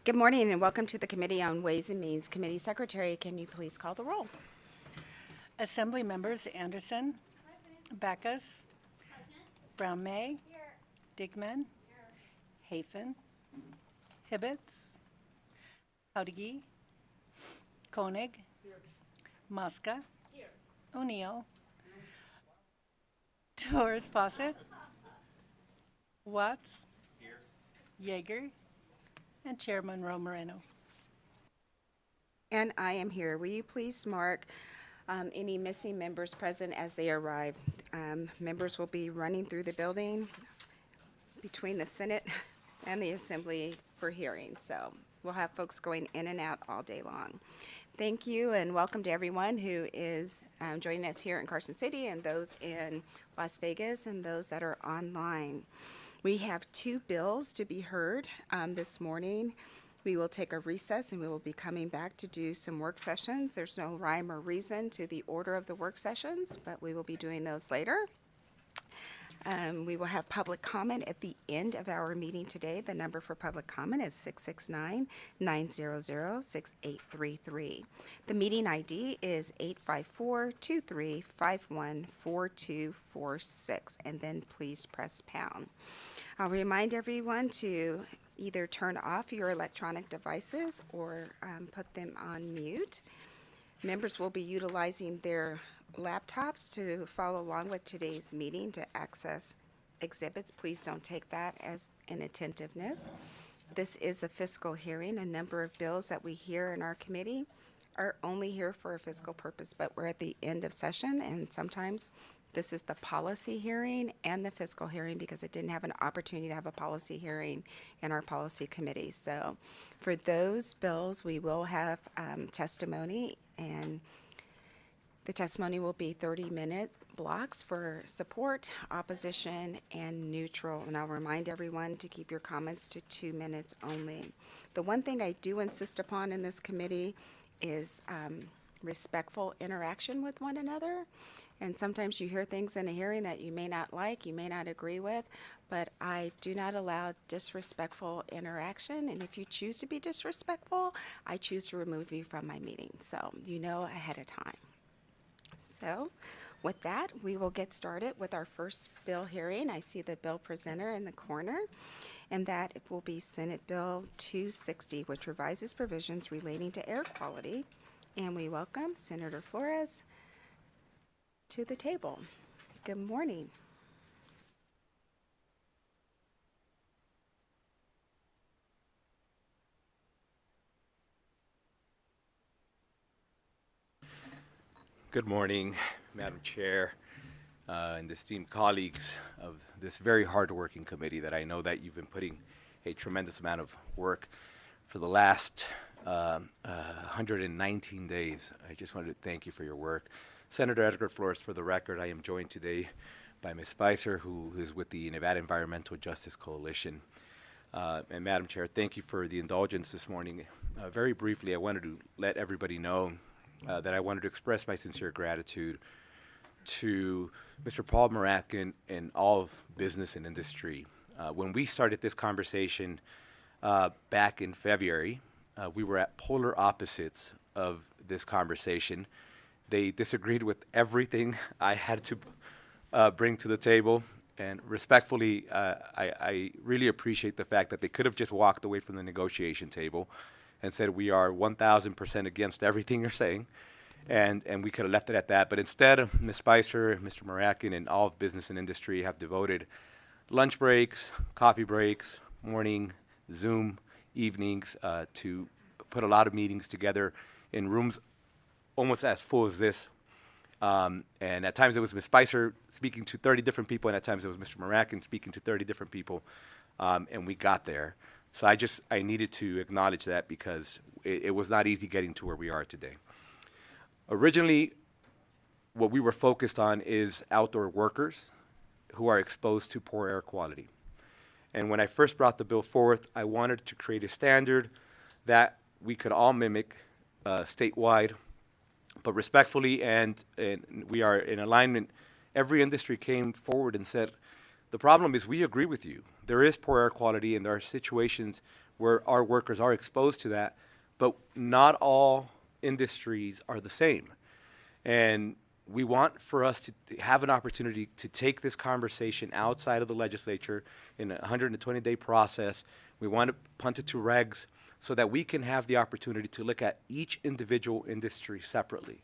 Good morning and welcome to the Committee on Ways and Means. Committee Secretary, can you please call the roll? Assembly members Anderson, Backus, Brown May, Digman, Hafen, Hibbets, Haudegui, Koenig, Mosca, O'Neill, Torres Fawcett, Watts, Yeager, and Chair Monroe Moreno. And I am here. Will you please mark any missing members present as they arrive? Members will be running through the building between the Senate and the Assembly for hearings. So we'll have folks going in and out all day long. Thank you and welcome to everyone who is joining us here in Carson City and those in Las Vegas and those that are online. We have two bills to be heard this morning. We will take a recess and we will be coming back to do some work sessions. There's no rhyme or reason to the order of the work sessions, but we will be doing those later. We will have public comment at the end of our meeting today. The number for public comment is 669-900-6833. The meeting ID is 854-2351-4246, and then please press pound. I'll remind everyone to either turn off your electronic devices or put them on mute. Members will be utilizing their laptops to follow along with today's meeting to access exhibits. Please don't take that as inattentiveness. This is a fiscal hearing. A number of bills that we hear in our committee are only here for a fiscal purpose, but we're at the end of session, and sometimes this is the policy hearing and the fiscal hearing because it didn't have an opportunity to have a policy hearing in our policy committee. So for those bills, we will have testimony, and the testimony will be 30-minute blocks for support, opposition, and neutral. And I'll remind everyone to keep your comments to 2 minutes only. The one thing I do insist upon in this committee is respectful interaction with one another. And sometimes you hear things in a hearing that you may not like, you may not agree with, but I do not allow disrespectful interaction. And if you choose to be disrespectful, I choose to remove you from my meeting. So you know ahead of time. So with that, we will get started with our first bill hearing. I see the bill presenter in the corner, and that will be Senate Bill 260, which revises provisions relating to air quality. And we welcome Senator Flores to the table. Good morning. Good morning, Madam Chair, and esteemed colleagues of this very hard-working committee that I know that you've been putting a tremendous amount of work for the last 119 days. I just wanted to thank you for your work. Senator Edgar Flores, for the record, I am joined today by Ms. Spicer, who is with the Nevada Environmental Justice Coalition. And Madam Chair, thank you for the indulgence this morning. Very briefly, I wanted to let everybody know that I wanted to express my sincere gratitude to Mr. Paul Marakin and all of business and industry. When we started this conversation back in February, we were at polar opposites of this conversation. They disagreed with everything I had to bring to the table. And respectfully, I really appreciate the fact that they could have just walked away from the negotiation table and said, we are 1,000% against everything you're saying. And we could have left it at that. But instead, Ms. Spicer, Mr. Marakin, and all of business and industry have devoted lunch breaks, coffee breaks, morning, Zoom, evenings, to put a lot of meetings together in rooms almost as full as this. And at times it was Ms. Spicer speaking to 30 different people, and at times it was Mr. Marakin speaking to 30 different people, and we got there. So I needed to acknowledge that because it was not easy getting to where we are today. Originally, what we were focused on is outdoor workers who are exposed to poor air quality. And when I first brought the bill forth, I wanted to create a standard that we could all mimic statewide, but respectfully, and we are in alignment. Every industry came forward and said, The problem is we agree with you. There is poor air quality, and there are situations where our workers are exposed to that, but not all industries are the same. And we want for us to have an opportunity to take this conversation outside of the legislature in a 120-day process. We want to punt it to regs so that we can have the opportunity to look at each individual industry separately.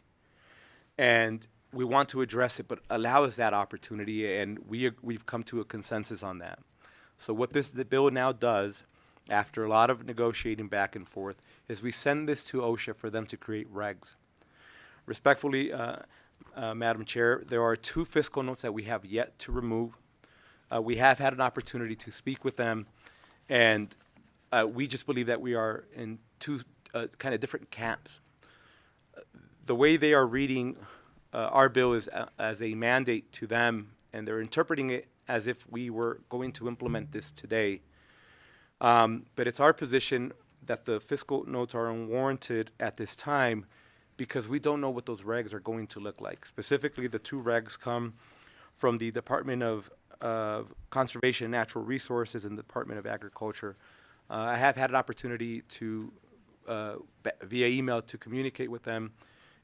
And we want to address it, but allow us that opportunity, and we've come to a consensus on that. So what the bill now does, after a lot of negotiating back and forth, is we send this to OSHA for them to create regs. Respectfully, Madam Chair, there are 2 fiscal notes that we have yet to remove. We have had an opportunity to speak with them, and we just believe that we are in 2 kind of different camps. The way they are reading our bill is as a mandate to them, and they're interpreting it as if we were going to implement this today. But it's our position that the fiscal notes are unwarranted at this time because we don't know what those regs are going to look like. Specifically, the 2 regs come from the Department of Conservation and Natural Resources and the Department of Agriculture. I have had an opportunity to, via email, to communicate with them,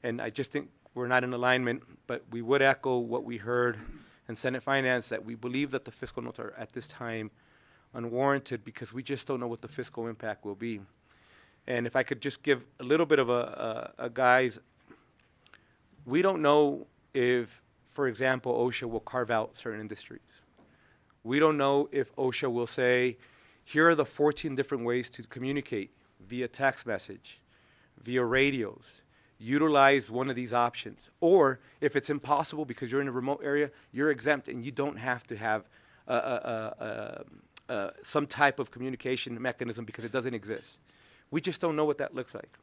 and I just think we're not in alignment, but we would echo what we heard in Senate Finance, that we believe that the fiscal notes are at this time unwarranted because we just don't know what the fiscal impact will be. And if I could just give a little bit of a guise, we don't know if, for example, OSHA will carve out certain industries. We don't know if OSHA will say, here are the 14 different ways to communicate via text message, via radios. Utilize one of these options. Or if it's impossible because you're in a remote area, you're exempt and you don't have to have some type of communication mechanism because it doesn't exist. We just don't know what that looks like.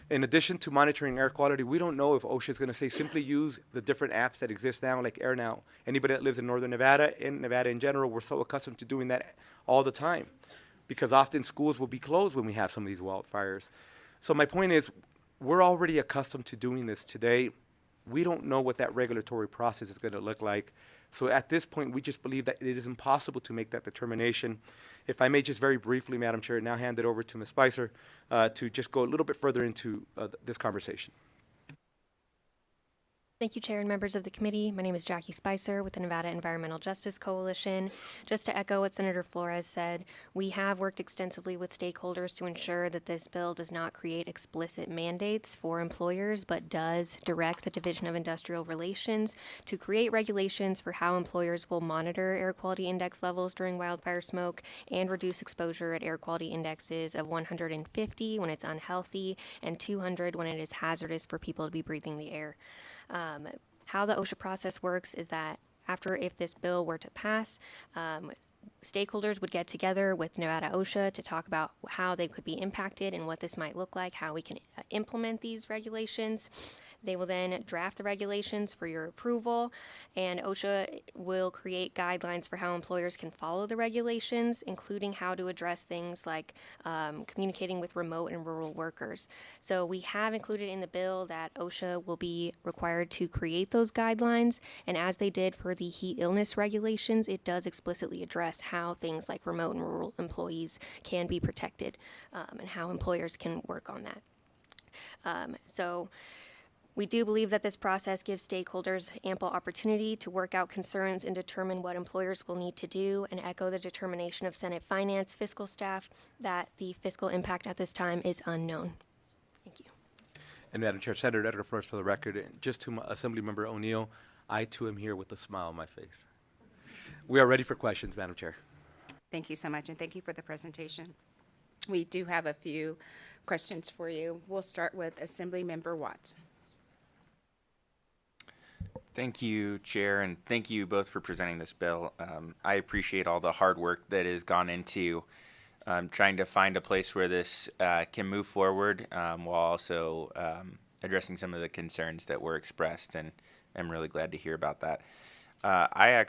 In addition to monitoring air quality, we don't know if OSHA is going to say simply use the different apps that exist now, like AirNow. Anybody that lives in northern Nevada, in Nevada in general, we're so accustomed to doing that all the time because often schools will be closed when we have some of these wildfires. So my point is, we're already accustomed to doing this today. We don't know what that regulatory process is going to look like. So at this point, we just believe that it is impossible to make that determination. If I may just very briefly, Madam Chair, now hand it over to Ms. Spicer to just go a little bit further into this conversation. Thank you, Chair and members of the committee. My name is Jackie Spicer with the Nevada Environmental Justice Coalition. Just to echo what Senator Flores said, we have worked extensively with stakeholders to ensure that this bill does not create explicit mandates for employers, but does direct the Division of Industrial Relations to create regulations for how employers will monitor air quality index levels during wildfire smoke and reduce exposure at air quality indexes of 150 when it's unhealthy and 200 when it is hazardous for people to be breathing the air. How the OSHA process works is that if this bill were to pass, stakeholders would get together with Nevada OSHA to talk about how they could be impacted and what this might look like, how we can implement these regulations. They will then draft the regulations for your approval, and OSHA will create guidelines for how employers can follow the regulations, including how to address things like communicating with remote and rural workers. So we have included in the bill that OSHA will be required to create those guidelines, and as they did for the heat illness regulations, it does explicitly address how things like remote and rural employees can be protected and how employers can work on that. So we do believe that this process gives stakeholders ample opportunity to work out concerns and determine what employers will need to do, and echo the determination of Senate Finance fiscal staff that the fiscal impact at this time is unknown. Thank you. And Madam Chair, Senator Edgar Flores, for the record, and just to Assemblymember O'Neill, I too am here with a smile on my face. We are ready for questions, Madam Chair. Thank you so much, and thank you for the presentation. We do have a few questions for you. We'll start with Assemblymember Watts. Thank you, Chair, and thank you both for presenting this bill. I appreciate all the hard work that has gone into trying to find a place where this can move forward while also addressing some of the concerns that were expressed, and I'm really glad to hear about that. I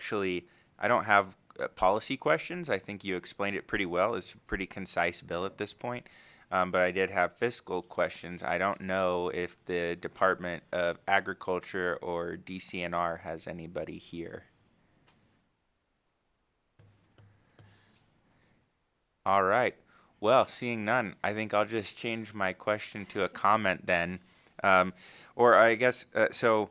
don't have policy questions. I think you explained it pretty well. It's a pretty concise bill at this point. But I did have fiscal questions. I don't know if the Department of Agriculture or DCNR has anybody here. All right. Well, seeing none, I think I'll just change my question to a comment then. Or I guess, so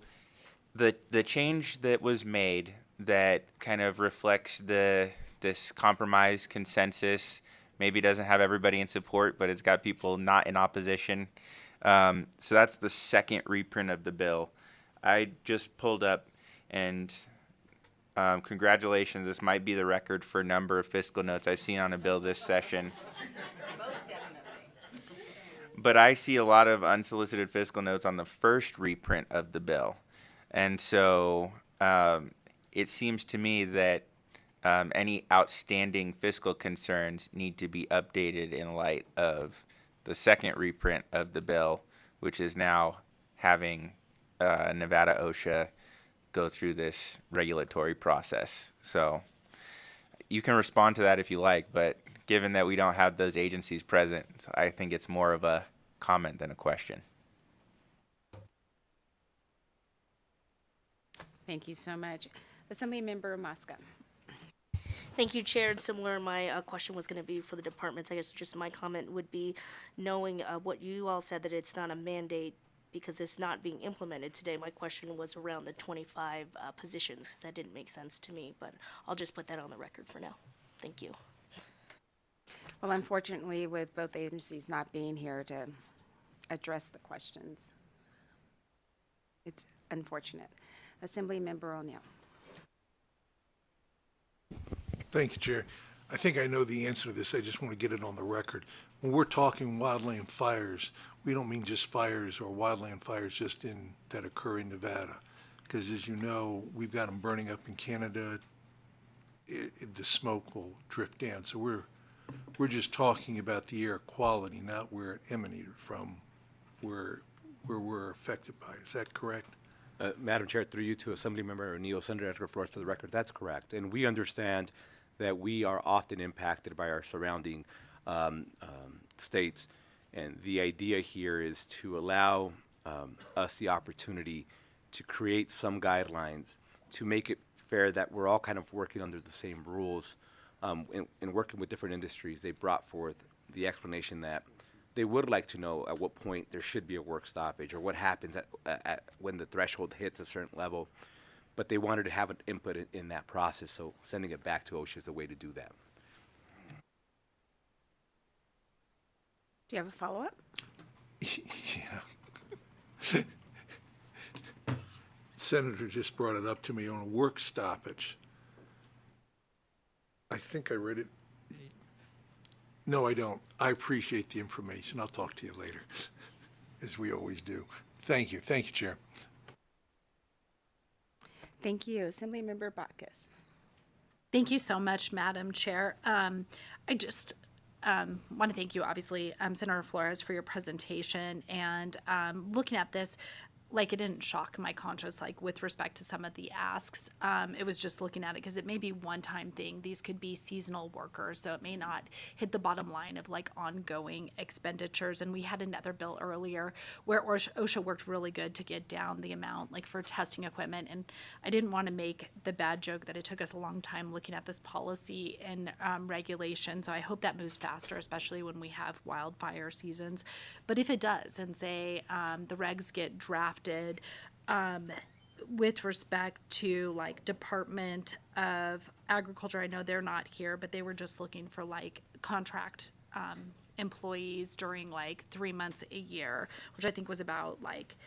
the change that was made that kind of reflects this compromise consensus, maybe doesn't have everybody in support, but it's got people not in opposition. So that's the second reprint of the bill. I just pulled up, and congratulations, this might be the record for number of fiscal notes I've seen on a bill this session. But I see a lot of unsolicited fiscal notes on the first reprint of the bill. And so it seems to me that any outstanding fiscal concerns need to be updated in light of the second reprint of the bill, which is now having Nevada OSHA go through this regulatory process. So you can respond to that if you like, but given that we don't have those agencies present, I think it's more of a comment than a question. Thank you so much. Assemblymember Mosca. Thank you, Chair. And similar, my question was going to be for the departments. I guess just my comment would be knowing what you all said, that it's not a mandate because it's not being implemented today. My question was around the 25 positions, because that didn't make sense to me, but I'll just put that on the record for now. Thank you. Well, unfortunately, with both agencies not being here to address the questions, it's unfortunate. Assemblymember O'Neill. Thank you, Chair. I think I know the answer to this. I just want to get it on the record. When we're talking wildland fires, we don't mean just fires or wildland fires just that occur in Nevada. Because as you know, we've got them burning up in Canada. The smoke will drift down. So we're just talking about the air quality, not where it emanated from, where we're affected by it. Is that correct? Madam Chair, through you to Assemblymember O'Neill, Senator Edgar Flores, for the record, that's correct. And we understand that we are often impacted by our surrounding states. And the idea here is to allow us the opportunity to create some guidelines to make it fair that we're all kind of working under the same rules. In working with different industries, they brought forth the explanation that they would like to know at what point there should be a work stoppage or what happens at when the threshold hits a certain level. But they wanted to have an input in that process, so sending it back to OSHA is the way to do that. Do you have a follow-up? Yeah. Senator just brought it up to me on a work stoppage. I think I read it. No, I don't. I appreciate the information. I'll talk to you later, as we always do. Thank you. Thank you, Chair. Thank you. Assemblymember Bacchus. Thank you so much, Madam Chair. I just want to thank you, obviously, Senator Flores, for your presentation. And looking at this, like, it didn't shock my conscience, like, with respect to some of the asks. It was just looking at it because it may be one-time thing. These could be seasonal workers, so it may not hit the bottom line of, like, ongoing expenditures. And we had another bill earlier where OSHA worked really good to get down the amount, like, for testing equipment. And I didn't want to make the bad joke that it took us a long time looking at this policy and regulation. So I hope that moves faster, especially when we have wildfire seasons. But if it does, and say the regs get drafted with respect to, like, Department of Agriculture, I know they're not here, but they were just looking for, like, contract employees during, like, 3 months a year, which I think was about, like,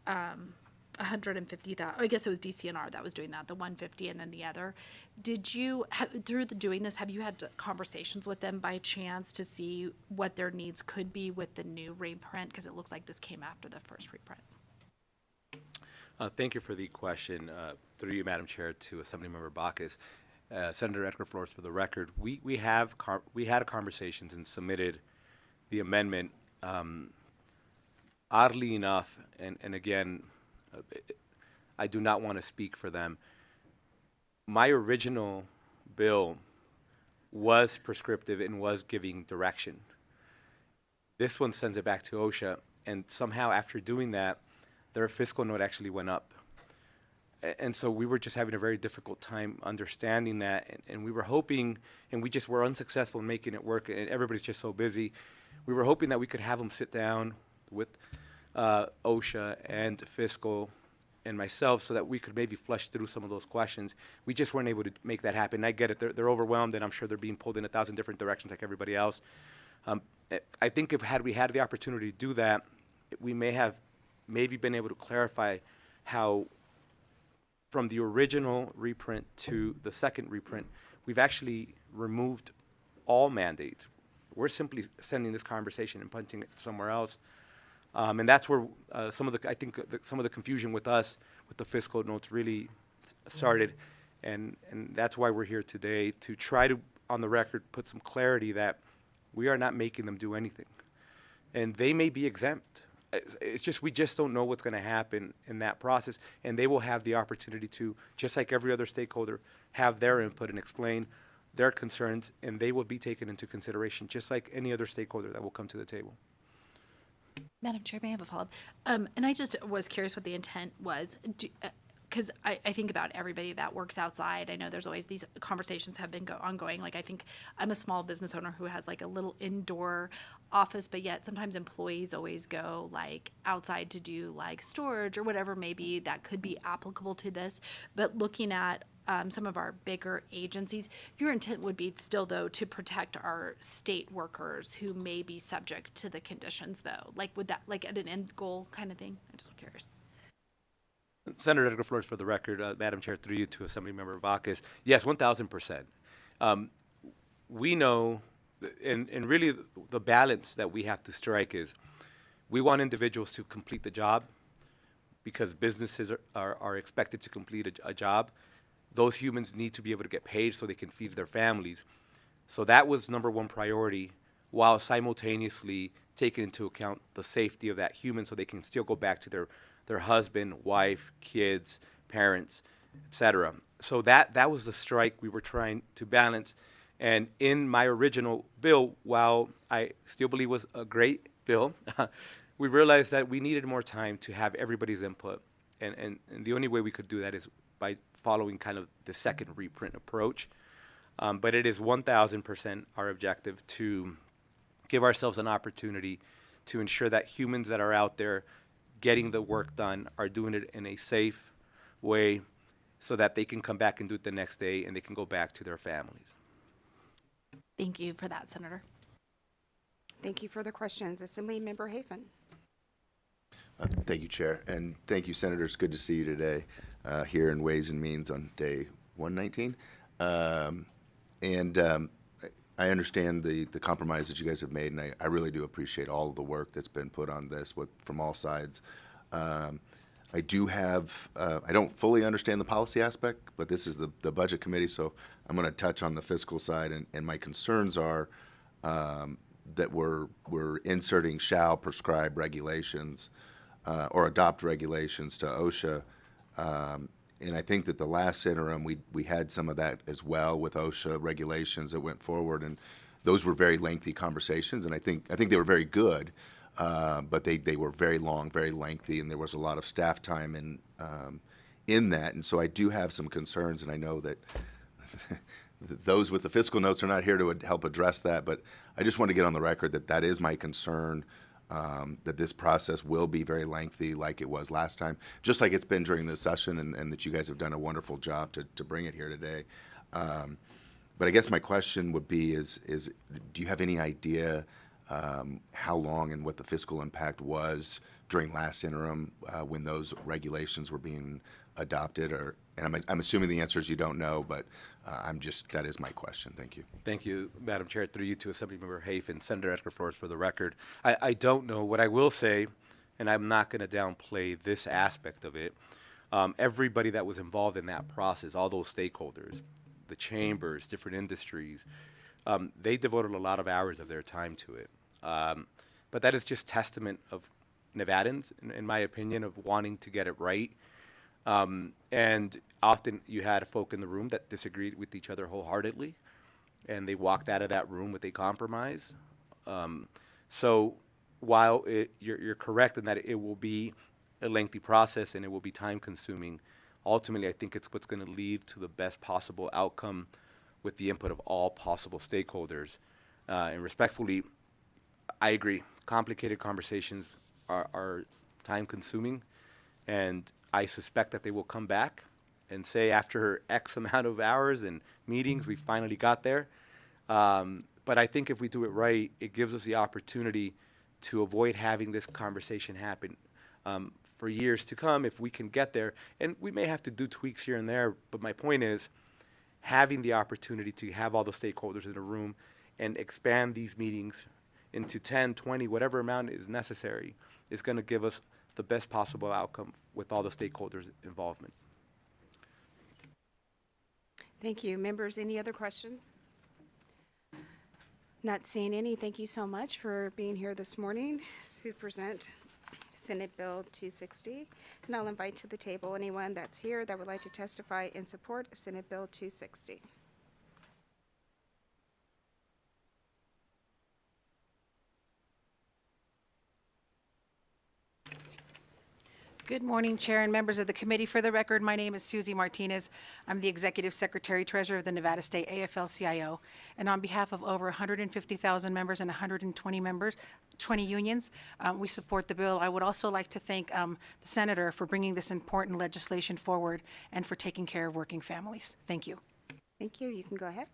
150,000. I guess it was DCNR that was doing that, the 150 and then the other. Did you, doing this, have you had conversations with them by chance to see what their needs could be with the new reprint? Because it looks like this came after the first reprint. Thank you for the question. Through you, Madam Chair, to Assemblymember Bacchus. Senator Edgar Flores, for the record, we had conversations and submitted the amendment. Oddly enough, and again, I do not want to speak for them. My original bill was prescriptive and was giving direction. This one sends it back to OSHA, and somehow after doing that, their fiscal note actually went up. And so we were just having a very difficult time understanding that, and we were hoping, and we just were unsuccessful in making it work, and everybody's just so busy. We were hoping that we could have them sit down with OSHA and fiscal and myself so that we could maybe flush through some of those questions. We just weren't able to make that happen. And I get it, they're overwhelmed, and I'm sure they're being pulled in 1,000 different directions like everybody else. I think had we had the opportunity to do that, we may have maybe been able to clarify how from the original reprint to the second reprint, we've actually removed all mandates. We're simply sending this conversation and punting it somewhere else. And that's where some of the confusion with us, with the fiscal notes really started. And that's why we're here today, to try to, on the record, put some clarity that we are not making them do anything. And they may be exempt. It's just, we just don't know what's going to happen in that process. And they will have the opportunity to, just like every other stakeholder, have their input and explain their concerns, and they will be taken into consideration, just like any other stakeholder that will come to the table. Madam Chair, may I have a follow-up? And I just was curious what the intent was. Because I think about everybody that works outside. I know there's always these conversations have been ongoing. Like, I think I'm a small business owner who has like a little indoor office, but yet sometimes employees always go like outside to do like storage or whatever maybe that could be applicable to this. But looking at some of our bigger agencies, your intent would be still though to protect our state workers who may be subject to the conditions though. Like, would that, like at an end goal kind of thing? I'm just curious. Senator Edgar Flores, for the record, Madam Chair, through you to Assemblymember Bacchus. Yes, 1,000%. We know, and really the balance that we have to strike is, we want individuals to complete the job because businesses are expected to complete a job. Those humans need to be able to get paid so they can feed their families. So that was number one priority, while simultaneously taking into account the safety of that human so they can still go back to their husband, wife, kids, parents, etc. So that was the strike we were trying to balance. And in my original bill, while I still believe was a great bill, we realized that we needed more time to have everybody's input. And the only way we could do that is by following kind of the second reprint approach. But it is 1,000% our objective to give ourselves an opportunity to ensure that humans that are out there getting the work done are doing it in a safe way so that they can come back and do it the next day and they can go back to their families. Thank you for that, Senator. Thank you for the questions. Assemblymember Hafen. Thank you, Chair, and thank you, Senators. Good to see you today here in Ways and Means on day 119. I understand the compromise that you guys have made, and I really do appreciate all of the work that's been put on this from all sides. I do have, I don't fully understand the policy aspect, but this is the Budget Committee, so I'm going to touch on the fiscal side, and my concerns are that we're inserting shall prescribe regulations or adopt regulations to OSHA. And I think that the last interim, we had some of that as well with OSHA regulations that went forward, and those were very lengthy conversations, and I think they were very good, but they were very long, very lengthy, and there was a lot of staff time in that, and so I do have some concerns, and I know that those with the fiscal notes are not here to help address that, but I just want to get on the record that is my concern. That this process will be very lengthy like it was last time, just like it's been during this session, and that you guys have done a wonderful job to bring it here today. But I guess my question would be is do you have any idea how long and what the fiscal impact was during last interim when those regulations were being adopted? And I'm assuming the answer is you don't know, but that is my question. Thank you. Thank you, Madam Chair. Through you to Assemblymember Hafen, Senator Edgar Flores, for the record. I don't know. What I will say, and I'm not going to downplay this aspect of it, everybody that was involved in that process, all those stakeholders, the chambers, different industries, they devoted a lot of hours of their time to it. But that is just testament of Nevadans, in my opinion, of wanting to get it right. And often you had folk in the room that disagreed with each other wholeheartedly, and they walked out of that room with a compromise. So while you're correct in that it will be a lengthy process and it will be time consuming, ultimately, I think it's what's going to lead to the best possible outcome with the input of all possible stakeholders. And respectfully, I agree. Complicated conversations are time-consuming, and I suspect that they will come back and say after X amount of hours and meetings, we finally got there. But I think if we do it right, it gives us the opportunity to avoid having this conversation happen for years to come if we can get there. And we may have to do tweaks here and there, but my point is having the opportunity to have all the stakeholders in a room and expand these meetings into 10, 20, whatever amount is necessary is going to give us the best possible outcome with all the stakeholders' involvement. Thank you. Members, any other questions? Not seeing any. Thank you so much for being here this morning to present Senate Bill 260. And I'll invite to the table anyone that's here that would like to testify in support of Senate Bill 260. Good morning, Chair and members of the committee. For the record, my name is Susie Martinez. I'm the Executive Secretary Treasurer of the Nevada State AFL-CIO. And on behalf of over 150,000 members and 20 unions, we support the bill. I would also like to thank the Senator for bringing this important legislation forward and for taking care of working families. Thank you. Thank you. You can go ahead.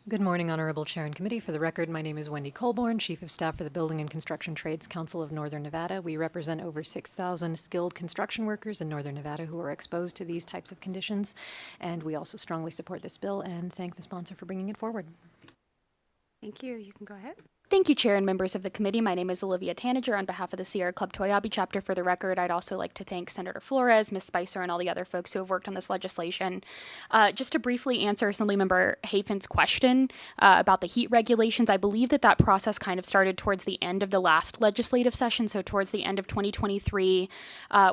Good morning, Honorable Chair and Committee. For the record, my name is Wendy Colborn, Chief of Staff for the Building and Construction Trades Council of Northern Nevada. We represent over 6,000 skilled construction workers in Northern Nevada who are exposed to these types of conditions, and we also strongly support this bill and thank the sponsor for bringing it forward. Thank you. You can go ahead. Thank you, Chair and members of the committee. My name is Olivia Tanager on behalf of the Sierra Club Toyabe chapter. For the record, I'd also like to thank Senator Flores, Ms. Spicer, and all the other folks who have worked on this legislation. Just to briefly answer Assemblymember Hafin's question about the heat regulations, I believe that process kind of started towards the end of the last legislative session, so towards the end of 2023.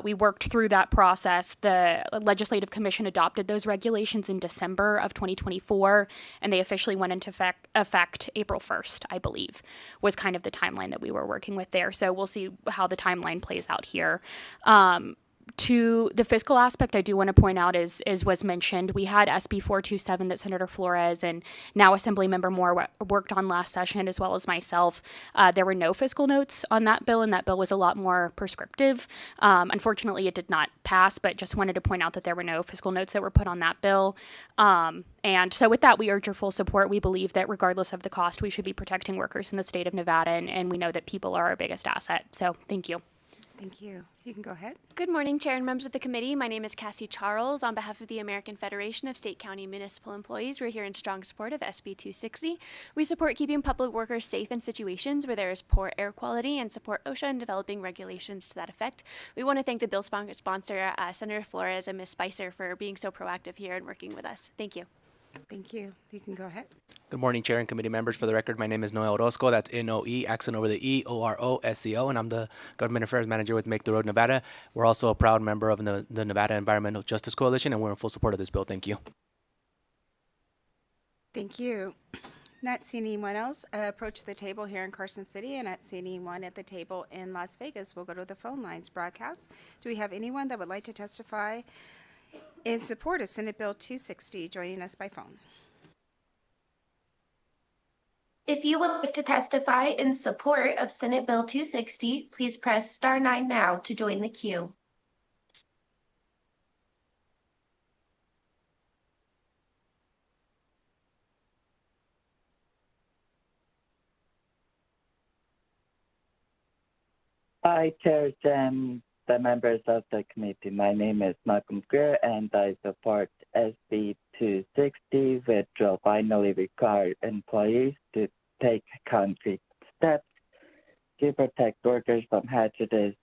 We worked through that process. The Legislative Commission adopted those regulations in December of 2024, and they officially went into effect April 1st, I believe, was kind of the timeline that we were working with there. So we'll see how the timeline plays out here. To the fiscal aspect, I do want to point out, as was mentioned, we had SB 427 that Senator Flores and now Assemblymember Moore worked on last session, as well as myself. There were no fiscal notes on that bill, and that bill was a lot more prescriptive. Unfortunately, it did not pass, but just wanted to point out that there were no fiscal notes that were put on that bill. And so with that, we urge your full support. We believe that regardless of the cost, we should be protecting workers in the state of Nevada, and we know that people are our biggest asset. So thank you. Thank you. You can go ahead. Good morning, Chair and members of the committee. My name is Cassie Charles. On behalf of the American Federation of State, County, Municipal Employees, we're here in strong support of SB 260. We support keeping public workers safe in situations where there is poor air quality and support OSHA in developing regulations to that effect. We want to thank the bill sponsor, Senator Flores and Ms. Spicer, for being so proactive here and working with us. Thank you. Thank you. You can go ahead. Good morning, Chair and Committee members. For the record, my name is Noel Orozco. That's N-O-E, accent over the E, O-R-O-S-C-O, and I'm the Government Affairs Manager with Make the Road Nevada. We're also a proud member of the Nevada Environmental Justice Coalition, and we're in full support of this bill. Thank you. Thank you. Not seeing anyone else approach the table here in Carson City, and not seeing anyone at the table in Las Vegas, we'll go to the phone lines broadcast. Do we have anyone that would like to testify in support of Senate Bill 260 joining us by phone? If you would like to testify in support of Senate Bill 260, please press *9 now to join the queue. Hi, Chair and the members of the committee. My name is Malcolm Greer, and I support SB 260, which will finally require employees to take concrete steps to protect workers from hazardous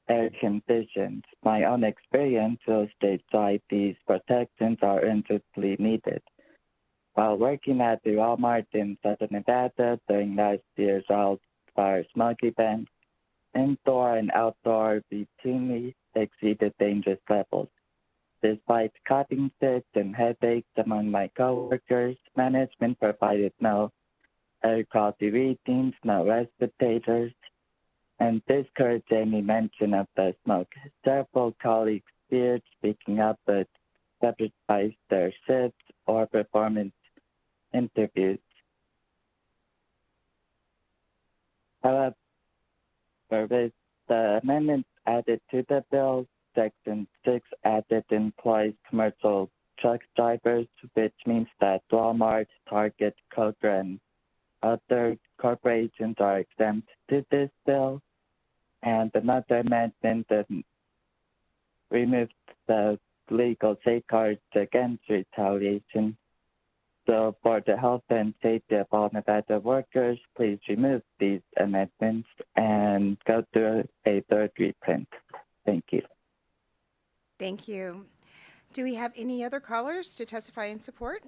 air conditions. My own experience will state why these protections are urgently needed. While working at the Walmart in Southern Nevada during last year's wildfire smoke event, indoor and outdoor routinely exceeded dangerous levels. Despite coughing fits and headaches among my coworkers, management provided no air quality readings, no respirators, and discouraged any mention of the smoke. Several colleagues feared speaking up but sacrifice their shifts or performance interviews. However, with the amendments added to the bill, Section 6 added employs commercial truck drivers, which means that Walmart, Target, Kroger, and other corporations are exempt to this bill. And another amendment that removed the legal safeguards against retaliation. So for the health and safety of all Nevada workers, please remove these amendments and go through a third reprint. Thank you. Thank you. Do we have any other callers to testify in support?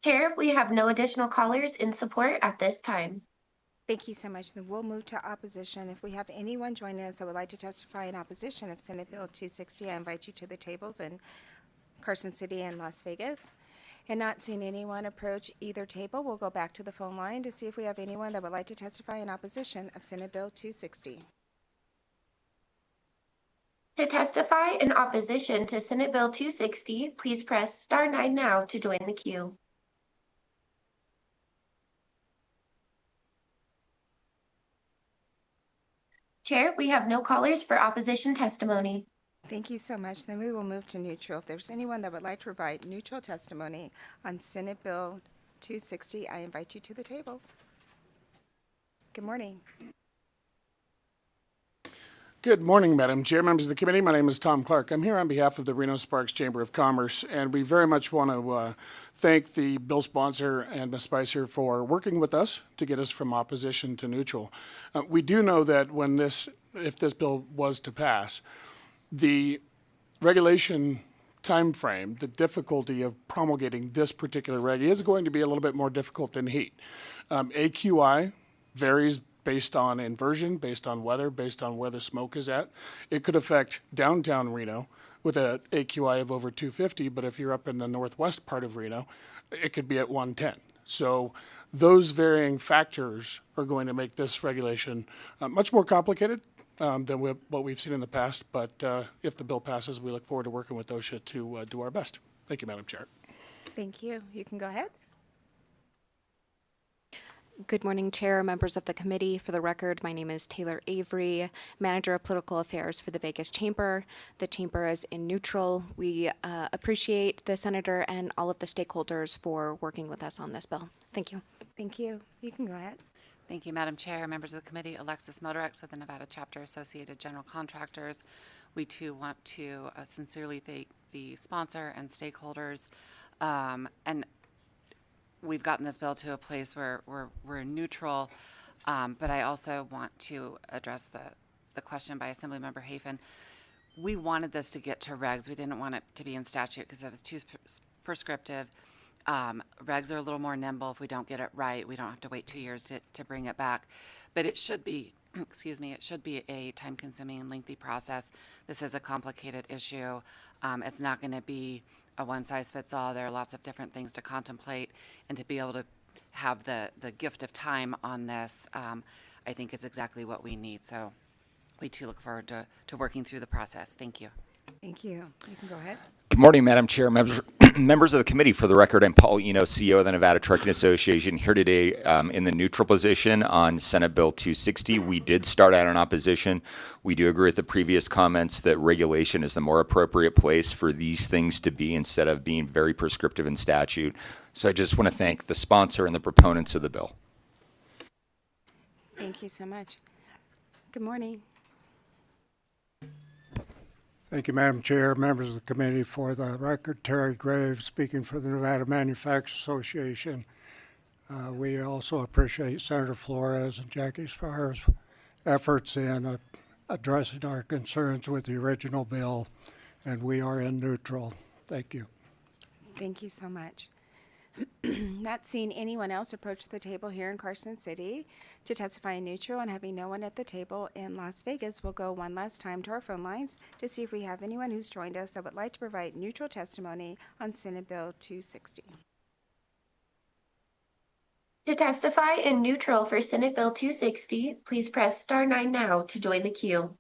Chair, we have no additional callers in support at this time. Thank you so much. Then we'll move to opposition. If we have anyone joining us that would like to testify in opposition of Senate Bill 260, I invite you to the tables in Carson City and Las Vegas. And not seeing anyone approach either table, we'll go back to the phone line to see if we have anyone that would like to testify in opposition of Senate Bill 260. To testify in opposition to Senate Bill 260, please press star 9 now to join the queue. Chair, we have no callers for opposition testimony. Thank you so much. Then we will move to neutral. If there's anyone that would like to provide neutral testimony on Senate Bill 260, I invite you to the tables. Good morning. Good morning, Madam Chair, members of the committee. My name is Tom Clark. I'm here on behalf of the Reno-Sparks Chamber of Commerce, and we very much want to thank the bill sponsor and Ms. Spicer for working with us to get us from opposition to neutral. We do know that if this bill was to pass, the regulation time frame, the difficulty of promulgating this particular reg is going to be a little bit more difficult than heat. AQI varies based on inversion, based on weather, based on where the smoke is at. It could affect downtown Reno with an AQI of over 250, but if you're up in the northwest part of Reno, it could be at 110. So those varying factors are going to make this regulation much more complicated than what we've seen in the past. But if the bill passes, we look forward to working with OSHA to do our best. Thank you, Madam Chair. Thank you. You can go ahead. Good morning, Chair, members of the committee. For the record, my name is Taylor Avery, Manager of Political Affairs for the Vegas Chamber. The Chamber is in neutral. We appreciate the Senator and all of the stakeholders for working with us on this bill. Thank you. Thank you. You can go ahead. Thank you, Madam Chair, members of the committee. Alexis Motorex with the Nevada Chapter Associated General Contractors. We too want to sincerely thank the sponsor and stakeholders. And we've gotten this bill to a place where we're neutral, but I also want to address the question by Assemblymember Hafen. We wanted this to get to regs. We didn't want it to be in statute because it was too prescriptive. Regs are a little more nimble. If we don't get it right, we don't have to wait 2 years to bring it back. But it should be, it should be a time-consuming and lengthy process. This is a complicated issue. It's not going to be a one-size-fits-all. There are lots of different things to contemplate, and to be able to have the gift of time on this, I think is exactly what we need. So we too look forward to working through the process. Thank you. Thank you. You can go ahead. Good morning, Madam Chair, members of the committee. For the record, I'm Paul Eno, CEO of the Nevada Trucking Association, here today in the neutral position on Senate Bill 260. We did start out in opposition. We do agree with the previous comments that regulation is the more appropriate place for these things to be instead of being very prescriptive in statute. So I just want to thank the sponsor and the proponents of the bill. Thank you so much. Good morning. Thank you, Madam Chair, members of the committee. For the record, Terry Graves, speaking for the Nevada Manufacturers Association. We also appreciate Senator Flores and Jackie Spicer's efforts in addressing our concerns with the original bill, and we are in neutral. Thank you. Thank you so much. Not seeing anyone else approach the table here in Carson City to testify in neutral, and having no one at the table in Las Vegas, we'll go one last time to our phone lines to see if we have anyone who's joined us that would like to provide neutral testimony on Senate Bill 260. To testify in neutral for Senate Bill 260, please press star 9 now to join the queue.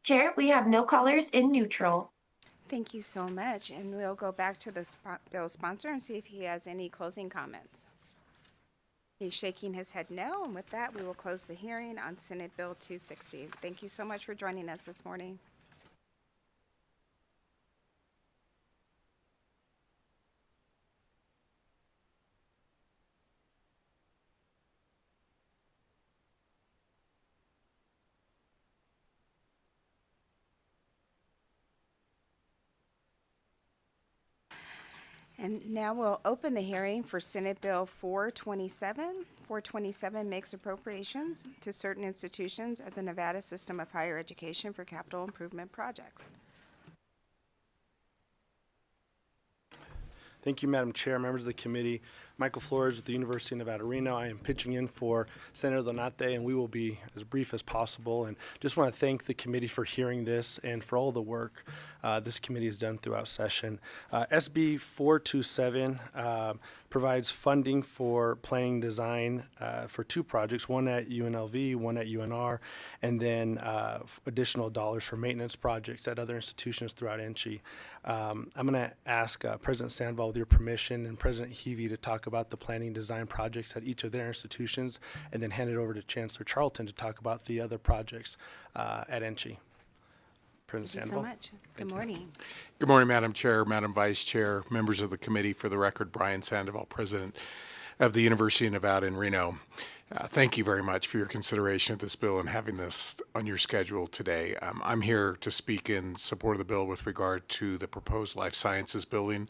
Chair, we have no callers in neutral. Thank you so much, and we'll go back to the bill sponsor and see if he has any closing comments. He's shaking his head no, and with that, we will close the hearing on Senate Bill 260. Thank you so much for joining us this morning. And now we'll open the hearing for Senate Bill 427. 427 makes appropriations to certain institutions of the Nevada System of Higher Education for capital improvement projects. Thank you, Madam Chair, members of the committee. Michael Flores with the University of Nevada, Reno. I am pitching in for Senator Donate, and we will be as brief as possible. And just want to thank the committee for hearing this and for all the work this committee has done throughout session. SB 427 provides funding for planning design for two projects, one at UNLV, one at UNR, and then additional dollars for maintenance projects at other institutions throughout NC. I'm going to ask President Sandoval, with your permission, and President Heavey to talk about the planning design projects at each of their institutions, and then hand it over to Chancellor Charlton to talk about the other projects at NC. President Thank you so Sandoval. much. Good morning. Good morning, Madam Chair, Madam Vice Chair, members of the committee. For the record, Brian Sandoval, President of the University of Nevada in Reno. Thank you very much for your consideration of this bill and having this on your schedule today. I'm here to speak in support of the bill with regard to the proposed life sciences building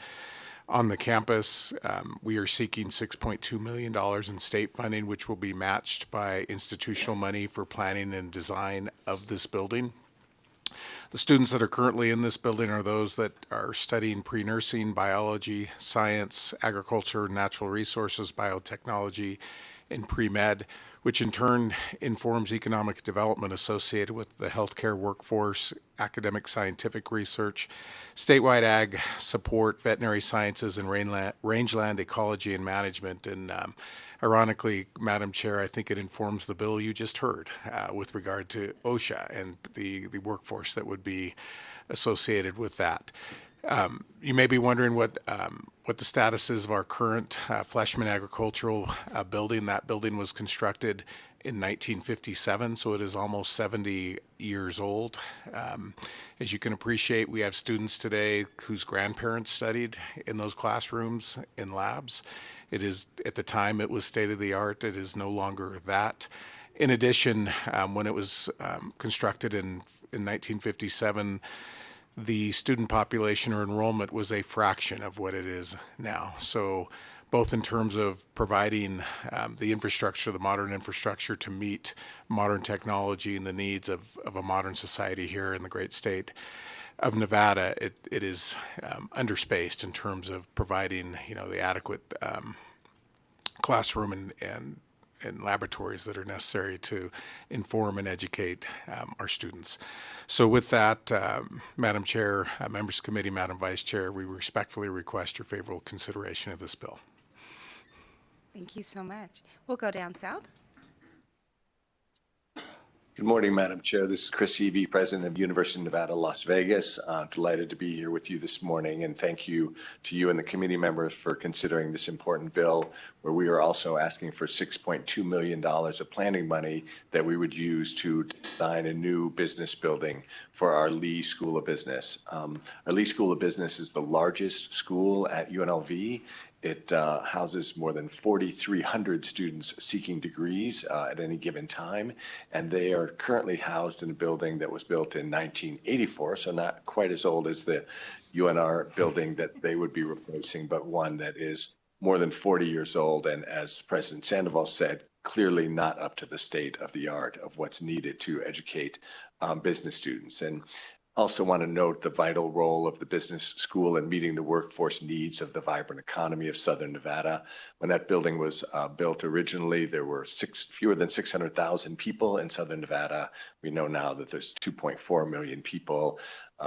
on the campus. We are seeking $6.2 million in state funding, which will be matched by institutional money for planning and design of this building. The students that are currently in this building are those that are studying pre-nursing, biology, science, agriculture, natural resources, biotechnology, and pre-med, which in turn informs economic development associated with the healthcare workforce, academic scientific research, statewide ag support, veterinary sciences, and rangeland ecology and management. And ironically, Madam Chair, I think it informs the bill you just heard with regard to OSHA and the workforce that would be associated with that. You may be wondering what the status is of our current Fleshman Agricultural building. That building was constructed in 1957, so it is almost 70 years old. As you can appreciate, we have students today whose grandparents studied in those classrooms in labs. It is, at the time, it was state-of-the-art. It is no longer that. In addition, when it was constructed in 1957, the student population or enrollment was a fraction of what it is now. So both in terms of providing the infrastructure, the modern infrastructure to meet modern technology and the needs of a modern society here in the great state of Nevada, it is underspaced in terms of providing, the adequate classroom and laboratories that are necessary to inform and educate our students. So with that, Madam Chair, members of the committee, Madam Vice Chair, we respectfully request your favorable consideration of this bill. Thank you so much. We'll go down south. Good morning, Madam Chair. This is Chris Heavey, President of University of Nevada, Las Vegas. Delighted to be here with you this morning, and thank you to you and the committee members for considering this important bill, where we are also asking for $6.2 million of planning money that we would use to design a new business building for our Lee School of Business. Our Lee School of Business is the largest school at UNLV. It houses more than 4,300 students seeking degrees at any given time, and they are currently housed in a building that was built in 1984, so not quite as old as the UNR building that they would be replacing, but one that is more than 40 years old, and as President Sandoval said, clearly not up to the state of the art of what's needed to educate business students. And also want to note the vital role of the business school in meeting the workforce needs of the vibrant economy of Southern Nevada. When that building was built originally, there were fewer than 600,000 people in Southern Nevada. We know now that there's 2.4 million people,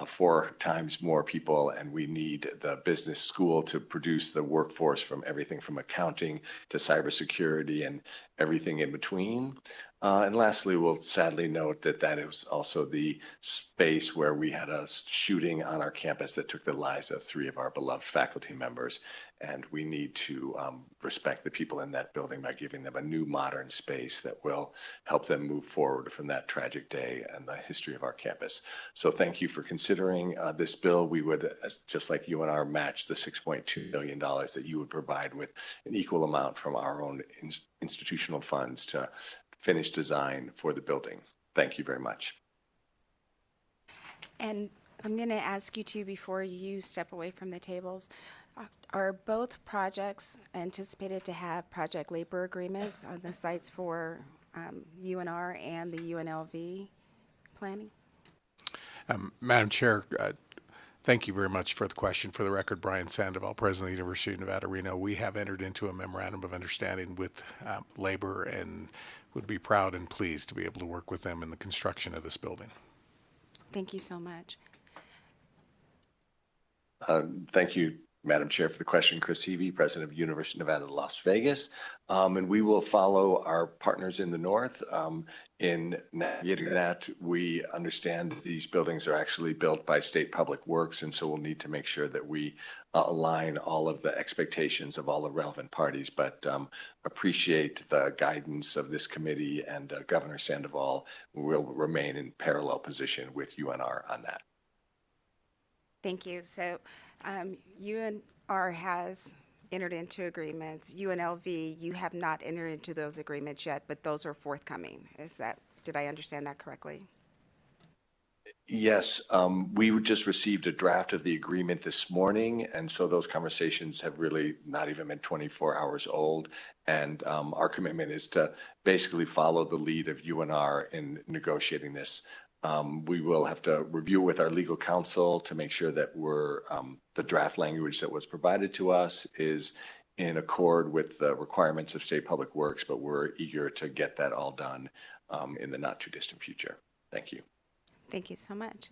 4 times more people, and we need the business school to produce the workforce from everything from accounting to cybersecurity and everything in between. And lastly, we'll sadly note that that is also the space where we had a shooting on our campus that took the lives of 3 of our beloved faculty members. And we need to respect the people in that building by giving them a new modern space that will help them move forward from that tragic day and the history of our campus. So thank you for considering this bill. We would, just like UNR, match the $6.2 million that you would provide with an equal amount from our own institutional funds to finish design for the building. Thank you very much. And I'm going to ask you to, before you step away from the tables, are both projects anticipated to have project labor agreements on the sites for UNR and the UNLV planning? Madam Chair, thank you very much for the question. For the record, Brian Sandoval, President of the University of Nevada, Reno. We have entered into a memorandum of understanding with labor and would be proud and pleased to be able to work with them in the construction of this building. Thank you so much. Thank you, Madam Chair, for the question. Chris Hevey, President of University of Nevada, Las Vegas. And we will follow our partners in the North. In navigating that, we understand that these buildings are actually built by State Public Works, and so we'll need to make sure that we align all of the expectations of all the relevant parties, but appreciate the guidance of this committee, and Governor Sandoval will remain in parallel position with UNR on that. Thank you. So UNR has entered into agreements. UNLV, you have not entered into those agreements yet, but those are forthcoming. Did I understand that correctly? Yes, we just received a draft of the agreement this morning, and so those conversations have really not even been 24 hours old. And our commitment is to basically follow the lead of UNR in negotiating this. We will have to review with our legal counsel to make sure that the draft language that was provided to us is in accord with the requirements of State Public Works, but we're eager to get that all done in the not too distant future. Thank you. Thank you so much.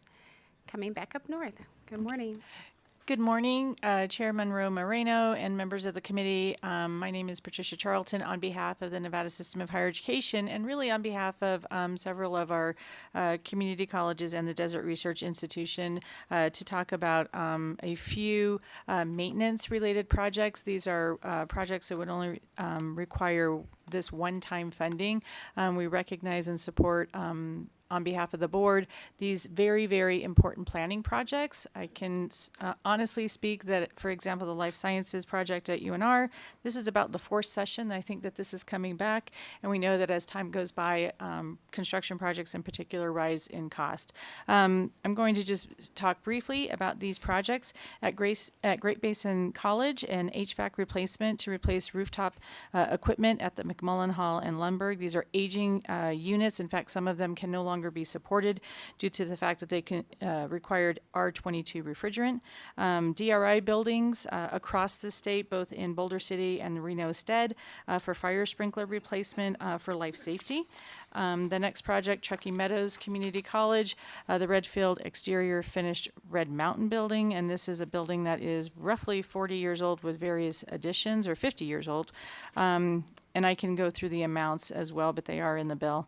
Coming back up north. Good morning. Good morning, Chair Monroe Moreno and members of the committee. My name is Patricia Charlton on behalf of the Nevada System of Higher Education, and really on behalf of several of our community colleges and the Desert Research Institution to talk about a few maintenance-related projects. These are projects that would only require this one-time funding. We recognize and support on behalf of the board these very, very important planning projects. I can honestly speak that, for example, the Life Sciences project at UNR, this is about the 4th session. I think that this is coming back, and we know that as time goes by, construction projects in particular rise in cost. I'm going to just talk briefly about these projects. At Great Basin College, an HVAC replacement to replace rooftop equipment at the McMullen Hall in Lundberg. These are aging units. In fact, some of them can no longer be supported due to the fact that they required R22 refrigerant. DRI buildings across the state, both in Boulder City and Reno Stead, for fire sprinkler replacement for life safety. The next project, Truckee Meadows Community College, the Redfield exterior finished Red Mountain building, and this is a building that is roughly 40 years old with various additions, or 50 years old. And I can go through the amounts as well, but they are in the bill.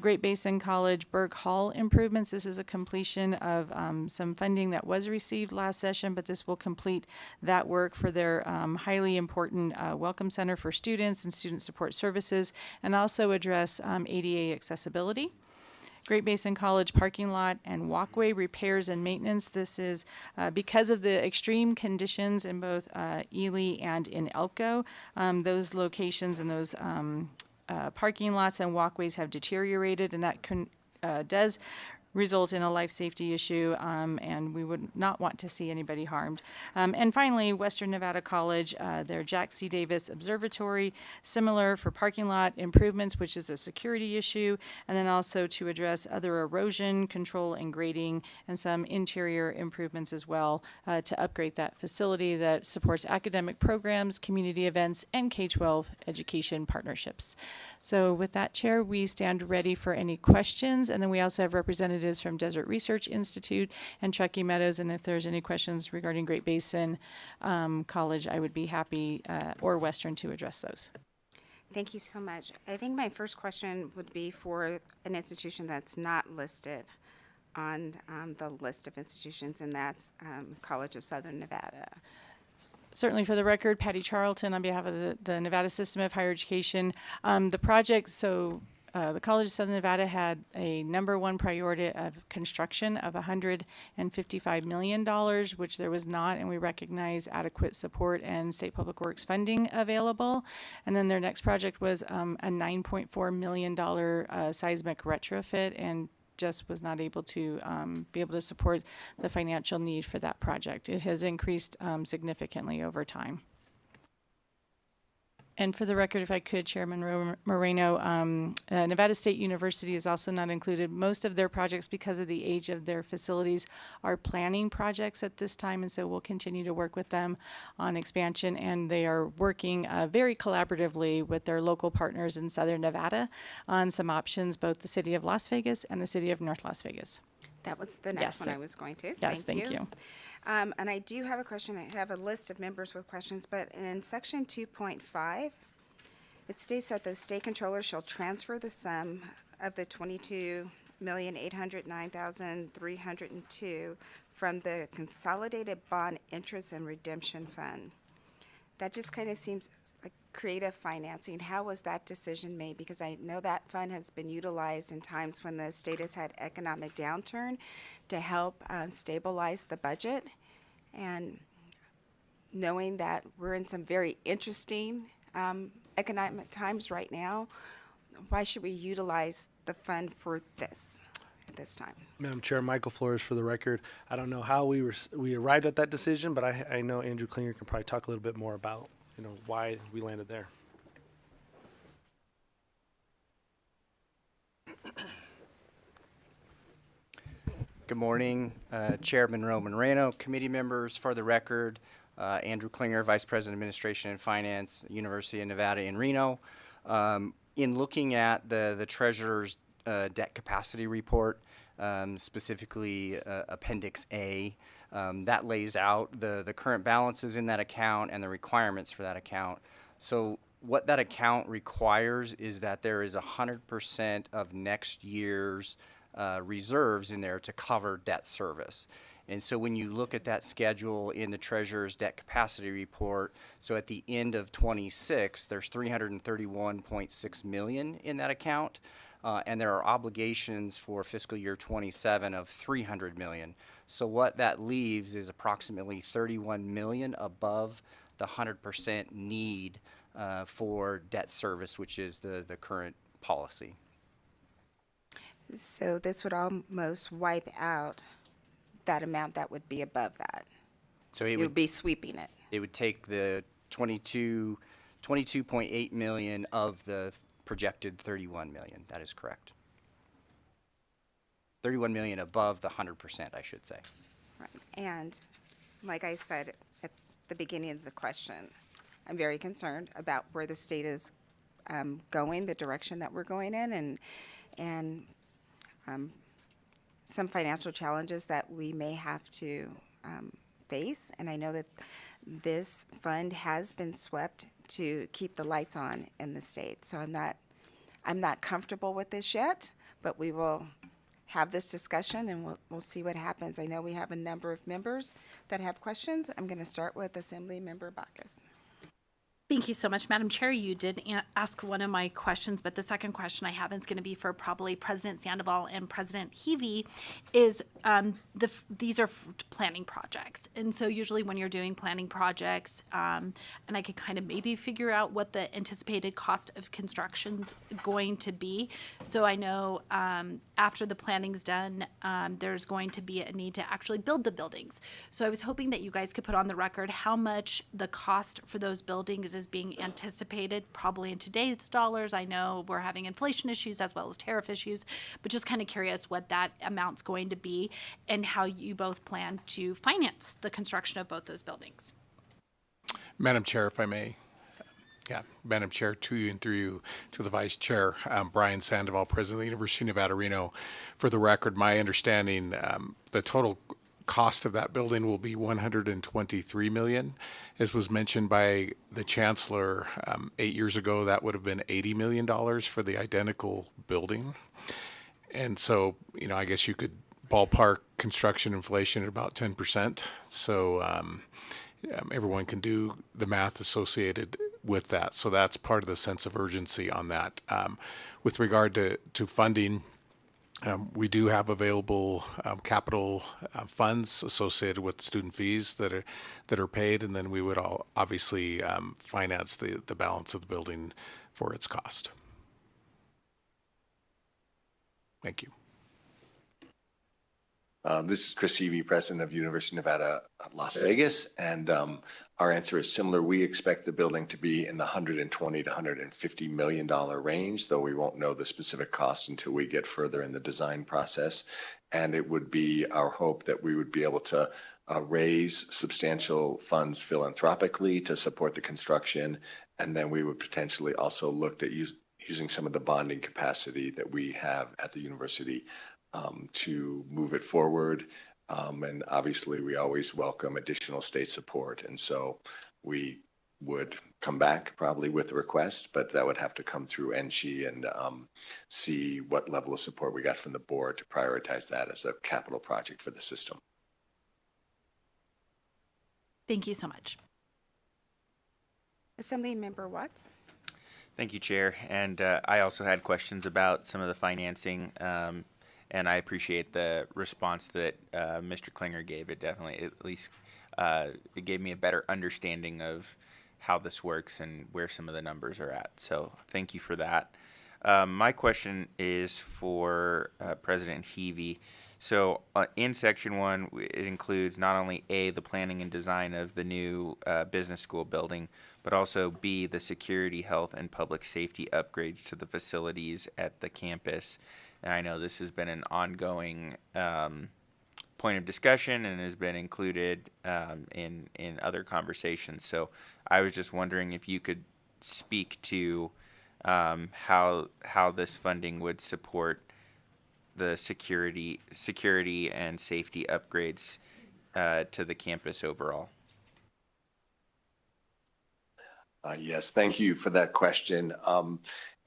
Great Basin College Berg Hall improvements. This is a completion of some funding that was received last session, but this will complete that work for their highly important Welcome Center for students and student support services, and also address ADA accessibility. Great Basin College parking lot and walkway repairs and maintenance. This is because of the extreme conditions in both Ely and in Elko. Those locations and those parking lots and walkways have deteriorated, and that does result in a life safety issue, and we would not want to see anybody harmed. And finally, Western Nevada College, their Jack C. Davis Observatory, similar for parking lot improvements, which is a security issue, and then also to address other erosion control and grading, and some interior improvements as well to upgrade that facility that supports academic programs, community events, and K-12 education partnerships. So with that, Chair, we stand ready for any questions, and then we also have representatives from Desert Research Institute and Truckee Meadows, and if there's any questions regarding Great Basin College, I would be happy, or Western, to address those. Thank you so much. I think my first question would be for an institution that's not listed on the list of institutions, and that's College of Southern Nevada. Certainly, for the record, Patty Charlton on behalf of the Nevada System of Higher Education. The project, the College of Southern Nevada had a number one priority of construction of $155 million, which there was not, and we recognize adequate support and state public works funding available. And then their next project was a $9.4 million seismic retrofit, and just was not able to be able to support the financial need for that project. It has increased significantly over time. And for the record, if I could, Chairman Moreno, Nevada State University is also not included. Most of their projects, because of the age of their facilities, are planning projects at this time, and so we'll continue to work with them on expansion, and they are working very collaboratively with their local partners in Southern Nevada on some options, both the City of Las Vegas and the City of North Las Vegas. That was the next one I was going to. Yes, thank you. And I do have a question. I have a list of members with questions, but in section 2.5, it states that the state controller shall transfer the sum of the $22,809,302 from the Consolidated Bond Interest and Redemption Fund. That just kind of seems like creative financing. How was that decision made? Because I know that fund has been utilized in times when the state has had economic downturn to help stabilize the budget. And knowing that we're in some very interesting economic times right now, why should we utilize the fund for this at this time? Madam Chair, Michael Flores for the record. I don't know how we arrived at that decision, but I know Andrew Klinger can probably talk a little bit more about why we landed there. Good morning, Chairman Roman Moreno, committee members. For the record, Andrew Klinger, Vice President, Administration and Finance, University of Nevada in Reno. In looking at the Treasurer's debt capacity report, specifically Appendix A, that lays out the current balances in that account and the requirements for that account. So what that account requires is that there is 100% of next year's reserves in there to cover debt service. And so when you look at that schedule in the Treasurer's debt capacity report, so at the end of 26, there's $331.6 million in that account, and there are obligations for fiscal year 27 of $300 million. So what that leaves is approximately $31 million above the 100% need for debt service, which is the current policy. So this would almost wipe out that amount that would be above that. So it would be sweeping it. It would take the 22.8 million of the projected 31 million. That is correct. 31 million above the 100%, I should say. Right. And like I said at the beginning of the question, I'm very concerned about where the state is going, the direction that we're going in, and some financial challenges that we may have to face. And I know that this fund has been swept to keep the lights on in the state. So I'm not comfortable with this yet, but we will have this discussion and we'll see what happens. I know we have a number of members that have questions. I'm going to start with Assembly Member Bacchus. Thank you so much, Madam Chair. You did ask one of my questions, but the second question I have is going to be for probably President Sandoval and President Heavey. Is these are planning projects, and so usually when you're doing planning projects, and I could kind of maybe figure out what the anticipated cost of construction's going to be. So I know after the planning's done, there's going to be a need to actually build the buildings. So I was hoping that you guys could put on the record how much the cost for those buildings is being anticipated, probably in today's dollars. I know we're having inflation issues as well as tariff issues, but just kind of curious what that amount's going to be and how you both plan to finance the construction of both those buildings. Madam Chair, if I may. Yeah, Madam Chair, to you and through you to the Vice Chair, Brian Sandoval, President of the University of Nevada, Reno. For the record, my understanding, the total cost of that building will be $123 million. As was mentioned by the chancellor 8 years ago, that would have been $80 million for the identical building. And so, I guess you could ballpark construction inflation at about 10%. So everyone can do the math associated with that. So that's part of the sense of urgency on that. With regard to funding, we do have available capital funds associated with student fees that are paid, and then we would all obviously finance the balance of the building for its cost. Thank you. This is Chris Eby, president of University of Nevada, Las Vegas, and our answer is similar. We expect the building to be in the $120 to $150 million range, though we won't know the specific cost until we get further in the design process. And it would be our hope that we would be able to raise substantial funds philanthropically to support the construction, and then we would potentially also look at using some of the bonding capacity that we have at the university to move it forward. And obviously, we always welcome additional state support. And so we would come back probably with a request, but that would have to come through NSHE and see what level of support we got from the board to prioritize that as a capital project for the system. Thank you so much. Assemblymember Watts. Thank you, Chair. And I also had questions about some of the financing. And I appreciate the response that Mr. Klinger gave. It definitely, at least, it gave me a better understanding of how this works and where some of the numbers are at. So thank you for that. My question is for President Heavey. So in Section 1, it includes not only A, the planning and design of the new business school building, but also B, the security, health, and public safety upgrades to the facilities at the campus. And I know this has been an ongoing point of discussion and has been included in other conversations. So I was just wondering if you could speak to how this funding would support the security and safety upgrades to the campus overall. Yes, thank you for that question.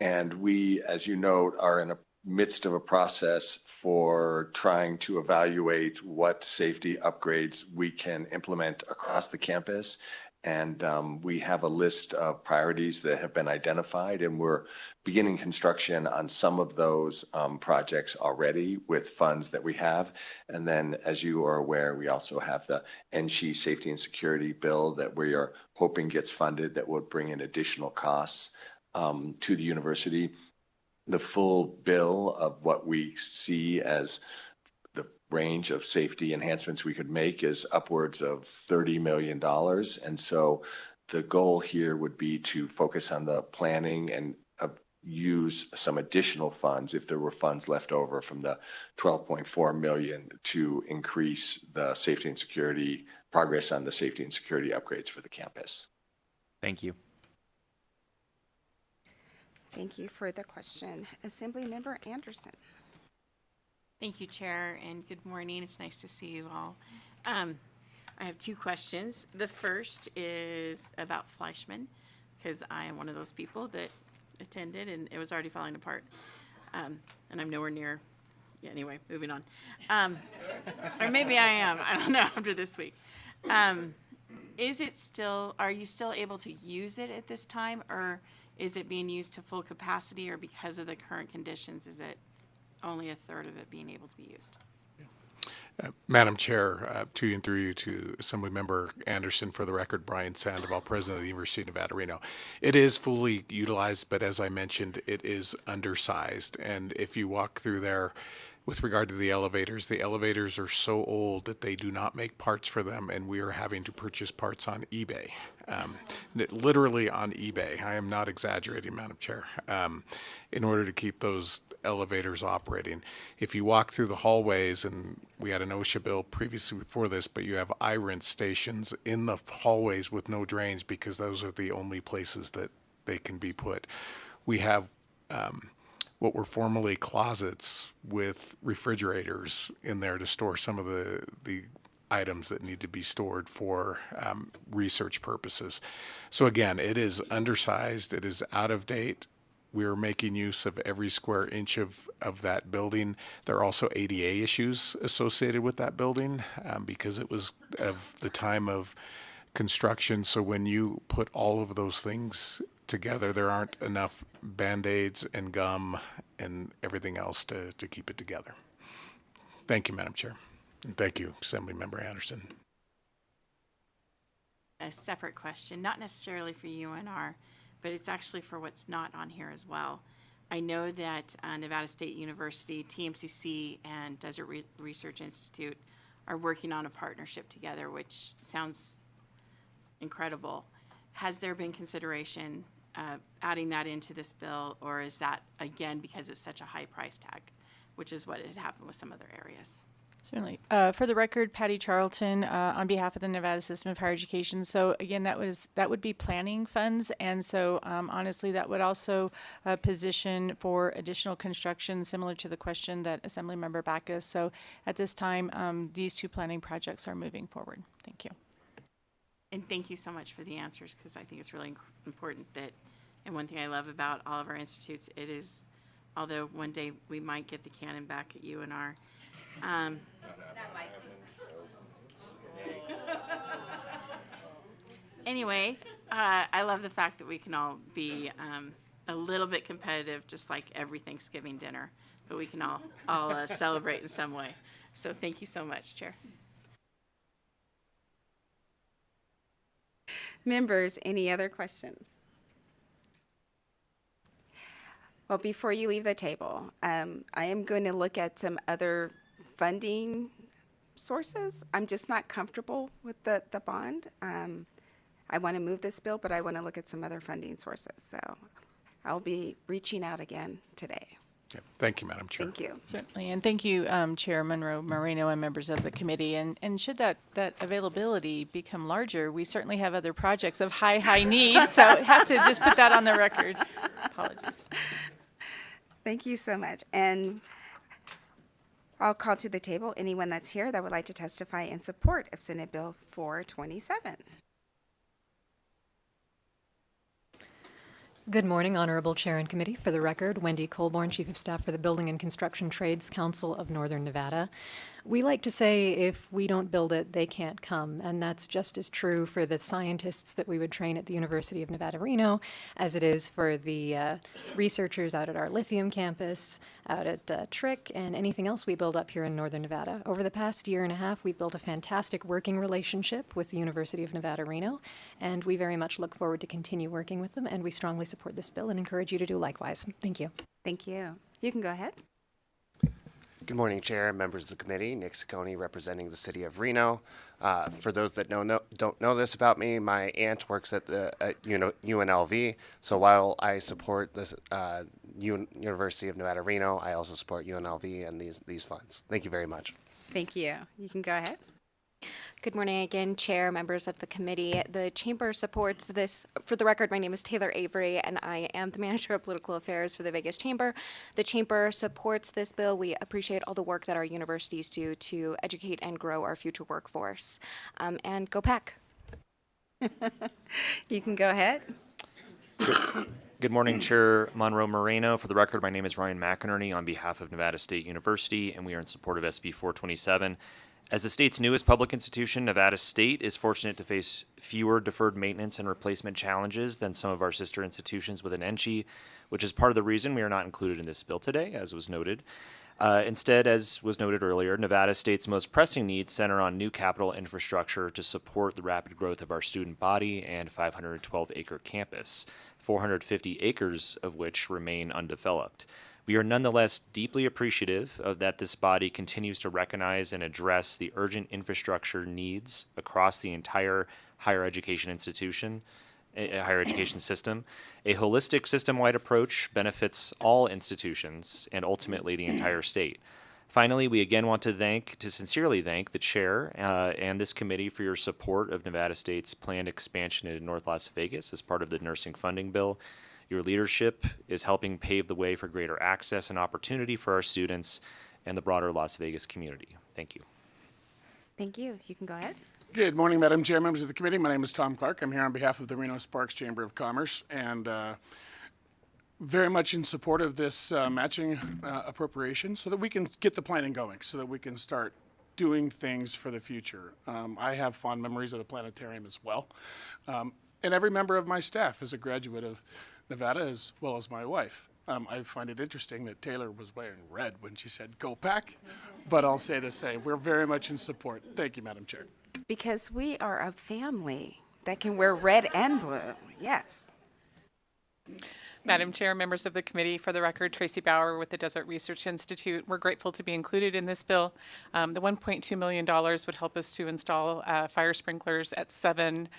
And we, as you note, are in a midst of a process for trying to evaluate what safety upgrades we can implement across the campus. And we have a list of priorities that have been identified, and we're beginning construction on some of those projects already with funds that we have. And then, as you are aware, we also have the NSHE safety and security bill that we are hoping gets funded that would bring in additional costs to the university. The full bill of what we see as the range of safety enhancements we could make is upwards of $30 million. And so the goal here would be to focus on the planning and use some additional funds, if there were funds left over from the $12.4 million, to increase the safety and security progress on the safety and security upgrades for the campus. Thank you. Thank you for the question. Assemblymember Anderson. Thank you, Chair, and good morning. It's nice to see you all. I have two questions. The first is about Fleischman, because I am one of those people that attended and it was already falling apart. And I'm nowhere near, yeah, anyway, moving on. Or maybe I am, I don't know, after this week. Is it still, are you still able to use it at this time, or is it being used to full capacity, or because of the current conditions, is it only a third of it being able to be used? Madam Chair, to you and through you to Assemblymember Anderson, for the record, Brian Sandoval, President of the University of Nevada, Reno. It is fully utilized, but as I mentioned, it is undersized. And if you walk through there, with regard to the elevators are so old that they do not make parts for them, and we are having to purchase parts on eBay. Literally on eBay. I am not exaggerating, Madam Chair, in order to keep those elevators operating. If you walk through the hallways, and we had an OSHA bill previously before this, but you have iRent stations in the hallways with no drains because those are the only places that they can be put. We have what were formerly closets with refrigerators in there to store some of the items that need to be stored for research purposes. So again, it is undersized, it is out of date. We are making use of every square inch of that building. There are also ADA issues associated with that building because it was of the time of construction. So when you put all of those things together, there aren't enough Band-Aids and gum and everything else to keep it together. Thank you, Madam Chair. And thank you, Assemblymember Anderson. A separate question, not necessarily for UNR, but it's actually for what's not on here as well. I know that Nevada State University, TMCC, and Desert Research Institute are working on a partnership together, which sounds incredible. Has there been consideration adding that into this bill, or is that, again, because it's such a high price tag, which is what had happened with some other areas? Certainly. For the record, Patty Charlton, on behalf of the Nevada System of Higher Education. So again, that would be planning funds, and so honestly, that would also position for additional construction, similar to the question that Assemblymember Backus. So at this time, these two planning projects are moving forward. Thank you. And thank you so much for the answers, because I think it's really important that, and one thing I love about all of our institutes, it is, although one day we might get the cannon back at UNR. Anyway, I love the fact that we can all be a little bit competitive, just like every Thanksgiving dinner, but we can all celebrate in some way. So thank you so much, Chair. Members, any other questions? Well, before you leave the table, I am going to look at some other funding sources. I'm just not comfortable with the bond. I want to move this bill, but I want to look at some other funding sources. So I'll be reaching out again today. Okay. Thank you, Madam Chair. Thank you. Certainly, and thank you, Chair Monroe Moreno and members of the committee. And should that availability become larger, we certainly have other projects of high needs, so have to just put that on the record. Apologies. Thank you so much. And I'll call to the table anyone that's here that would like to testify in support of Senate Bill 427. Good morning, Honorable Chair and Committee. For the record, Wendy Colborn, Chief of Staff for the Building and Construction Trades Council of Northern Nevada. We like to say if we don't build it, they can't come, and that's just as true for the scientists that we would train at the University of Nevada, Reno, as it is for the researchers out at our lithium campus, out at TRIC, and anything else we build up here in Northern Nevada. Over the past year and a half, we've built a fantastic working relationship with the University of Nevada, Reno, and we very much look forward to continue working with them, and we strongly support this bill and encourage you to do likewise. Thank you. Thank you. You can go ahead. Good morning, Chair, members of the committee. Nick Ciccone representing the city of Reno. For those that don't know this about me, my aunt works at UNLV. So while I support this University of Nevada, Reno, I also support UNLV and these funds. Thank you very much. Thank you. You can go ahead. Good morning again, Chair, members of the committee. The Chamber supports this. For the record, my name is Taylor Avery, and I am the Manager of Political Affairs for the Vegas Chamber. The Chamber supports this bill. We appreciate all the work that our universities do to educate and grow our future workforce. And go Pack. You can go ahead. Good morning, Chair Monroe Moreno. For the record, my name is Ryan McInerney on behalf of Nevada State University, and we are in support of SB 427. As the state's newest public institution, Nevada State is fortunate to face fewer deferred maintenance and replacement challenges than some of our sister institutions within NCHE, which is part of the reason we are not included in this bill today, as was noted. Instead, as was noted earlier, Nevada State's most pressing needs center on new capital infrastructure to support the rapid growth of our student body and 512-acre campus, 450 acres of which remain undeveloped. We are nonetheless deeply appreciative of that this body continues to recognize and address the urgent infrastructure needs across the entire higher education system. A holistic system-wide approach benefits all institutions and ultimately the entire state. Finally, we again want to sincerely thank the chair and this committee for your support of Nevada State's planned expansion into North Las Vegas as part of the nursing funding bill. Your leadership is helping pave the way for greater access and opportunity for our students and the broader Las Vegas community. Thank you. Thank you. You can go ahead. Good morning, Madam Chair, members of the committee. My name is Tom Clark. I'm here on behalf of the Reno Sparks Chamber of Commerce, and very much in support of this matching appropriation so that we can get the planning going, so that we can start doing things for the future. I have fond memories of the planetarium as well. And every member of my staff is a graduate of Nevada, as well as my wife. I find it interesting that Taylor was wearing red when she said, "Go Pack," but I'll say the same. We're very much in support. Thank you, Madam Chair. Because we are a family that can wear red and blue. Yes. Madam Chair, members of the committee, for the record, Tracy Bauer with the Desert Research Institute. We're grateful to be included in this bill. The $1.2 million would help us to install fire sprinklers at 7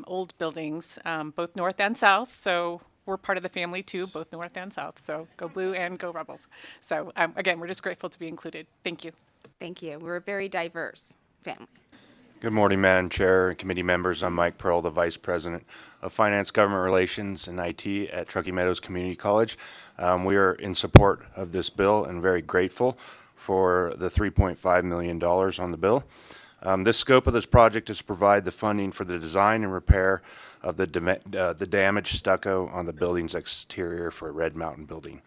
old buildings, both north and south. So we're part of the family too, both north and south. So go Blue and go Rebels. So again, we're just grateful to be included. Thank you. Thank you. We're a very diverse family. Good morning, Madam Chair and committee members. I'm Mike Pearl, the Vice President of Finance, Government Relations, and IT at Truckee Meadows Community College. We are in support of this bill and very grateful for the $3.5 million on the bill. The scope of this project is to provide the funding for the design and repair of the damaged stucco on the building's exterior for Red Mountain building.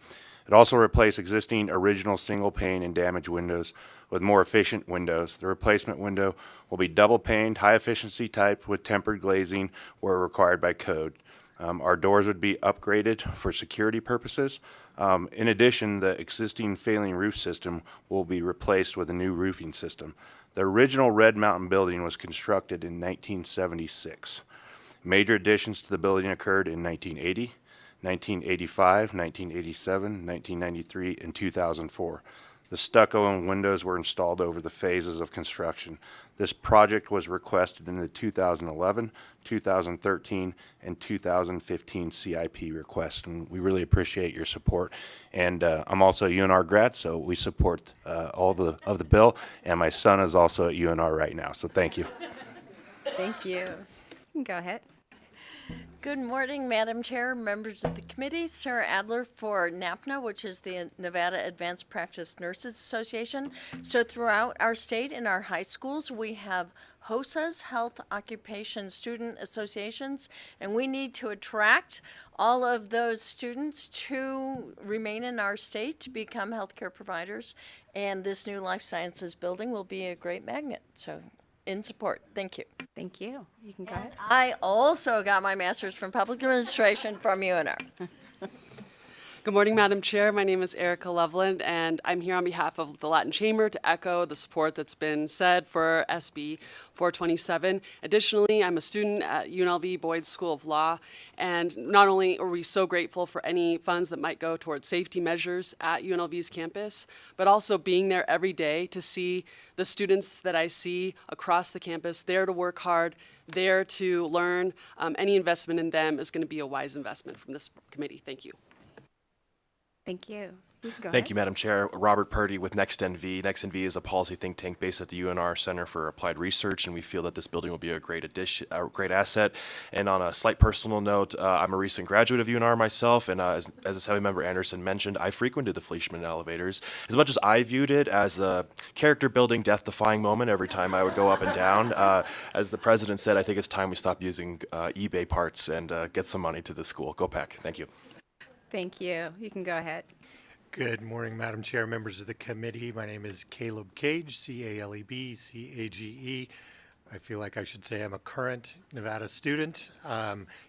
It also replaced existing original single pane and damaged windows with more efficient windows. The replacement window will be double paned, high efficiency type with tempered glazing where required by code. Our doors would be upgraded for security purposes. In addition, the existing failing roof system will be replaced with a new roofing system. The original Red Mountain building was constructed in 1976. Major additions to the building occurred in 1980, 1985, 1987, 1993, and 2004. The stucco and windows were installed over the phases of construction. This project was requested in the 2011, 2013, and 2015 CIP requests, and we really appreciate your support. And I'm also a UNR grad, so we support all of the bill, and my son is also at UNR right now, so thank you. Thank you. You can go ahead. Good morning, Madam Chair, members of the committee. Sarah Adler for NAPNA, which is the Nevada Advanced Practice Nurses Association. So throughout our state and our high schools, we have HOSAs, Health Occupation Student Associations, and we need to attract all of those students to remain in our state to become healthcare providers. And this new life sciences building will be a great magnet. So in support. Thank you. Thank you. You can go ahead. I also got my master's from public administration from UNR. Good morning, Madam Chair. My name is Erica Loveland, and I'm here on behalf of the Latin Chamber to echo the support that's been said for SB 427. Additionally, I'm a student at UNLV Boyd School of Law, and not only are we so grateful for any funds that might go towards safety measures at UNLV's campus, but also being there every day to see the students that I see across the campus there to work hard, there to learn. Any investment in them is going to be a wise investment from this committee. Thank you. Thank you. Thank you, Madam Chair. Robert Purdy with NextNV. NextNV is a policy think tank based at the UNR Center for Applied Research, and we feel that this building will be a great addition, a great asset. And on a slight personal note, I'm a recent graduate of UNR myself, and as Assembly Member Anderson mentioned, I frequented the Fleischmann elevators. As much as I viewed it as a character-building, death-defying moment every time I would go up and down, as the President said, I think it's time we stop using eBay parts and get some money to the school. Go Pack. Thank you. Thank you. You can go ahead. Good morning, Madam Chair, members of the committee. My name is Caleb Cage, C-A-L-E-B, C-A-G-E. I feel like I should say I'm a current Nevada student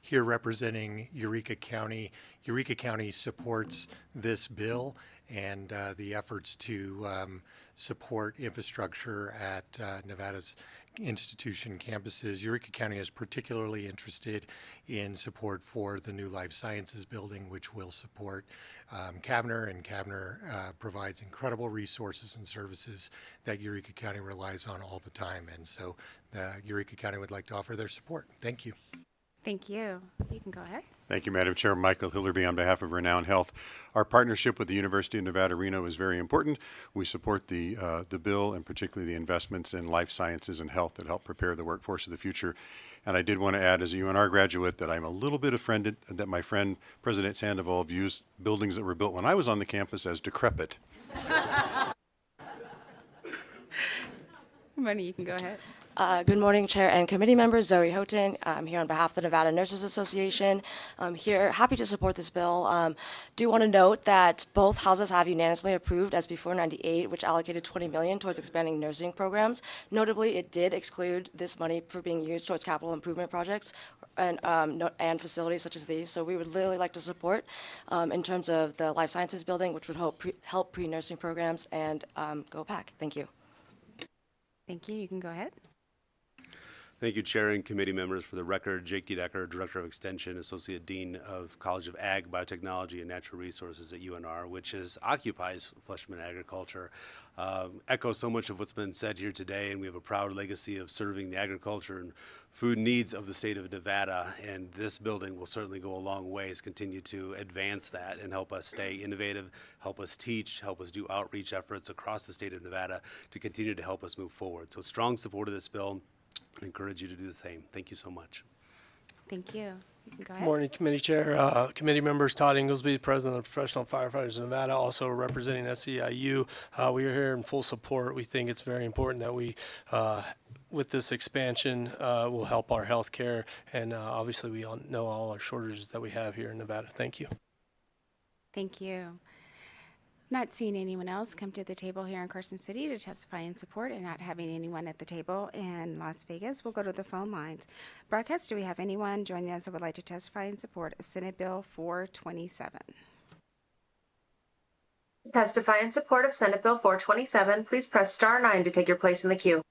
here representing Eureka County. Eureka County supports this bill and the efforts to support infrastructure at Nevada's institution campuses. Eureka County is particularly interested in support for the new life sciences building, which will support Kavner, and Kavner provides incredible resources and services that Eureka County relies on all the time. And so Eureka County would like to offer their support. Thank you. Thank you. You can go ahead. Thank you, Madam Chair. Michael Hillerby on behalf of Renown Health. Our partnership with the University of Nevada, Reno is very important. We support the bill and particularly the investments in life sciences and health that help prepare the workforce of the future. And I did want to add, as a UNR graduate, that I'm a little bit offended that my friend President Sandoval views buildings that were built when I was on the campus as decrepit. morning. You can go ahead. Good morning, Chair and committee members. Zoe Houghton. I'm here on behalf of the Nevada Nurses Association. I'm here, happy to support this bill. Do want to note that both houses have unanimously approved SB 498, which allocated $20 million towards expanding nursing programs. Notably, it did exclude this money for being used towards capital improvement projects and facilities such as these. So we would really like to support in terms of the life sciences building, which would help pre-nursing programs, and go PAC. Thank you. Thank you. You can go ahead. Thank you, Chair and committee members. For the record, Jake D. Decker, Director of Extension, Associate Dean of College of Ag, Biotechnology, and Natural Resources at UNR, which occupies Fleischmann Agriculture. Echo so much of what's been said here today, and we have a proud legacy of serving the agriculture and food needs of the state of Nevada, and this building will certainly go a long ways, continue to advance that and help us stay innovative, help us teach, help us do outreach efforts across the state of Nevada to continue to help us move forward. So strong support of this bill. I encourage you to do the same. Thank you so much. Thank you. You can go Good ahead. morning, Committee Chair, committee members. Todd Inglesby, President of Professional Firefighters of Nevada, also representing SEIU. We are here in full support. We think it's very important that we, with this expansion, will help our health care. And obviously, we all know all our shortages that we have here in Nevada. Thank you. Thank you. Not seeing anyone else come to the table here in Carson City to testify in support, and not having anyone at the table in Las Vegas, we'll go to the phone lines. Broadcast, do we have anyone joining us that would like to testify in support of Senate Bill 427? Testify in support of Senate Bill 427, please press star 9 to take your place in the queue.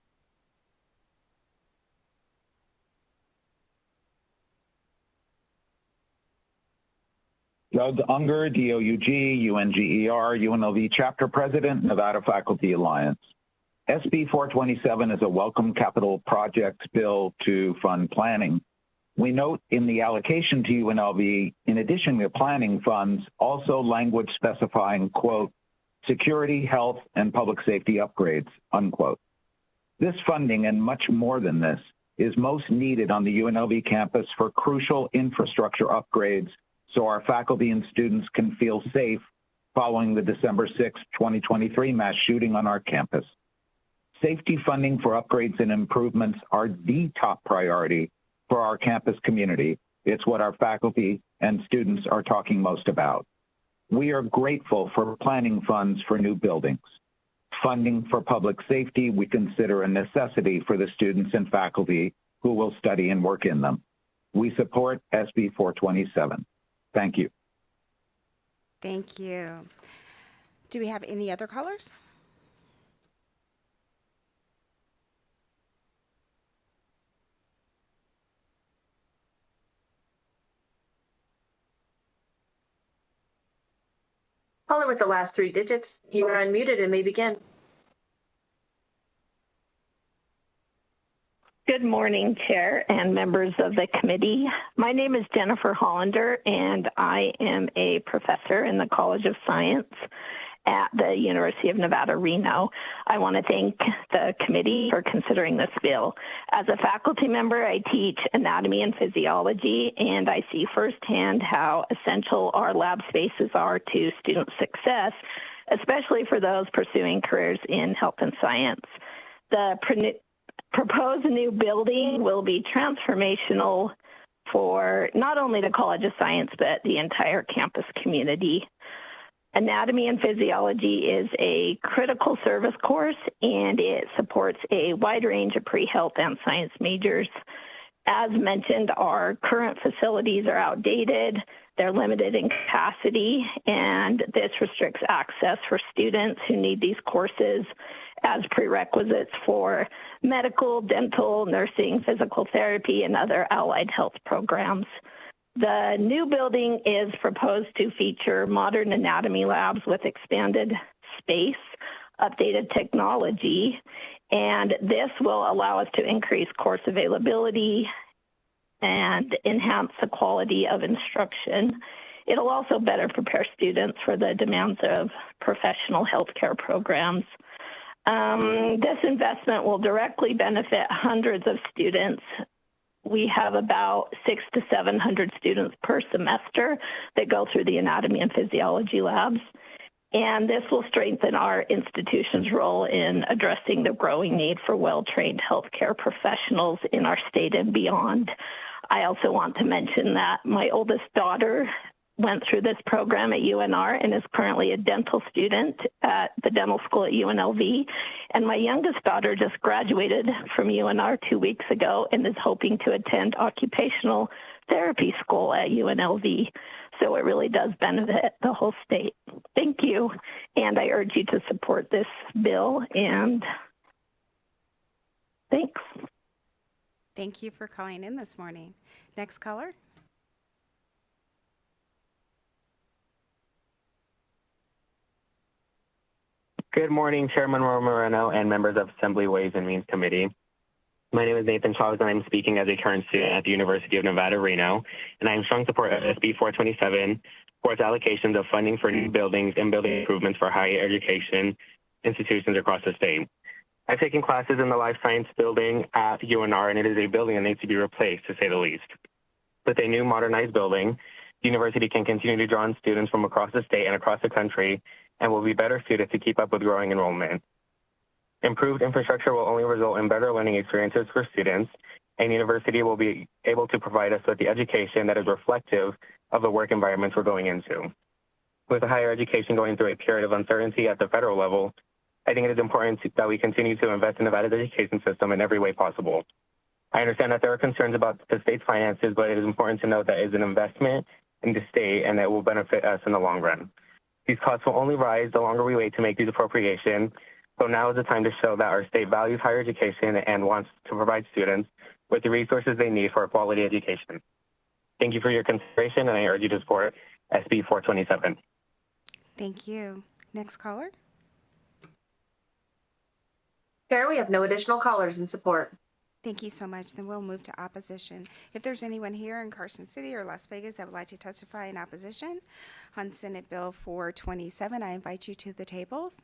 Doug Unger, DOUG, UNGER, UNLV Chapter President, Nevada Faculty Alliance. SB 427 is a welcome capital projects bill to fund planning. We note in the allocation to UNLV, in addition to planning funds, also language specifying, quote, security, health, and public safety upgrades, unquote. This funding, and much more than this, is most needed on the UNLV campus for crucial infrastructure upgrades so our faculty and students can feel safe following the December 6, 2023 mass shooting on our campus. Safety funding for upgrades and improvements are the top priority for our campus community. It's what our faculty and students are talking most about. We are grateful for planning funds for new buildings. Funding for public safety we consider a necessity for the students and faculty who will study and work in them. We support SB 427. Thank you. Thank you. Do we have any other callers? Caller with the last 3 digits, you are unmuted and may begin. Good morning, Chair and members of the committee. My name is Jennifer Hollander, and I am a professor in the College of Science at the University of Nevada, Reno. I want to thank the committee for considering this bill. As a faculty member, I teach anatomy and physiology, and I see firsthand how essential our lab spaces are to student success, especially for those pursuing careers in health and science. The proposed new building will be transformational for not only the College of Science, but the entire campus community. Anatomy and physiology is a critical service course, and it supports a wide range of pre-health and science majors. As mentioned, our current facilities are outdated, they're limited in capacity, and this restricts access for students who need these courses as prerequisites for medical, dental, nursing, physical therapy, and other allied health programs. The new building is proposed to feature modern anatomy labs with expanded space, updated technology, and this will allow us to increase course availability and enhance the quality of instruction. It'll also better prepare students for the demands of professional healthcare programs. This investment will directly benefit hundreds of students. We have about 600 to 700 students per semester that go through the anatomy and physiology labs. And this will strengthen our institution's role in addressing the growing need for well-trained healthcare professionals in our state and beyond. I also want to mention that my oldest daughter went through this program at UNR and is currently a dental student at the dental school at UNLV. And my youngest daughter just graduated from UNR 2 weeks ago and is hoping to attend occupational therapy school at UNLV. So it really does benefit the whole state. Thank you. And I urge you to support this bill, and thanks. Thank you for calling in this morning. Next caller. Good morning, Chairman Moreno and members of Assembly Ways and Means Committee. My name is Nathan Charles, and I'm speaking as a current student at the University of Nevada, Reno, and I am strong support of SB 427 for its allocations of funding for new buildings and building improvements for higher education institutions across the state. I've taken classes in the life science building at UNR, and it is a building that needs to be replaced, to say the least. With a new modernized building, the university can continue to draw in students from across the state and across the country and will be better suited to keep up with growing enrollment. Improved infrastructure will only result in better learning experiences for students, and university will be able to provide us with the education that is reflective of the work environments we're going into. With higher education going through a period of uncertainty at the federal level, I think it is important that we continue to invest in Nevada's education system in every way possible. I understand that there are concerns about the state's finances, but it is important to note that it is an investment in the state and that it will benefit us in the long run. These costs will only rise the longer we wait to make these appropriations, so now is the time to show that our state values higher education and wants to provide students with the resources they need for a quality education. Thank you for your consideration, and I urge you to support SB 427. Thank you. Next caller. Chair, we have no additional callers in support. Thank you so much. Then we'll move to opposition. If there's anyone here in Carson City or Las Vegas that would like to testify in opposition on Senate Bill 427, I invite you to the tables.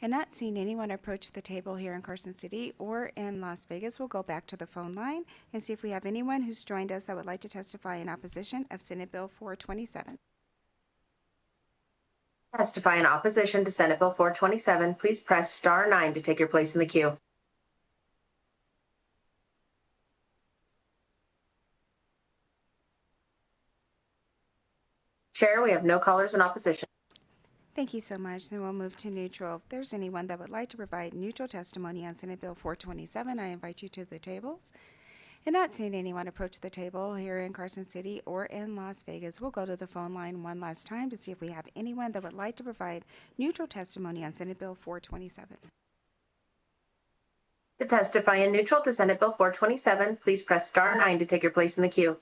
And not seeing anyone approach the table here in Carson City or in Las Vegas, we'll go back to the phone line and see if we have anyone who's joined us that would like to testify in opposition of Senate Bill 427. Testify in opposition to Senate Bill 427, please press star 9 to take your place in the queue. Chair, we have no callers in opposition. Thank you so much. Then we'll move to neutral. If there's anyone that would like to provide neutral testimony on Senate Bill 427, I invite you to the tables. And not seeing anyone approach the table here in Carson City or in Las Vegas, we'll go to the phone line one last time to see if we have anyone that would like to provide neutral testimony on Senate Bill 427. To testify in neutral to Senate Bill 427, please press star 9 to take your place in the queue.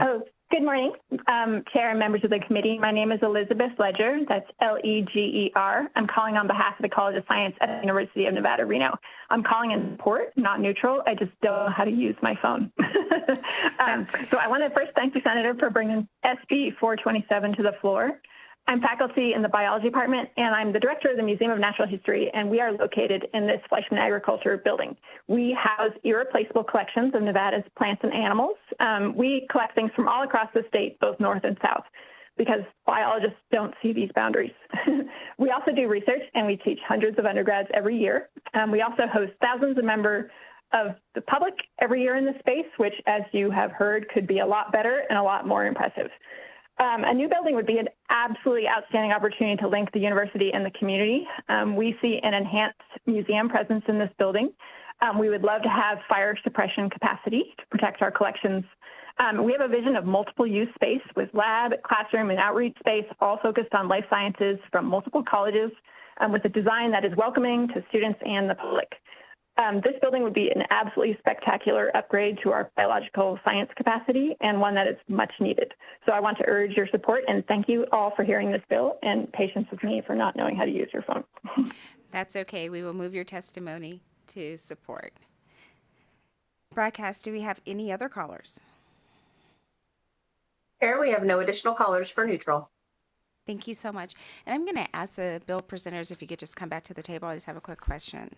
Oh, good morning, Chair and members of the committee. My name is Elizabeth Ledger. That's Leger. I'm calling on behalf of the College of Science at the University of Nevada, Reno. I'm calling in support, not neutral. I just don't know how to use my phone. So I want to first thank the Senator for bringing SB 427 to the floor. I'm faculty in the biology department, and I'm the director of the Museum of Natural History, and we are located in this Fleischman Agriculture building. We house irreplaceable collections of Nevada's plants and animals. We collect things from all across the state, both north and south, because biologists don't see these boundaries. We also do research, and we teach hundreds of undergrads every year. We also host thousands of members of the public every year in this space, which, as you have heard, could be a lot better and a lot more impressive. A new building would be an absolutely outstanding opportunity to link the university and the community. We see an enhanced museum presence in this building. We would love to have fire suppression capacity to protect our collections. We have a vision of multiple use space with lab, classroom, and outreach space, all focused on life sciences from multiple colleges, with a design that is welcoming to students and the public. This building would be an absolutely spectacular upgrade to our biological science capacity and one that is much needed. So I want to urge your support and thank you all for hearing this bill and patience with me for not knowing how to use your phone. That's okay. We will move your testimony to support. Broadcast, do we have any other callers? Chair, we have no additional callers for neutral. Thank you so much. And I'm going to ask the bill presenters if you could just come back to the table. I just have a quick question.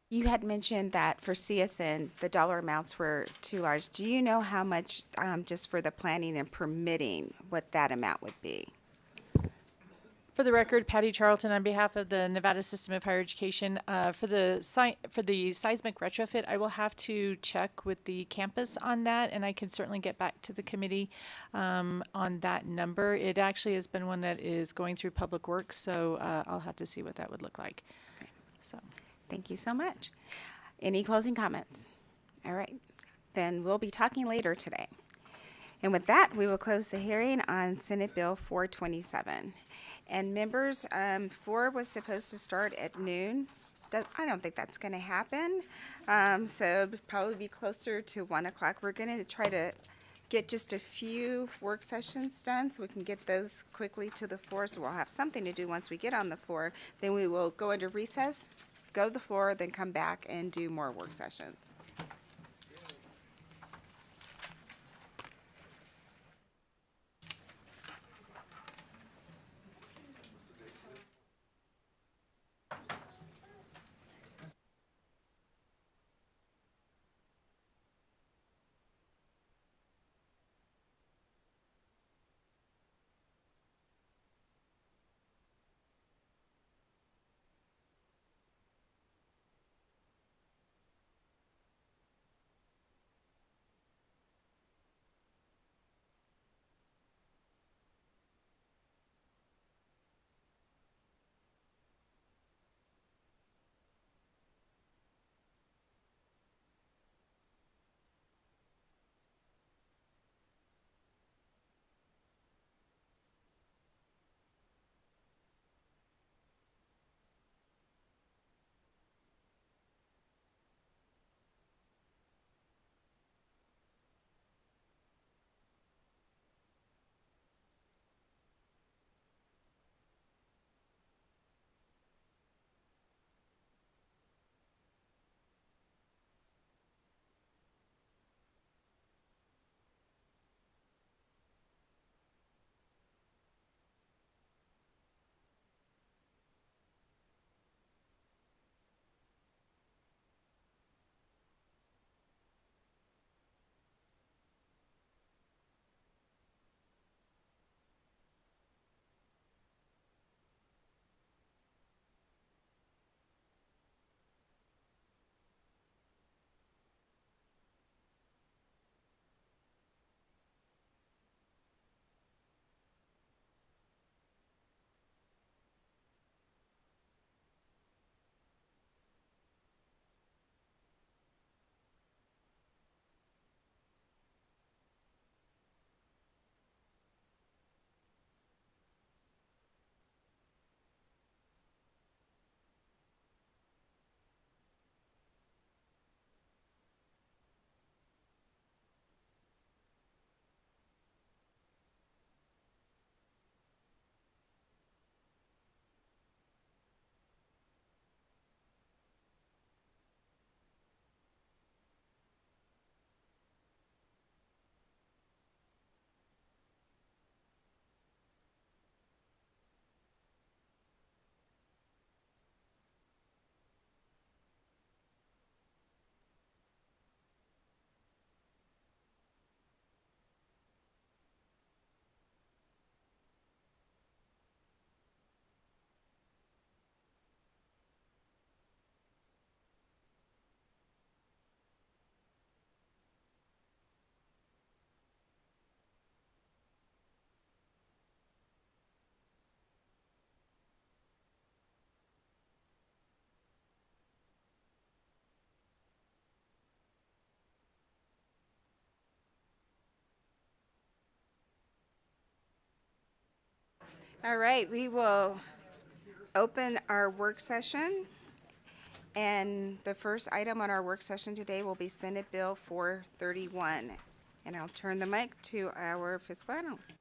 You had mentioned that for CSN, the dollar amounts were too large. Do you know how much, just for the planning and permitting, what that amount would be? For the record, Patty Charlton on behalf of the Nevada System of Higher Education. For the seismic retrofit, I will have to check with the campus on that, and I can certainly get back to the committee on that number. It actually has been one that is going through Public Works, so I'll have to see what that would look like. So, thank you so much. Any closing comments? All right, then we'll be talking later today. And with that, we will close the hearing on Senate Bill 427. And members, 4 was supposed to start at noon. I don't think that's going to happen. So it'll probably be closer to 1 o'clock. We're going to try to get just a few work sessions done so we can get those quickly to the floor. So we'll have something to do once we get on the floor. Then we will go into recess, go to the floor, then come back and do more work sessions. All right, we will open our work session. And the first item on our work session today will be Senate Bill 431. And I'll turn the mic to our fiscal analyst.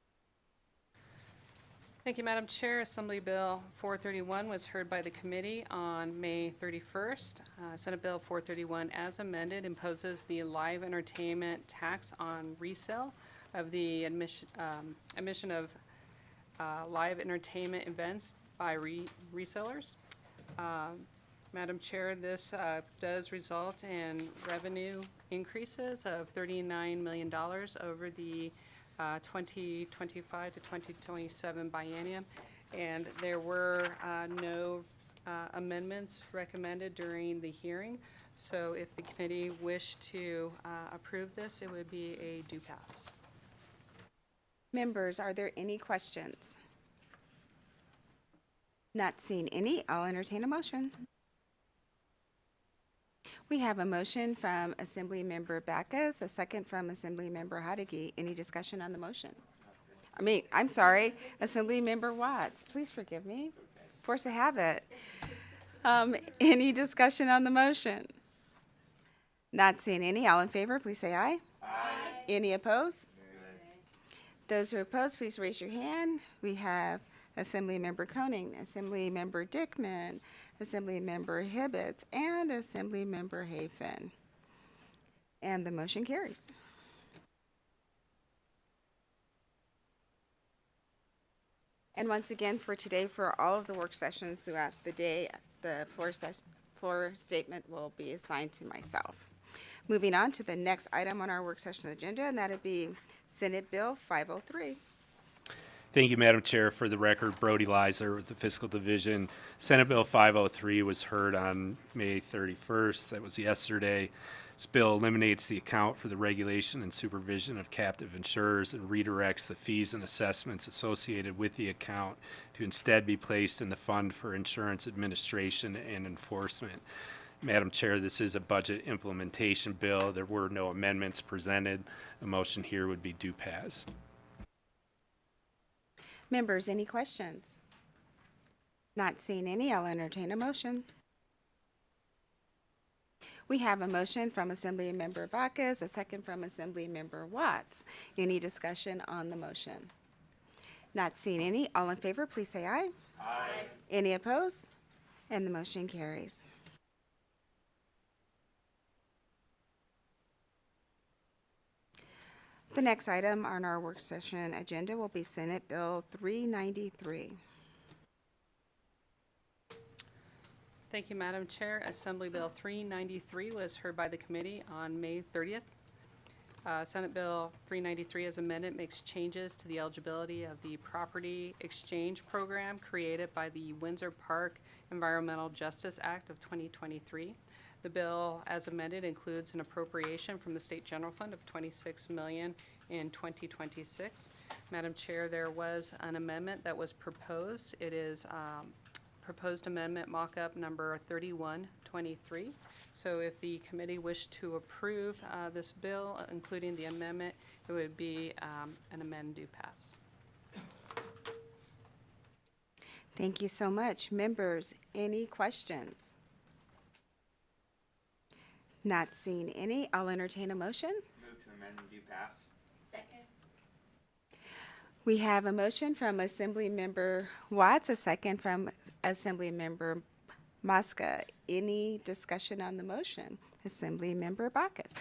Thank you, Madam Chair. Assembly Bill 431 was heard by the committee on May 31st. Senate Bill 431, as amended, imposes the live entertainment tax on resale of the admission of live entertainment events by resellers. Madam Chair, this does result in revenue increases of $39 million over the 2025 to 2027 biennium, and there were no amendments recommended during the hearing. So if the committee wished to approve this, it would be a do pass. Members, are there any questions? Not seeing any, I'll entertain a motion. We have a motion from Assemblymember Backus, a second from Assemblymember Hadigi. Any discussion on the motion? I'm sorry, Assemblymember Watts. Please forgive me. Force of habit. Any discussion on the motion? Not seeing any. All in favor, please say aye. Aye. Any opposed? Those who oppose, please raise your hand. We have Assemblymember Koenig, Assemblymember Dickman, Assemblymember Hibbets, and Assemblymember Hafen. And the motion carries. And once again, for today, for all of the work sessions throughout the day, the floor statement will be assigned to myself. Moving on to the next item on our work session agenda, and that would be Senate Bill 503. Thank you, Madam Chair. For the record, Brody Leiser with the Fiscal Division. Senate Bill 503 was heard on May 31st. That was yesterday. This bill eliminates the account for the regulation and supervision of captive insurers and redirects the fees and assessments associated with the account to instead be placed in the Fund for Insurance Administration and Enforcement. Madam Chair, this is a budget implementation bill. There were no amendments presented. A motion here would be do pass. Members, any questions? Not seeing any, I'll entertain a motion. We have a motion from Assemblymember Backus, a second from Assemblymember Watts. Any discussion on the motion? Not seeing any, all in favor, please say aye. Aye. Any opposed? And the motion carries. The next item on our work session agenda will be Senate Bill 393. Thank you, Madam Chair. Assembly Bill 393 was heard by the committee on May 30th. Senate Bill 393 as amended makes changes to the eligibility of the property exchange program created by the Windsor Park Environmental Justice Act of 2023. The bill, as amended, includes an appropriation from the State General Fund of $26 million in 2026. Madam Chair, there was an amendment that was proposed. It is proposed amendment mock-up number 3123. So if the committee wished to approve this bill, including the amendment, it would be an amend do pass. Thank you so much. Members, any questions? Not seeing any, I'll entertain a motion. Move to amend and do pass. Second. We have a motion from Assemblymember Watts, a second from Assemblymember Mosca. Any discussion on the motion? Assemblymember Backus.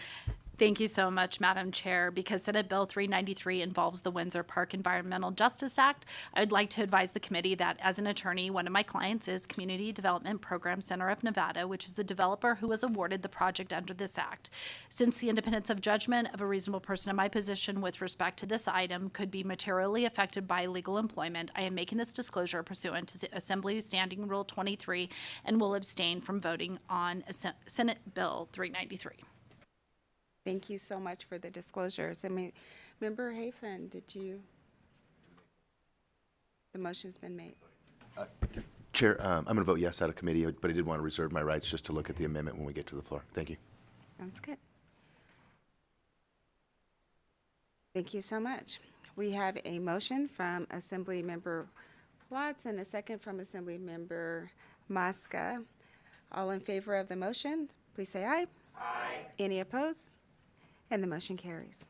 Thank you so much, Madam Chair. Because Senate Bill 393 involves the Windsor Park Environmental Justice Act, I'd like to advise the committee that as an attorney, one of my clients is Community Development Program Center of Nevada, which is the developer who was awarded the project under this act. Since the independence of judgment of a reasonable person in my position with respect to this item could be materially affected by legal employment, I am making this disclosure pursuant to Assembly Standing Rule 23 and will abstain from voting on Senate Bill 393. Thank you so much for the disclosures. Member Hafen, the motion's been made. Chair, I'm going to vote yes out of committee, but I did want to reserve my rights just to look at the amendment when we get to the floor. Thank you. Sounds good. Thank you so much. We have a motion from Assemblymember Watts and a second from Assemblymember Mosca. All in favor of the motion, please say aye. Aye. Any opposed? And the motion carries.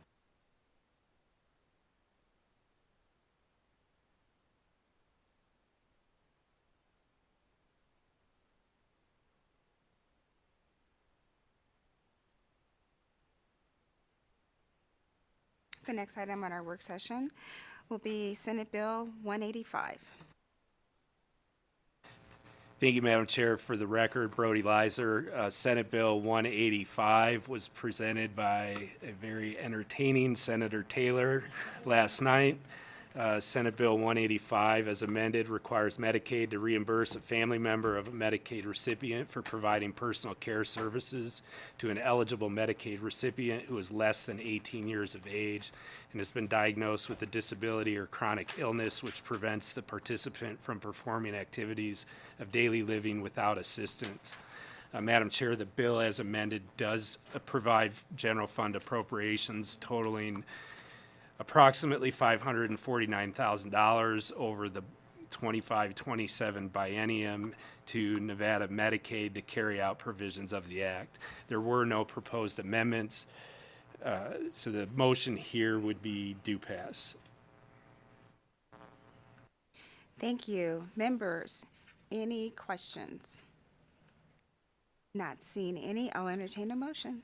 The next item on our work session will be Senate Bill 185. Thank you, Madam Chair. For the record, Brody Leiser. Senate Bill 185 was presented by a very entertaining Senator Taylor last night. Senate Bill 185, as amended, requires Medicaid to reimburse a family member of a Medicaid recipient for providing personal care services to an eligible Medicaid recipient who is less than 18 years of age and has been diagnosed with a disability or chronic illness which prevents the participant from performing activities of daily living without assistance. Madam Chair, the bill as amended does provide general fund appropriations totaling approximately $549,000 over the 25-27 biennium to Nevada Medicaid to carry out provisions of the act. There were no proposed amendments, so the motion here would be do pass. Thank you. Members, any questions? Not seeing any, I'll entertain a motion.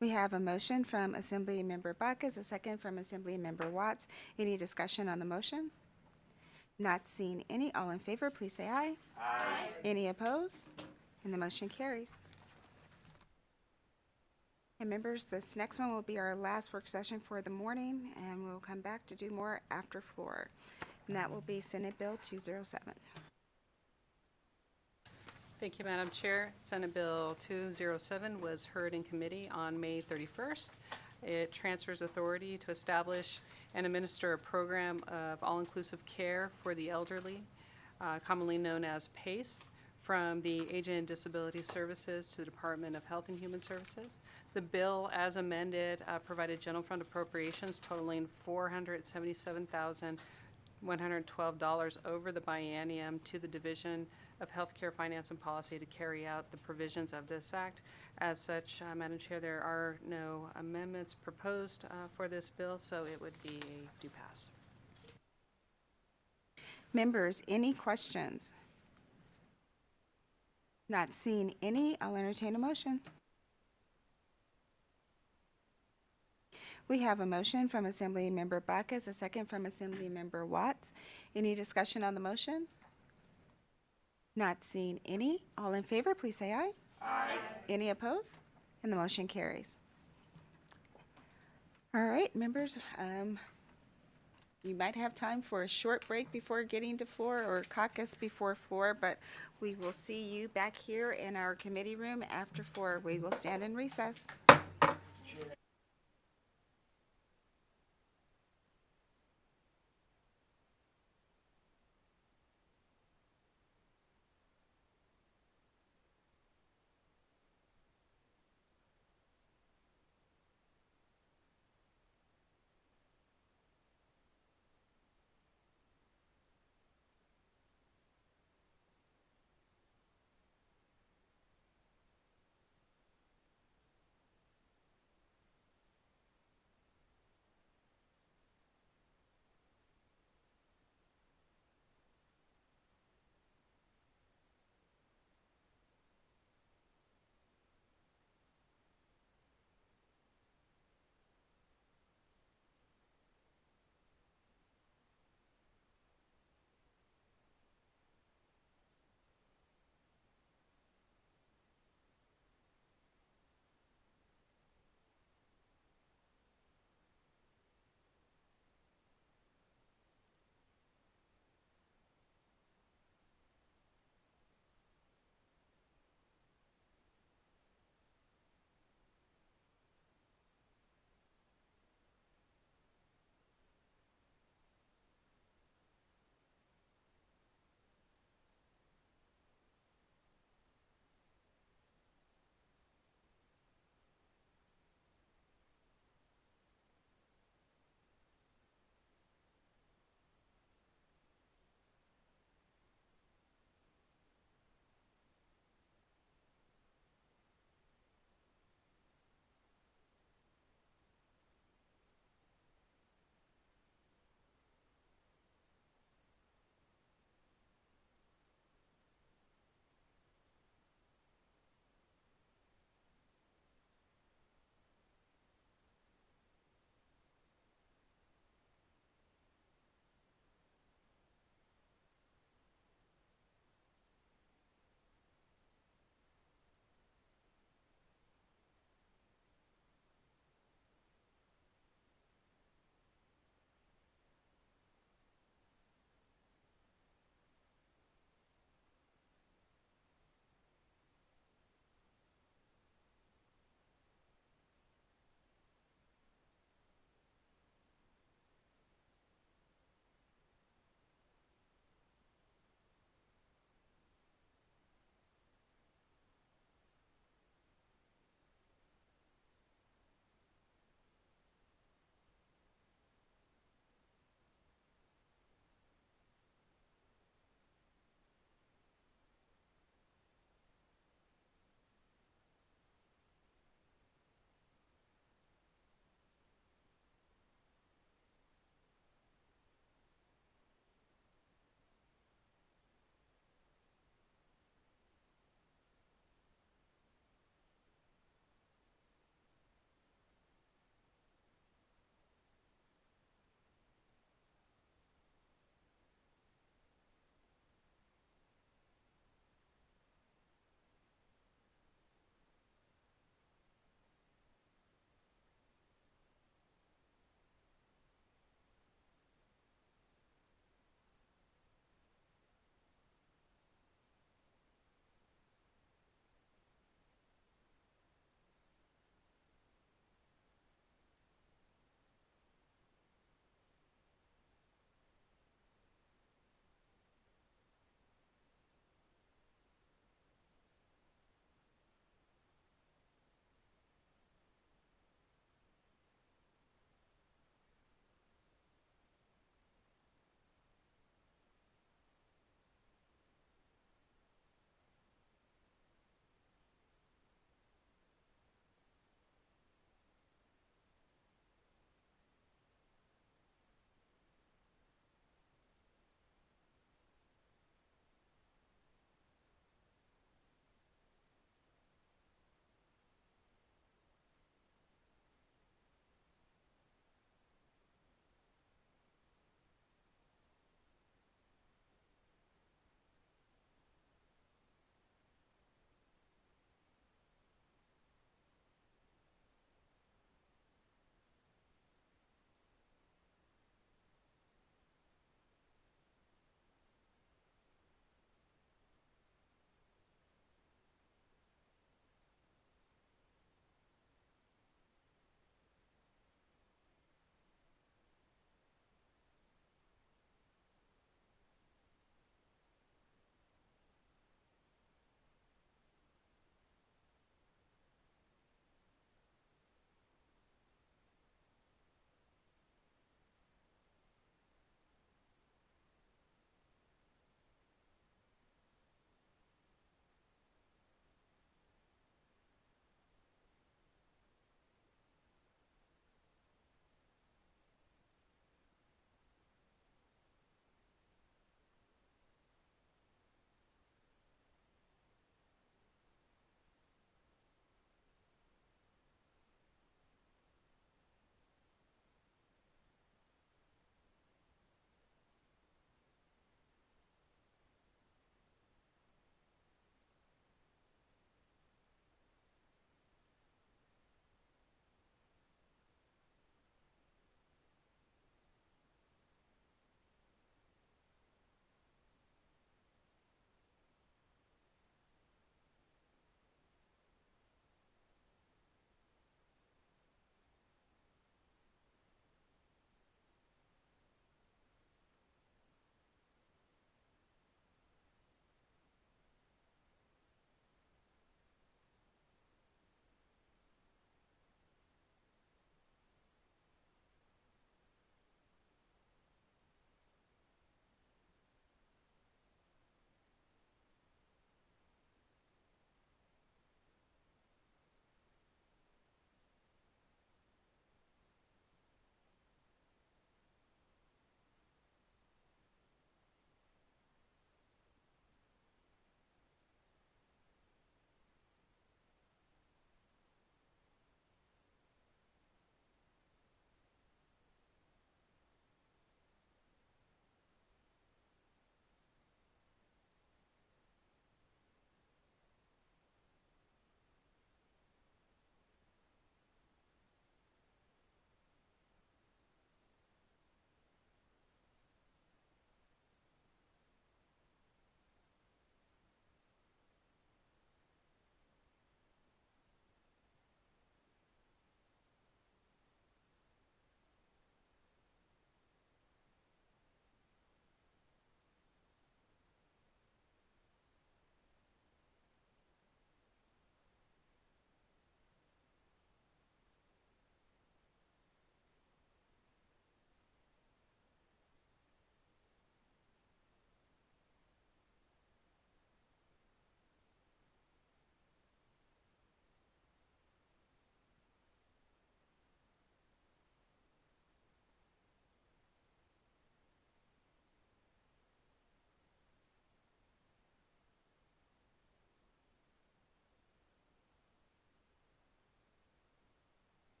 We have a motion from Assembly Member Bacchus, a second from Assembly Member Watts. Any discussion on the motion? Not seeing any, all in favor, please say aye. Aye. Any opposed? And the motion carries. And members, this next one will be our last work session for the morning, and we'll come back to do more after floor. And that will be Senate Bill 207. Thank you, Madam Chair. Senate Bill 207 was heard in committee on May 31st. It transfers authority to establish and administer a program of all-inclusive care for the elderly, commonly known as PACE, from the Aging and Disability Services to the Department of Health and Human Services. The bill, as amended, provided general fund appropriations totaling $477,112 over the biennium to the Division of Healthcare Finance and Policy to carry out the provisions of this act. As such, Madam Chair, there are no amendments proposed for this bill, so it would be a do pass. Members, any questions? Not seeing any, I'll entertain a motion. We have a motion from Assembly Member Bacchus, a second from Assembly Member Watts. Any discussion on the motion? Not seeing any. All in favor, please say aye. Aye. Any opposed? And the motion carries. All right, members, you might have time for a short break before getting to floor or caucus before floor, but we will see you back here in our committee room after floor. We will stand in recess.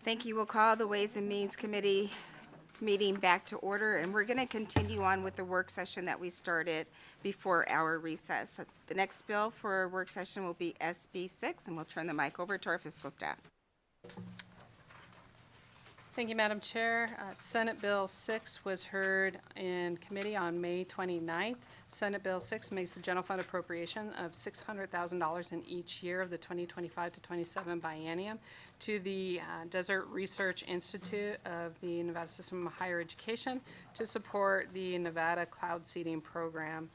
Thank you. We'll call the Ways and Means Committee meeting back to order, and we're going to continue on with the work session that we started before our recess. The next bill for work session will be SB 6, and we'll turn the mic over to our fiscal staff. Thank you, Madam Chair. Senate Bill 6 was heard in committee on May 29th. Senate Bill 6 makes a general fund appropriation of $600,000 in each year of the 2025 to 27 biennium to the Desert Research Institute of the Nevada System of Higher Education to support the Nevada Cloud Seeding Program.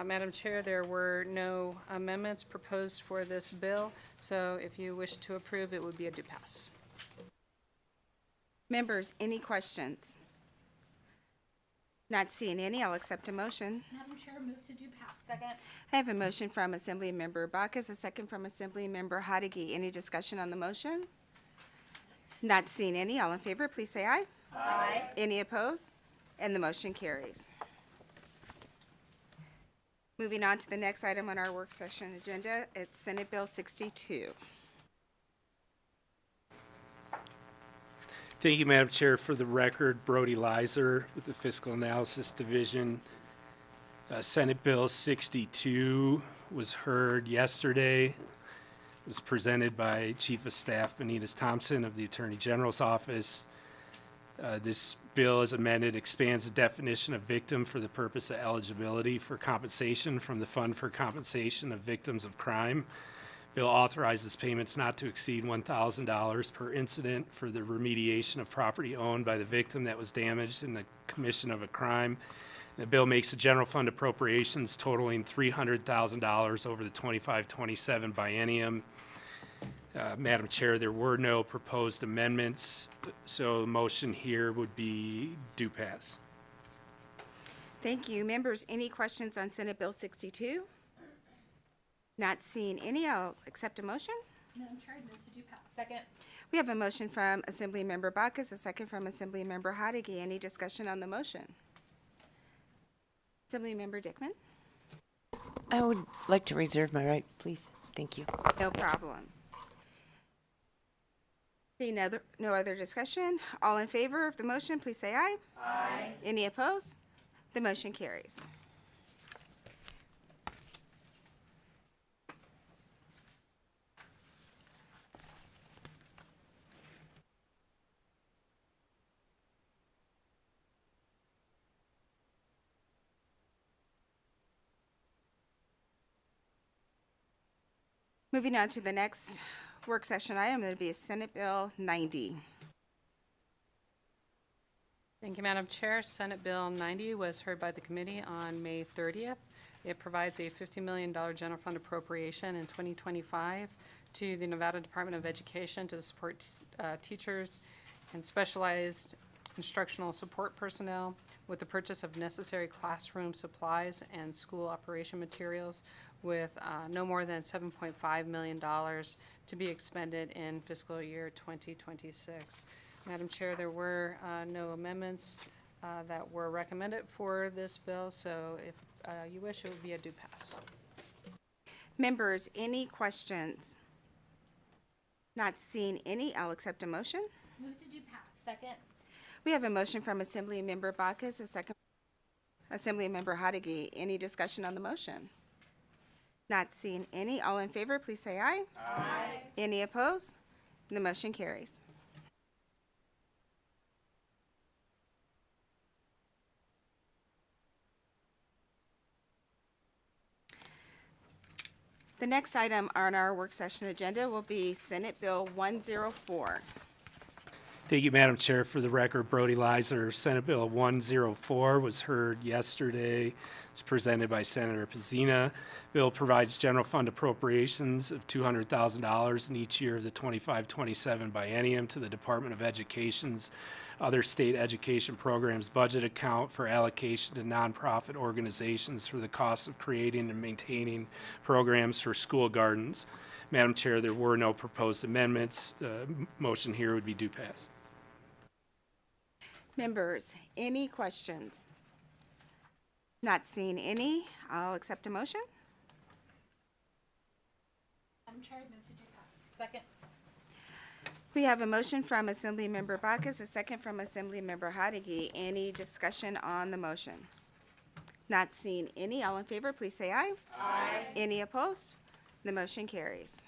Madam Chair, there were no amendments proposed for this bill, so if you wish to approve, it would be a do pass. Members, any questions? Not seeing any, I'll accept a motion. Madam Chair, move to do pass. Second. I have a motion from Assembly Member Bacchus, a second from Assembly Member Hadigi. Any discussion on the motion? Not seeing any, all in favor, please say aye. Aye. Any opposed? And the motion carries. Moving on to the next item on our work session agenda, it's Senate Bill 62. Thank you, Madam Chair. For the record, Brody Leiser with the Fiscal Analysis Division. Senate Bill 62 was heard yesterday. It was presented by Chief of Staff Benitez Thompson of the Attorney General's Office. This bill, as amended, expands the definition of victim for the purpose of eligibility for compensation from the Fund for Compensation of Victims of Crime. Bill authorizes payments not to exceed $1,000 per incident for the remediation of property owned by the victim that was damaged in the commission of a crime. The bill makes the general fund appropriations totaling $300,000 over the 25-27 biennium. Madam Chair, there were no proposed amendments, so the motion here would be do pass. Thank you. Members, any questions on Senate Bill 62? Not seeing any, I'll accept a motion. Madam Chair, move to do pass. Second. We have a motion from Assembly Member Bacchus, a second from Assembly Member Hadigi. Any discussion on the motion? Assembly Member Dickman? I would like to reserve my right, please. Thank you. No problem. Seeing no other discussion, all in favor of the motion, please say aye. Aye. Any opposed? The motion carries. Moving on to the next work session item, it'll be Senate Bill 90. Thank you, Madam Chair. Senate Bill 90 was heard by the committee on May 30th. It provides a $50 million general fund appropriation in 2025 to the Nevada Department of Education to support teachers and specialized instructional support personnel with the purchase of necessary classroom supplies and school operation materials with no more than $7.5 million to be expended in fiscal year 2026. Madam Chair, there were no amendments that were recommended for this bill, so if you wish, it would be a do pass. Members, any questions? Not seeing any, I'll accept a motion. Move to do pass. Second. We have a motion from Assembly Member Bacchus, a second Assembly Member Hadigi. Any discussion on the motion? Not seeing any, all in favor, please say aye. Aye. Any opposed? The motion carries. The next item on our work session agenda will be Senate Bill 104. Thank you, Madam Chair. For the record, Brody Leiser, Senate Bill 104 was heard yesterday. It's presented by Senator Pizzina. Bill provides general fund appropriations of $200,000 in each year of the 25-27 biennium to the Department of Education's other state education programs budget account for allocation to nonprofit organizations for the cost of creating and maintaining programs for school gardens. Madam Chair, there were no proposed amendments. Motion here would be do pass. Members, any questions? Not seeing any, I'll accept a motion. Madam Chair, move to do pass. Second. We have a motion from Assemblymember Bacchus, a second from Assemblymember Hadigi. Any discussion on the motion? Not seeing any. All in favor, please say aye. Aye. Any opposed? The motion carries.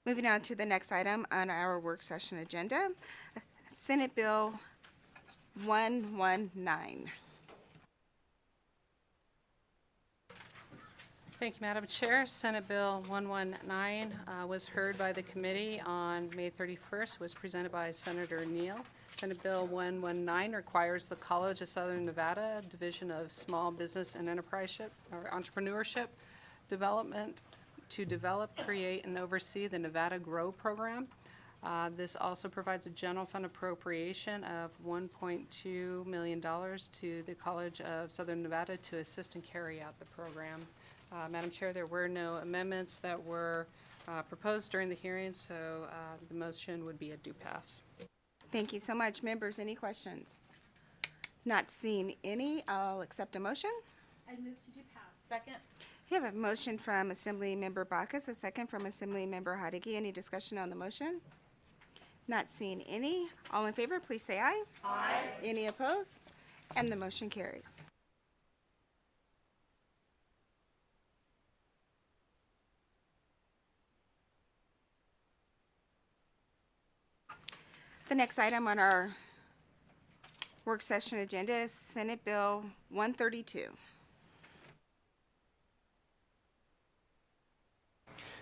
Moving on to the next item on our work session agenda, Senate Bill 119. Thank you, Madam Chair. Senate Bill 119 was heard by the committee on May 31st, was presented by Senator Neal. Senate Bill 119 requires the College of Southern Nevada Division of Small Business and Entrepreneurship Development to develop, create, and oversee the Nevada Grow program. This also provides a general fund appropriation of $1.2 million to the College of Southern Nevada to assist and carry out the program. Madam Chair, there were no amendments that were proposed during the hearing, so the motion would be a do pass. Thank you so much. Members, any questions? Not seeing any, I'll accept a motion. I move to do pass. Second. We have a motion from Assemblymember Bacchus, a second from Assemblymember Hadigi. Any discussion on the motion? Not seeing any. All in favor, please say aye. Aye. Any opposed? And the motion carries. The next item on our work session agenda is Senate Bill 132.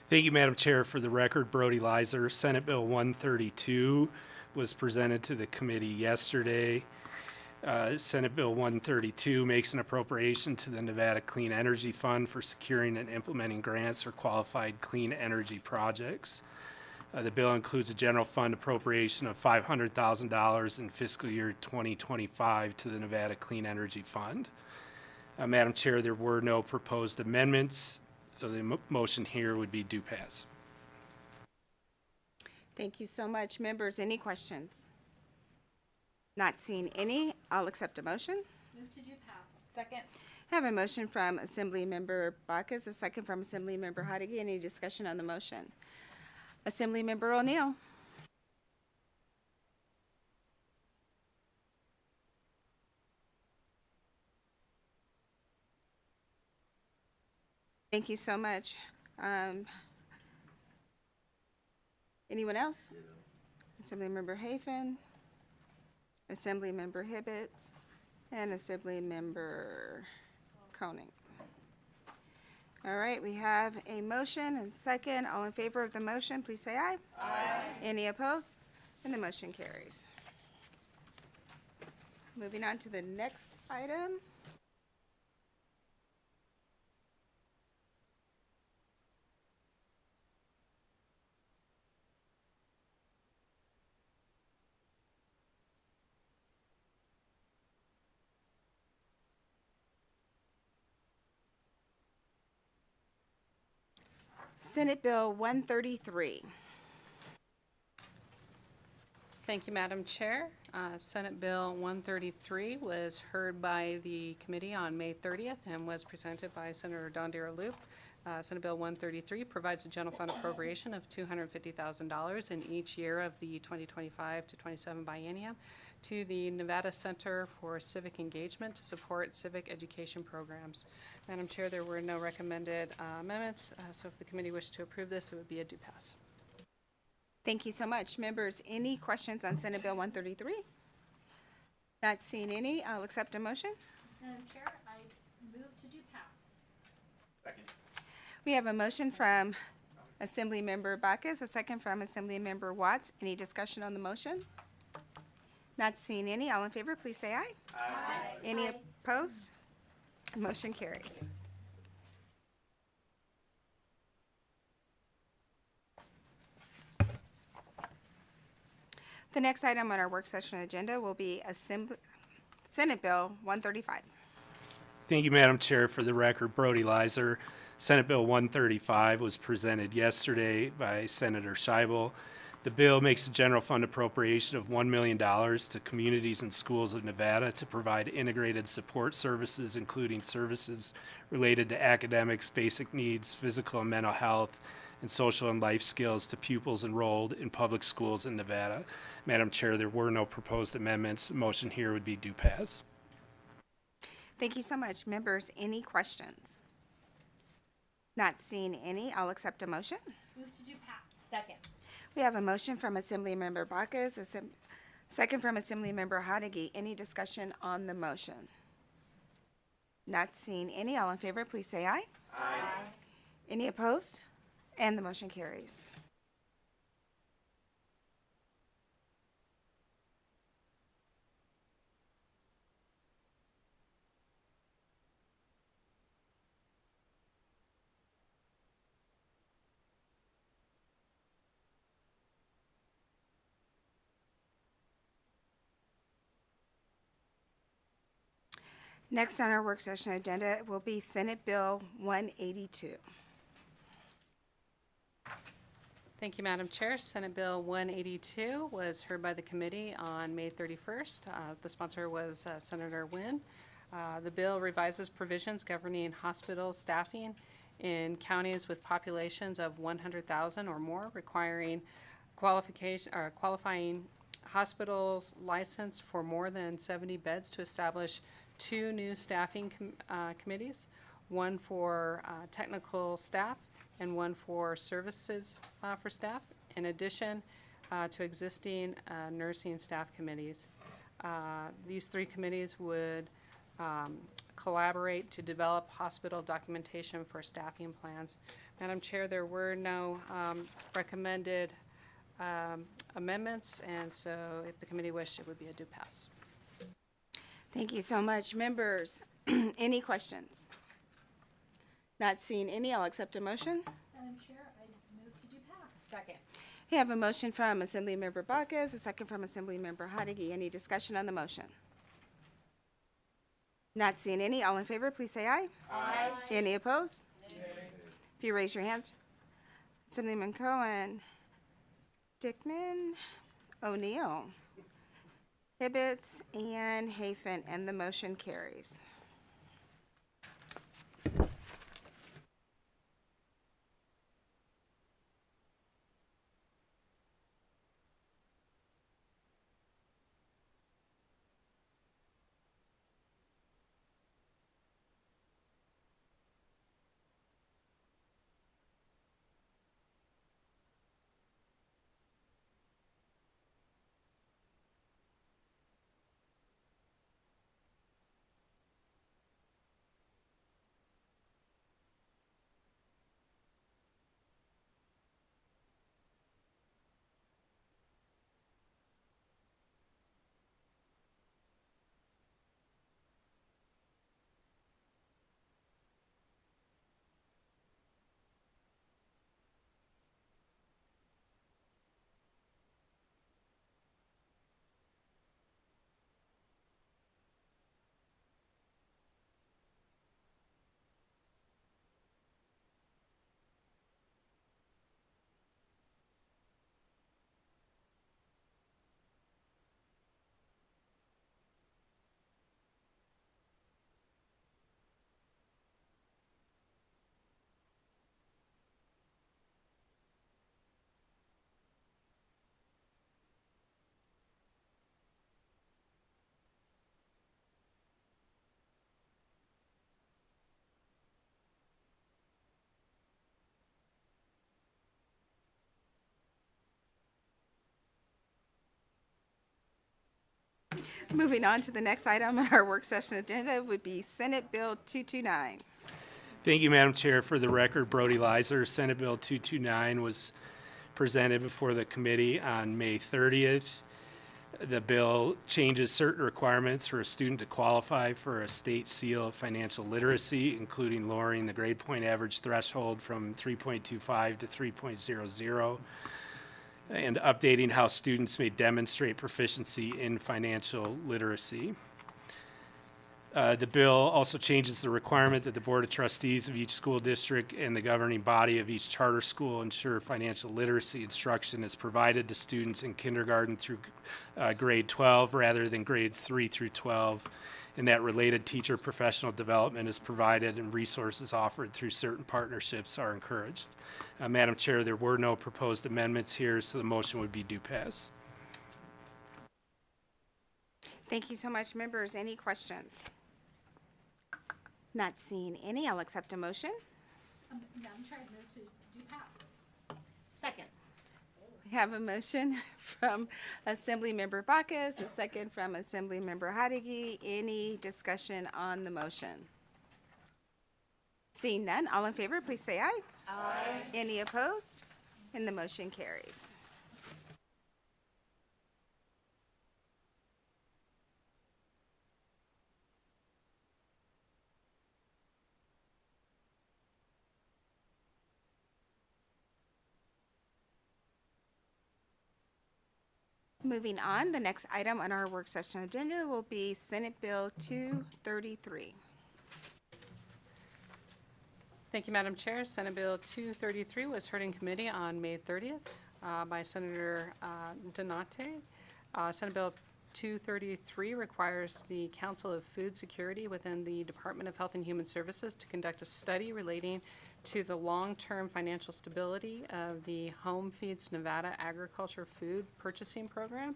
Thank you, Madam Chair. For the record, Brody Leiser. Senate Bill 132 was presented to the committee yesterday. Senate Bill 132 makes an appropriation to the Nevada Clean Energy Fund for securing and implementing grants for qualified clean energy projects. The bill includes a general fund appropriation of $500,000 in fiscal year 2025 to the Nevada Clean Energy Fund. Madam Chair, there were no proposed amendments. So the motion here would be do pass. Thank you so much. Members, any questions? Not seeing any, I'll accept a motion. Move to do pass. Second. I have a motion from Assemblymember Bacchus, a second from Assemblymember Hadigi. Any discussion on the motion? Assemblymember O'Neill. Thank you so much. Anyone else? Assemblymember Hafen, Assemblymember Hibbets, and Assemblymember Koenig. All right, we have a motion and second. All in favor of the motion, please say aye. Aye. Any opposed? And the motion carries. Moving on to the next item. Senate Bill 133. Thank you, Madam Chair. Senate Bill 133 was heard by the committee on May 30th and was presented by Senator Don Loop. Senate Bill 133 provides a general fund appropriation of $250,000 in each year of the 2025 to 27 biennium to the Nevada Center for Civic Engagement to support civic education programs. Madam Chair, there were no recommended amendments, so if the committee wished to approve this, it would be a do pass. Thank you so much. Members, any questions on Senate Bill 133? Not seeing any, I'll accept a motion. Madam Chair, I move to do pass. Second. We have a motion from Assemblymember Bacchus, a second from Assemblymember Watts. Any discussion on the motion? Not seeing any, all in favor, please say aye. Aye. Any opposed? Motion carries. The next item on our work session agenda will be Senate Bill 135. Thank you, Madam Chair. For the record, Brody Leiser. Senate Bill 135 was presented yesterday by Senator Scheibel. The bill makes a general fund appropriation of $1 million to communities and schools of Nevada to provide integrated support services, including services related to academics, basic needs, physical and mental health, and social and life skills to pupils enrolled in public schools in Nevada. Madam Chair, there were no proposed amendments. The motion here would be do pass. Thank you so much. Members, any questions? Not seeing any, I'll accept a motion. Move to do pass. Second. We have a motion from Assemblymember Bacchus, a second from Assemblymember Hadigi. Any discussion on the motion? Not seeing any, all in favor, please say aye. Aye. Any opposed? And the motion carries. Next on our work session agenda will be Senate Bill 182. Thank you, Madam Chair. Senate Bill 182 was heard by the committee on May 31st. The sponsor was Senator Wynn. The bill revises provisions governing hospital staffing in counties with populations of 100,000 or more, requiring qualifying hospitals licensed for more than 70 beds to establish 2 new staffing committees, one for technical staff and one for services for staff, in addition to existing nursing staff committees. These 3 committees would collaborate to develop hospital documentation for staffing plans. Madam Chair, there were no recommended amendments, and so if the committee wished, it would be a do pass. Thank you so much. Members, any questions? Not seeing any, I'll accept a motion. Madam Chair, I move to do pass. Second. We have a motion from Assemblymember Bacchus, a second from Assemblymember Hadigi. Any discussion on the motion? Not seeing any, all in favor, please say aye. Aye. Any opposed? Nay. If you raise your hands. Assemblyman Cohen, Dickman, O'Neill, Hibbets, and Hafen, and the motion carries. Moving on to the next item on our work session agenda would be Senate Bill 229. Thank you, Madam Chair. For the record, Brody Leiser. Senate Bill 229 was presented before the committee on May 30th. The bill changes certain requirements for a student to qualify for a state seal of financial literacy, including lowering the grade point average threshold from 3.25 to 3.00, and updating how students may demonstrate proficiency in financial literacy. The bill also changes the requirement that the Board of Trustees of each school district and the governing body of each charter school ensure financial literacy instruction is provided to students in kindergarten through grade 12 rather than grades 3 through 12, and that related teacher professional development is provided and resources offered through certain partnerships are encouraged. Madam Chair, there were no proposed amendments here, so the motion would be do pass. Thank you so much, members. Any questions? Not seeing any, I'll accept a motion. Madam Chair, I move to do pass. Second. We have a motion from Assemblymember Bacchus, a second from Assemblymember Hadigi. Any discussion on the motion? Seeing none, all in favor, please say aye. Aye. Any opposed? And the motion carries. Moving on, the next item on our work session agenda will be Senate Bill 233. Thank you, Madam Chair. Senate Bill 233 was heard in committee on May 30th by Senator Donate. Senate Bill 233 requires the Council of Food Security within the Department of Health and Human Services to conduct a study relating to the long-term financial stability of the Home Feeds Nevada Agriculture Food Purchasing Program.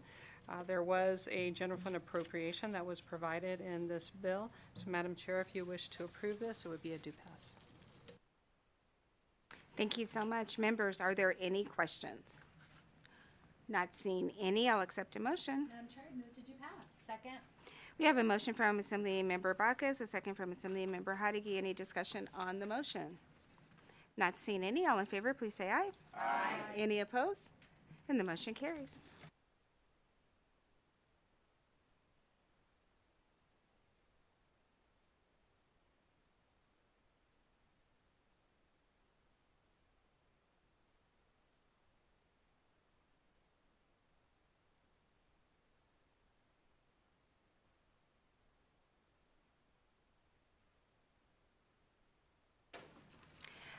There was a general fund appropriation that was provided in this bill. So, Madam Chair, if you wish to approve this, it would be a do pass. Thank you so much. Members, are there any questions? Not seeing any, I'll accept a motion. Madam Chair, I move to do pass. Second. We have a motion from Assemblymember Bacchus, a second from Assemblymember Hadigi. Any discussion on the motion? Not seeing any, all in favor, please say aye. Aye. Any opposed? And the motion carries.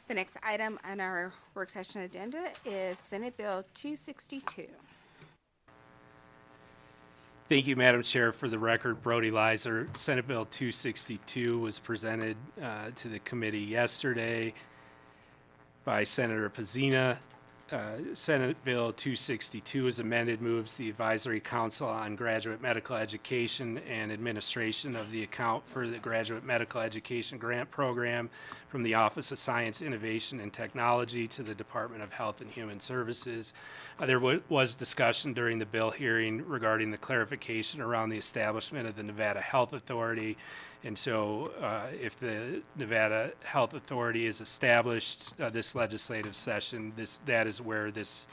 The next item on our work session agenda is Senate Bill 262. Thank you, Madam Chair. For the record, Brody Leiser. Senate Bill 262 was presented to the committee yesterday by Senator Pazina. Senate Bill 262 as amended moves the Advisory Council on Graduate Medical Education and administration of the account for the Graduate Medical Education Grant Program from the Office of Science, Innovation, and Technology to the Department of Health and Human Services. There was discussion during the bill hearing regarding the clarification around the establishment of the Nevada Health Authority. And so if the Nevada Health Authority is established this legislative session, that is where this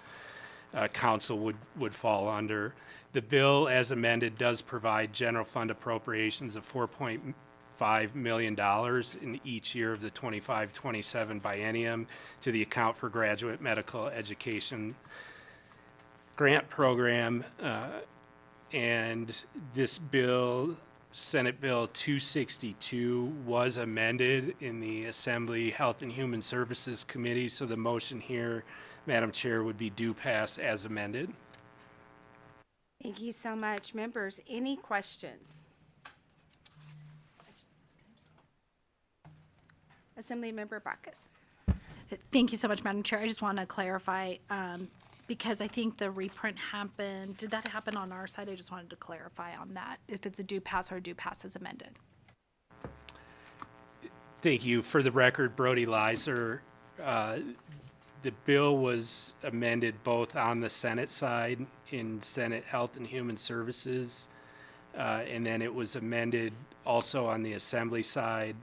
council would fall under. The bill as amended does provide general fund appropriations of $4.5 million in each year of the 25-27 biennium to the account for graduate medical education grant program. And this bill, Senate Bill 262, was amended in the Assembly Health and Human Services Committee. So the motion here, Madam Chair, would be do pass as amended. Thank you so much. Members, any questions? Assemblymember Bacchus. Thank you so much, Madam Chair. I just want to clarify, because I think the reprint happened. Did that happen on our side? I just wanted to clarify on that, if it's a do pass or a do pass as amended. Thank you. For the record, Brody Leiser. The bill was amended both on the Senate side in Senate Health and Human Services, and then it was amended also on the Assembly side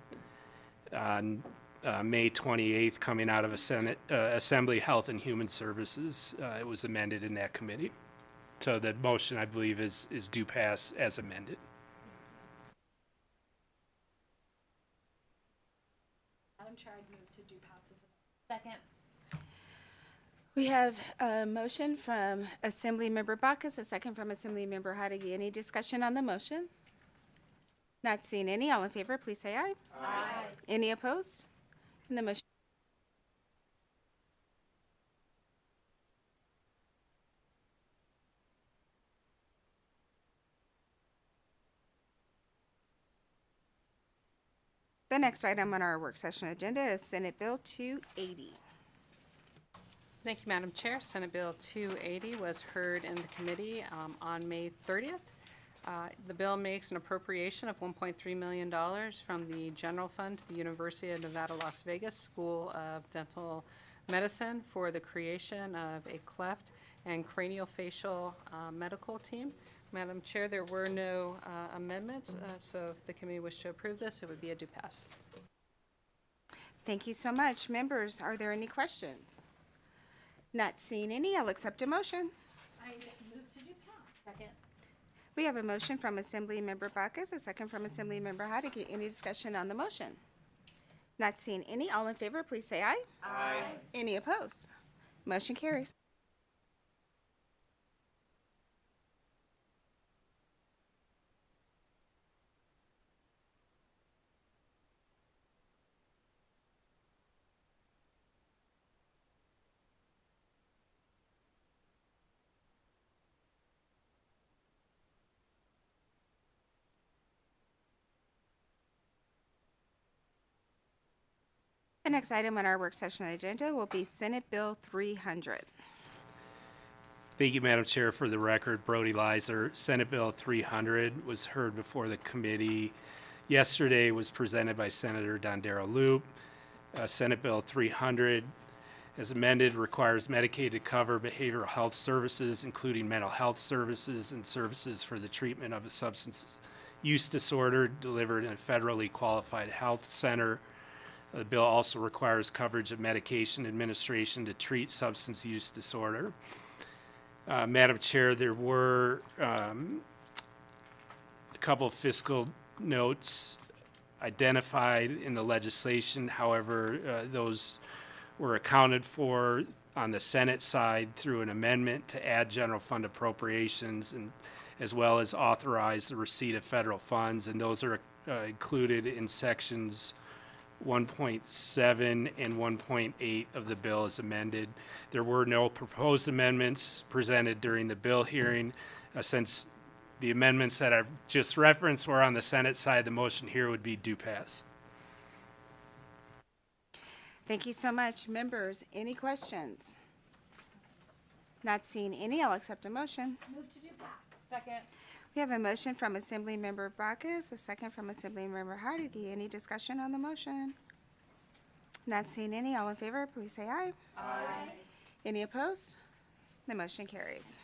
on May 28th, coming out of a Senate Assembly Health and Human Services. It was amended in that committee. So the motion, I believe, is do pass as amended. Madam Chair, I'd move to do pass as amended. Second. We have a motion from Assemblymember Bacchus, a second from Assemblymember Hadigi. Any discussion on the motion? Not seeing any. All in favor, please say aye. Aye. Any opposed? And the motion. The next item on our work session agenda is Senate Bill 280. Thank you, Madam Chair. Senate Bill 280 was heard in the committee on May 30th. The bill makes an appropriation of $1.3 million from the general fund to the University of Nevada, Las Vegas School of Dental Medicine for the creation of a cleft and craniofacial medical team. Madam Chair, there were no amendments, so if the committee wished to approve this, it would be a do pass. Thank you so much. Members, are there any questions? Not seeing any, I'll accept a motion. I move to do pass. Second. We have a motion from Assembly Member Bacchus, a second from Assembly Member Haddix. Any discussion on the motion? Not seeing any, all in favor, please say aye. Aye. Any opposed? Motion carries. The next item on our work session agenda will be Senate Bill 300. Thank you, Madam Chair. For the record, Brody Leiser. Senate Bill 300 was heard before the committee yesterday, was presented by Senator Dondero Loop. Senate Bill 300, as amended, requires Medicaid to cover behavioral health services, including mental health services and services for the treatment of a substance use disorder delivered in a federally qualified health center. The bill also requires coverage of medication administration to treat substance use disorder. Madam Chair, there were a couple of fiscal notes identified in the legislation. However, those were accounted for on the Senate side through an amendment to add general fund appropriations, and as well as authorize the receipt of federal funds, and those are included in sections 1.7 and 1.8 of the bill as amended. There were no proposed amendments presented during the bill hearing. Since the amendments that I've just referenced were on the Senate side, the motion here would be do pass. Thank you so much. Members, any questions? Not seeing any, I'll accept a motion. Move to do pass. Second. We have a motion from Assembly Member Bacchus, a second from Assembly Member Haddix. Any discussion on the motion? Not seeing any, all in favor, please say aye. Aye. Any opposed? The motion carries.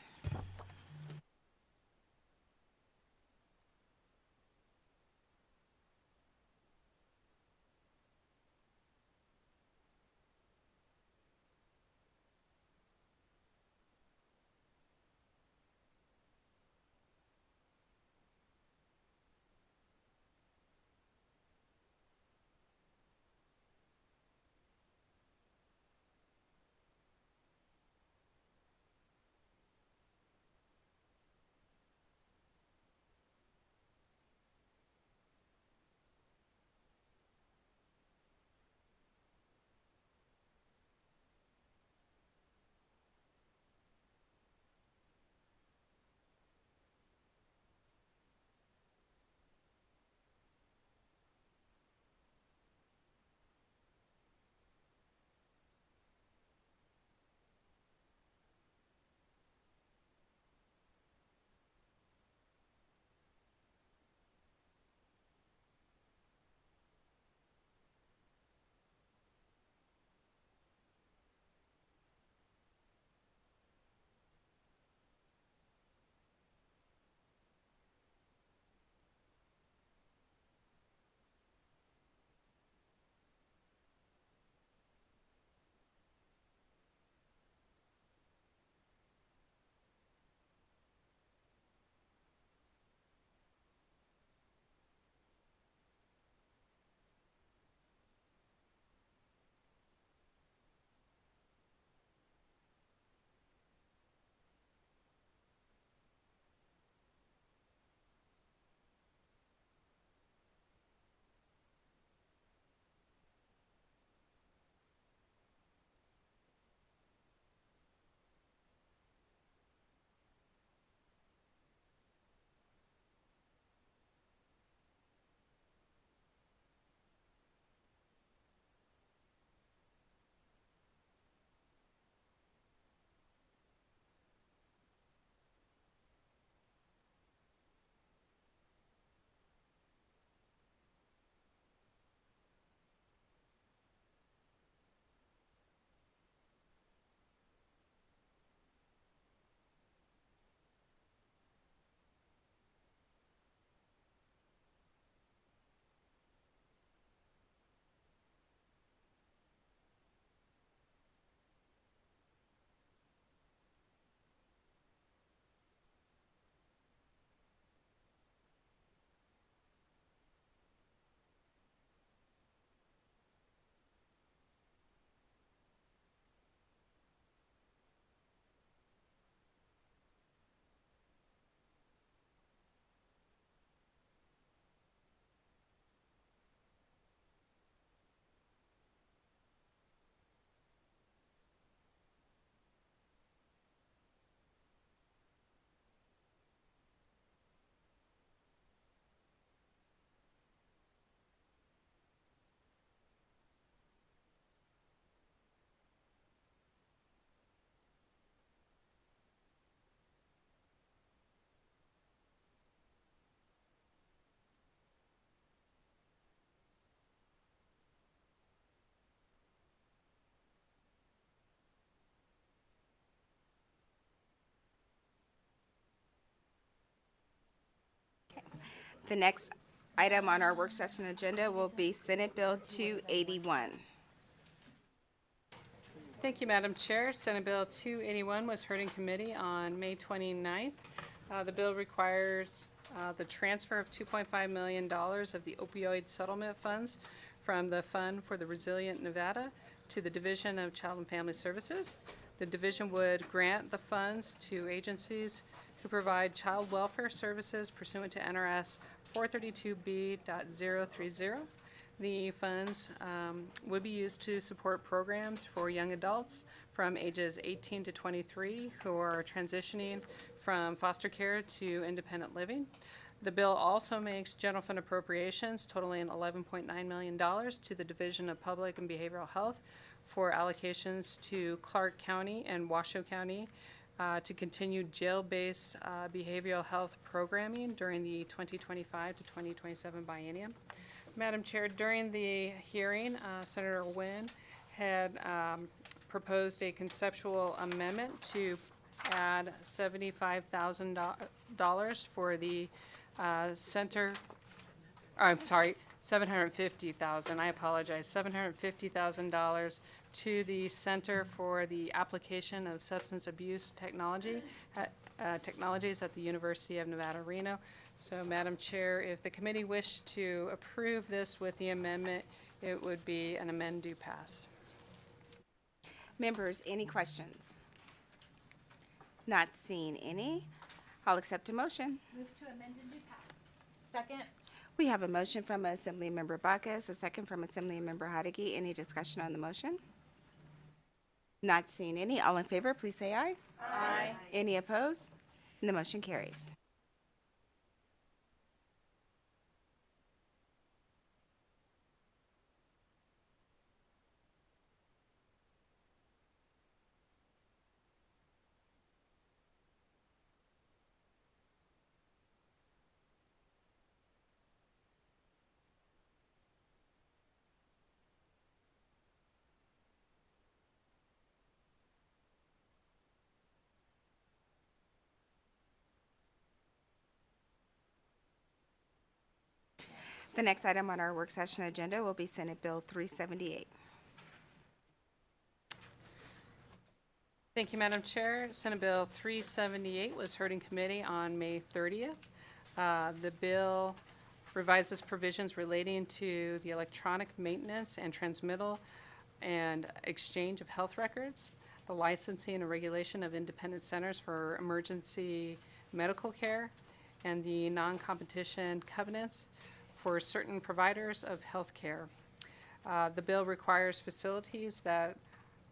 The next item on our work session agenda will be Senate Bill 281. Thank you, Madam Chair. Senate Bill 281 was heard in committee on May 29th. The bill requires the transfer of $2.5 million of the opioid settlement funds from the Fund for the Resilient Nevada to the Division of Child and Family Services. The division would grant the funds to agencies who provide child welfare services pursuant to NRS 432B.030. The funds would be used to support programs for young adults from ages 18 to 23 who are transitioning from foster care to independent living. The bill also makes general fund appropriations totaling $11.9 million to the Division of Public and Behavioral Health for allocations to Clark County and Washoe County to continue jail-based behavioral health programming during the 2025 to 2027 biennium. Madam Chair, during the hearing, Senator Wynn had proposed a conceptual amendment to add $75,000 for the center, I'm sorry, $750,000, I apologize, $750,000 to the Center for the Application of Substance Abuse Technologies at the University of Nevada, Reno. So, Madam Chair, if the committee wished to approve this with the amendment, it would be an amend do pass. Members, any questions? Not seeing any. I'll accept a motion. Move to amend and do pass. Second. We have a motion from Assemblymember Bacchus, a second from Assemblymember Hadigi. Any discussion on the motion? Not seeing any. All in favor, please say aye. Aye. Any opposed? And the motion carries. The next item on our work session agenda will be Senate Bill 378. Thank you, Madam Chair. Senate Bill 378 was heard in committee on May 30th. The bill revises provisions relating to the electronic maintenance and transmittal and exchange of health records, the licensing and regulation of independent centers for emergency medical care, and the non-competition covenants for certain providers of health care. The bill requires facilities that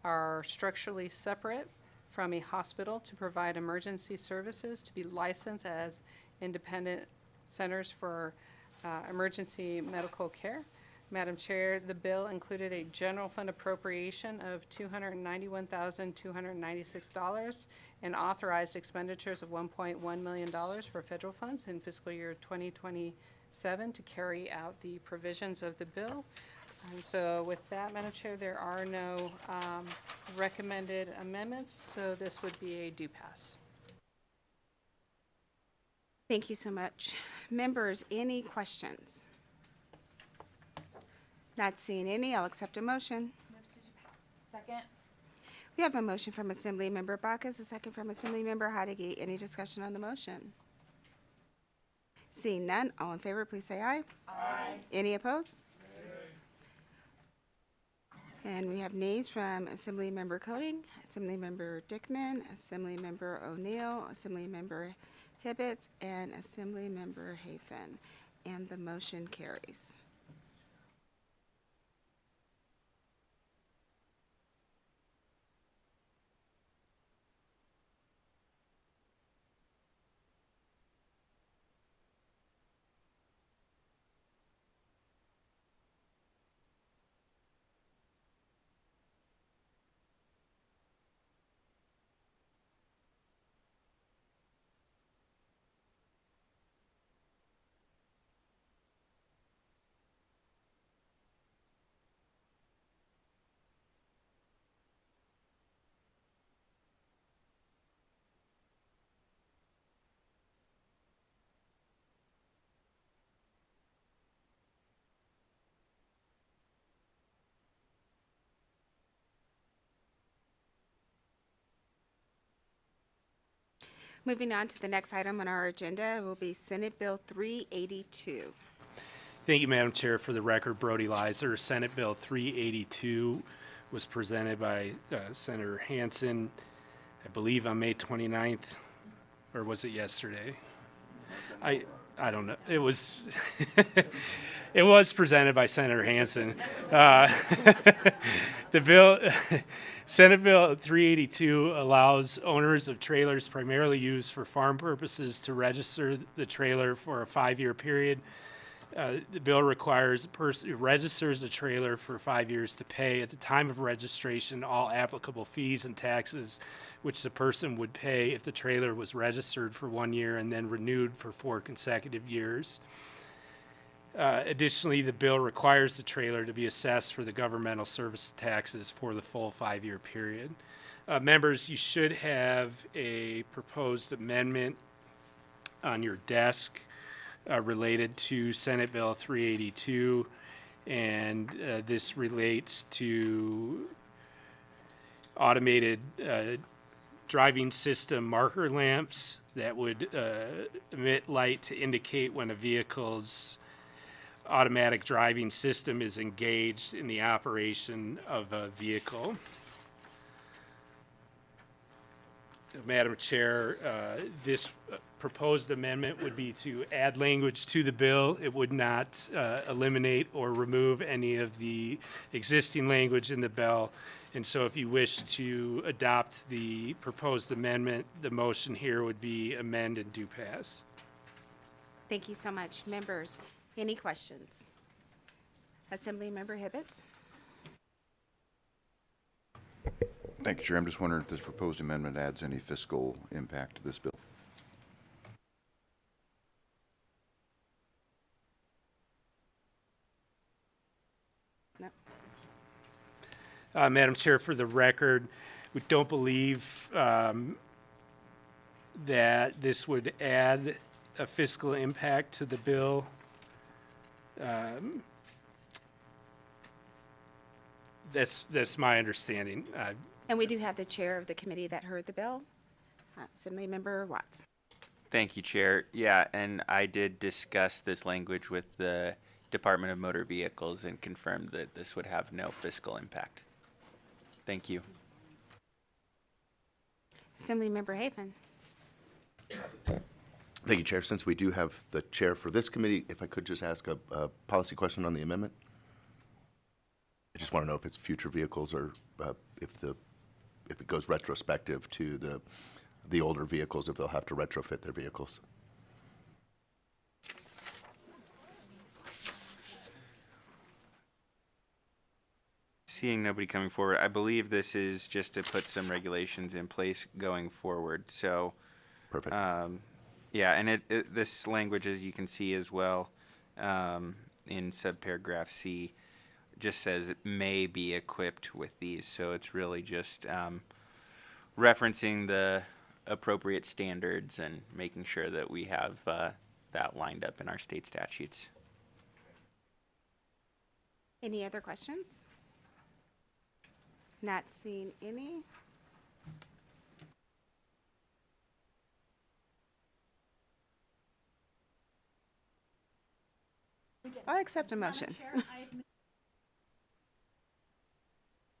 are structurally separate from a hospital to provide emergency services to be licensed as independent centers for emergency medical care. Madam Chair, the bill included a general fund appropriation of $291,296 and authorized expenditures of $1.1 million for federal funds in fiscal year 2027 to carry out the provisions of the bill. And so with that, Madam Chair, there are no recommended amendments, so this would be a do pass. Thank you so much. Members, any questions? Not seeing any, I'll accept a motion. Move to do pass. Second. We have a motion from Assemblymember Bacchus, a second from Assemblymember Hadigi. Any discussion on the motion? Seeing none, all in favor, please say aye. Aye. Any opposed? And we have nays from Assemblymember Coding, Assemblymember Dickman, Assemblymember O'Neill, Assemblymember Hibbets, and Assemblymember Hafen. And the motion carries. Moving on to the next item on our agenda will be Senate Bill 382. Thank you, Madam Chair. For the record, Brody Leiser. Senate Bill 382 was presented by Senator Hansen, I believe on May 29th, or was it yesterday? I don't know. It was it was presented by Senator Hansen. The bill, Senate Bill 382 allows owners of trailers primarily used for farm purposes to register the trailer for a 5-year period. The bill requires a person who registers a trailer for 5 years to pay at the time of registration all applicable fees and taxes which the person would pay if the trailer was registered for 1 year and then renewed for 4 consecutive years. Additionally, the bill requires the trailer to be assessed for the governmental service taxes for the full 5-year period. Members, you should have a proposed amendment on your desk related to Senate Bill 382, and this relates to automated driving system marker lamps that would emit light to indicate when a vehicle's automatic driving system is engaged in the operation of a vehicle. Madam Chair, this proposed amendment would be to add language to the bill. It would not eliminate or remove any of the existing language in the bill. And so if you wish to adopt the proposed amendment, the motion here would be amend and do pass. Thank you so much. Members, any questions? Assemblymember Hibbets? Thank you, Chair. I'm just wondering if this proposed amendment adds any fiscal impact to this bill. No. Madam Chair, for the record, we don't believe that this would add a fiscal impact to the bill. That's my understanding. And we do have the chair of the committee that heard the bill, Assemblymember Watts. Thank you, Chair. Yeah, and I did discuss this language with the Department of Motor Vehicles and confirmed that this would have no fiscal impact. Thank you. Assemblymember Haven. Thank you, Chair. Since we do have the chair for this committee, if I could just ask a policy question on the amendment. I just want to know if it's future vehicles or if it goes retrospective to the older vehicles, if they'll have to retrofit their vehicles. Seeing nobody coming forward, I believe this is just to put some regulations in place going forward. So, perfect. Yeah, and this language, as you can see as well, in subparagraph C, just says it may be equipped with these. So it's really just referencing the appropriate standards and making sure that we have that lined up in our state statutes. Any other questions? Not seeing any. I'll accept a motion.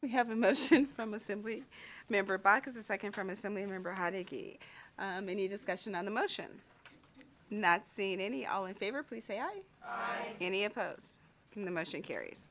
We have a motion from Assemblymember Bach, a second from Assemblymember Hadegi. Any discussion on the motion? Not seeing any. All in favor, please say aye. Aye. Any opposed? And the motion carries.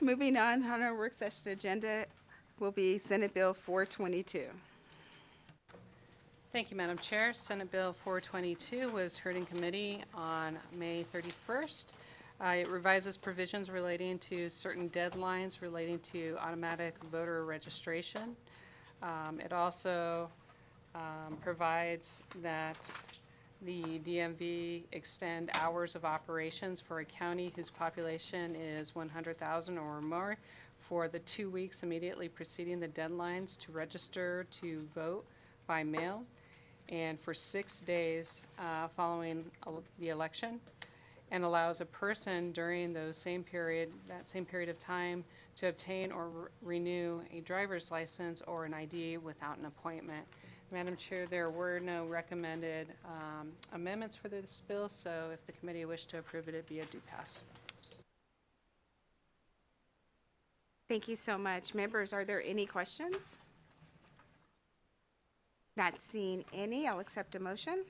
Moving on our work session agenda will be Senate Bill 422. Thank you, Madam Chair. Senate Bill 422 was heard in committee on May 31st. It revises provisions relating to certain deadlines relating to automatic voter registration. It also provides that the DMV extend hours of operations for a county whose population is 100,000 or more for the 2 weeks immediately preceding the deadlines to register to vote by mail, and for 6 days following the election, and allows a person during that same period of time to obtain or renew a driver's license or an ID without an appointment. Madam Chair, there were no recommended amendments for this bill, so if the committee wished to approve it, it'd be a due pass. Thank you so much. Members, are there any questions? Not seeing any, I'll accept a motion.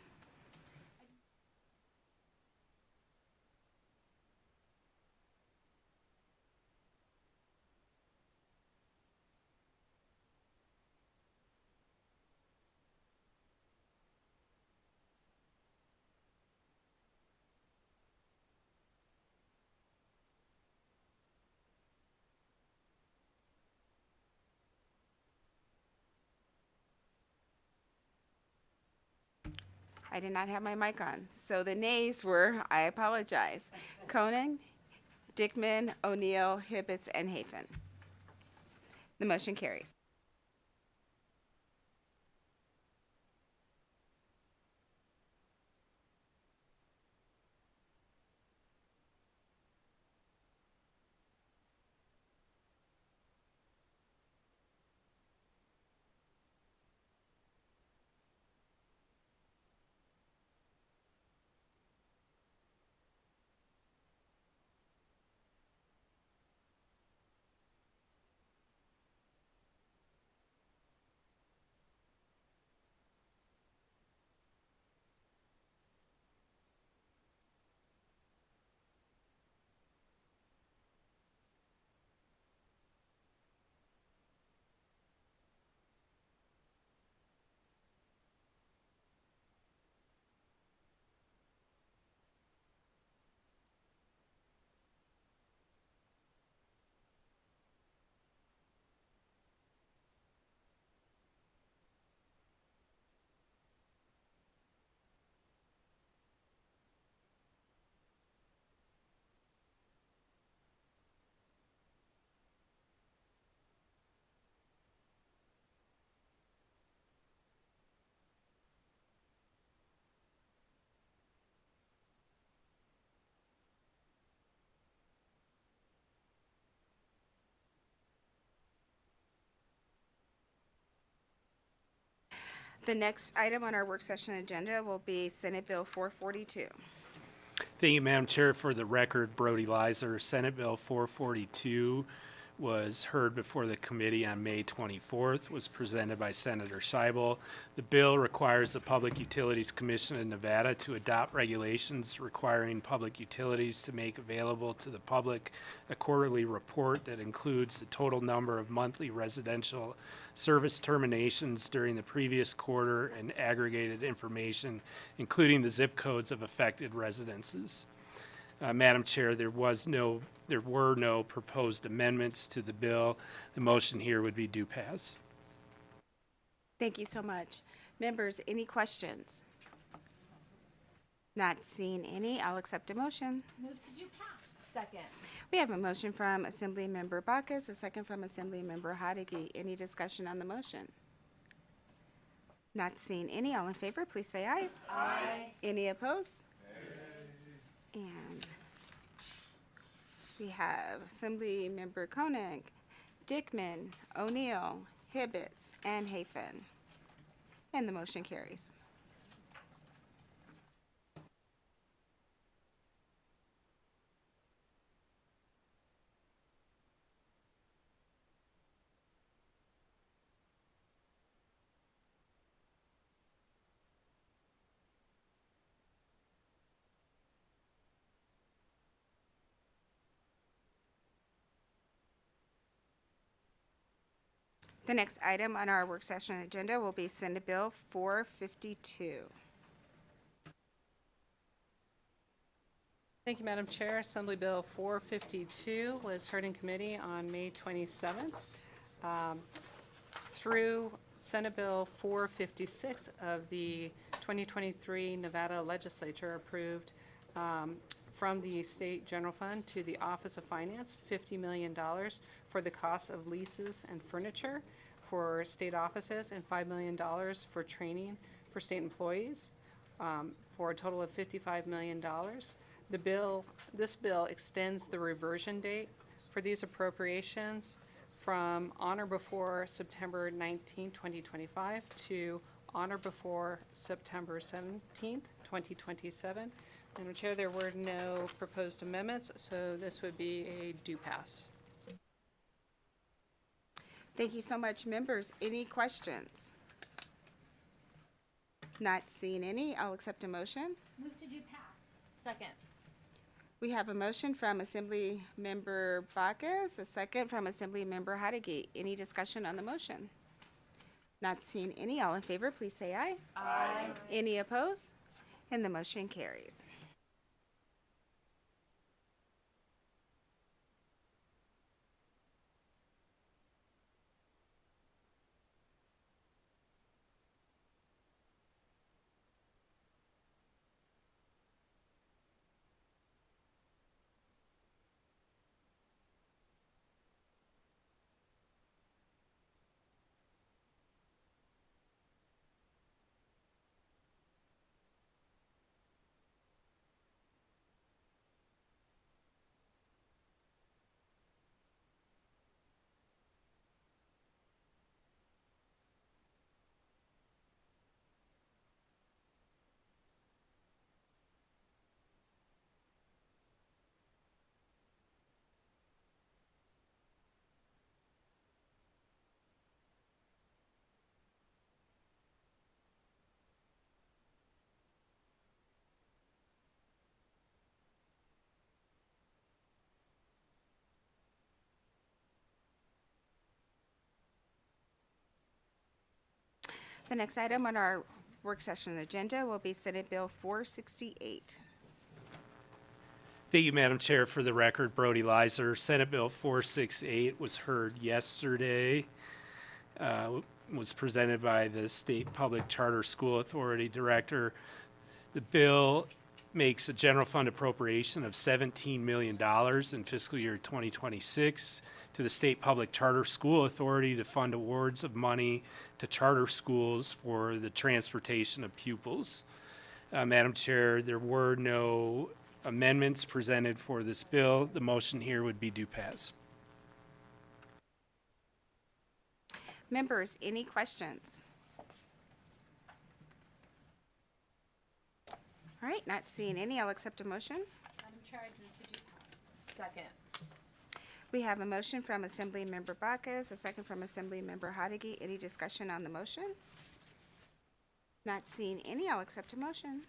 I did not have my mic on. So the nays were, I apologize, Koenig, Dickman, O'Neill, Hibbets, and Hafen. The motion carries. The next item on our work session agenda will be Senate Bill 442. Thank you, Madam Chair. For the record, Brody Leiser. Senate Bill 442 was heard before the committee on May 24th, was presented by Senator Scheibel. The bill requires the Public Utilities Commission of Nevada to adopt regulations requiring public utilities to make available to the public a quarterly report that includes the total number of monthly residential service terminations during the previous quarter and aggregated information, including the zip codes of affected residences. Madam Chair, there were no proposed amendments to the bill. The motion here would be due pass. Thank you so much. Members, any questions? Not seeing any, I'll accept a motion. Move to due pass. Second. We have a motion from Assemblymember Bacchus, a second from Assemblymember Hadigi. Any discussion on the motion? Not seeing any, all in favor, please say aye. Aye. Any opposed? And we have Assemblymember Koenig, Dickman, O'Neill, Hibbets, and Hafen. And the motion carries. The next item on our work session agenda will be Senate Bill 452. Thank you, Madam Chair. Assembly Bill 452 was heard in committee on May 27th. Through Senate Bill 456 of the 2023 Nevada Legislature approved from the State General Fund to the Office of Finance, $50 million for the cost of leases and furniture for state offices and $5 million for training for state employees, for a total of $55 million. This bill extends the reversion date for these appropriations from on or before September 19, 2025 to on or before September 17th, 2027. Madam Chair, there were no proposed amendments, so this would be a do pass. Thank you so much, members. Any questions? Not seeing any, I'll accept a motion. Move to do pass. Second. We have a motion from Assembly Member Bacchus, a second from Assembly Member Hadigi. Any discussion on the motion? Not seeing any, all in favor, please say aye. Aye. Any opposed? And the motion carries. The next item on our work session agenda will be Senate Bill 468. Thank you, Madam Chair. For the record, Brody Leiser. Senate Bill 468 was heard yesterday. Was presented by the State Public Charter School Authority Director. The bill makes a general fund appropriation of $17 million in fiscal year 2026 to the State Public Charter School Authority to fund awards of money to charter schools for the transportation of pupils. Madam Chair, there were no amendments presented for this bill. The motion here would be do pass. Members, any questions? All right, not seeing any, I'll accept a motion. Madam Chair, I move to do pass. Second. We have a motion from Assembly Member Bacchus, a second from Assembly Member Hadigi. Any discussion on the motion? Not seeing any, I'll accept a motion.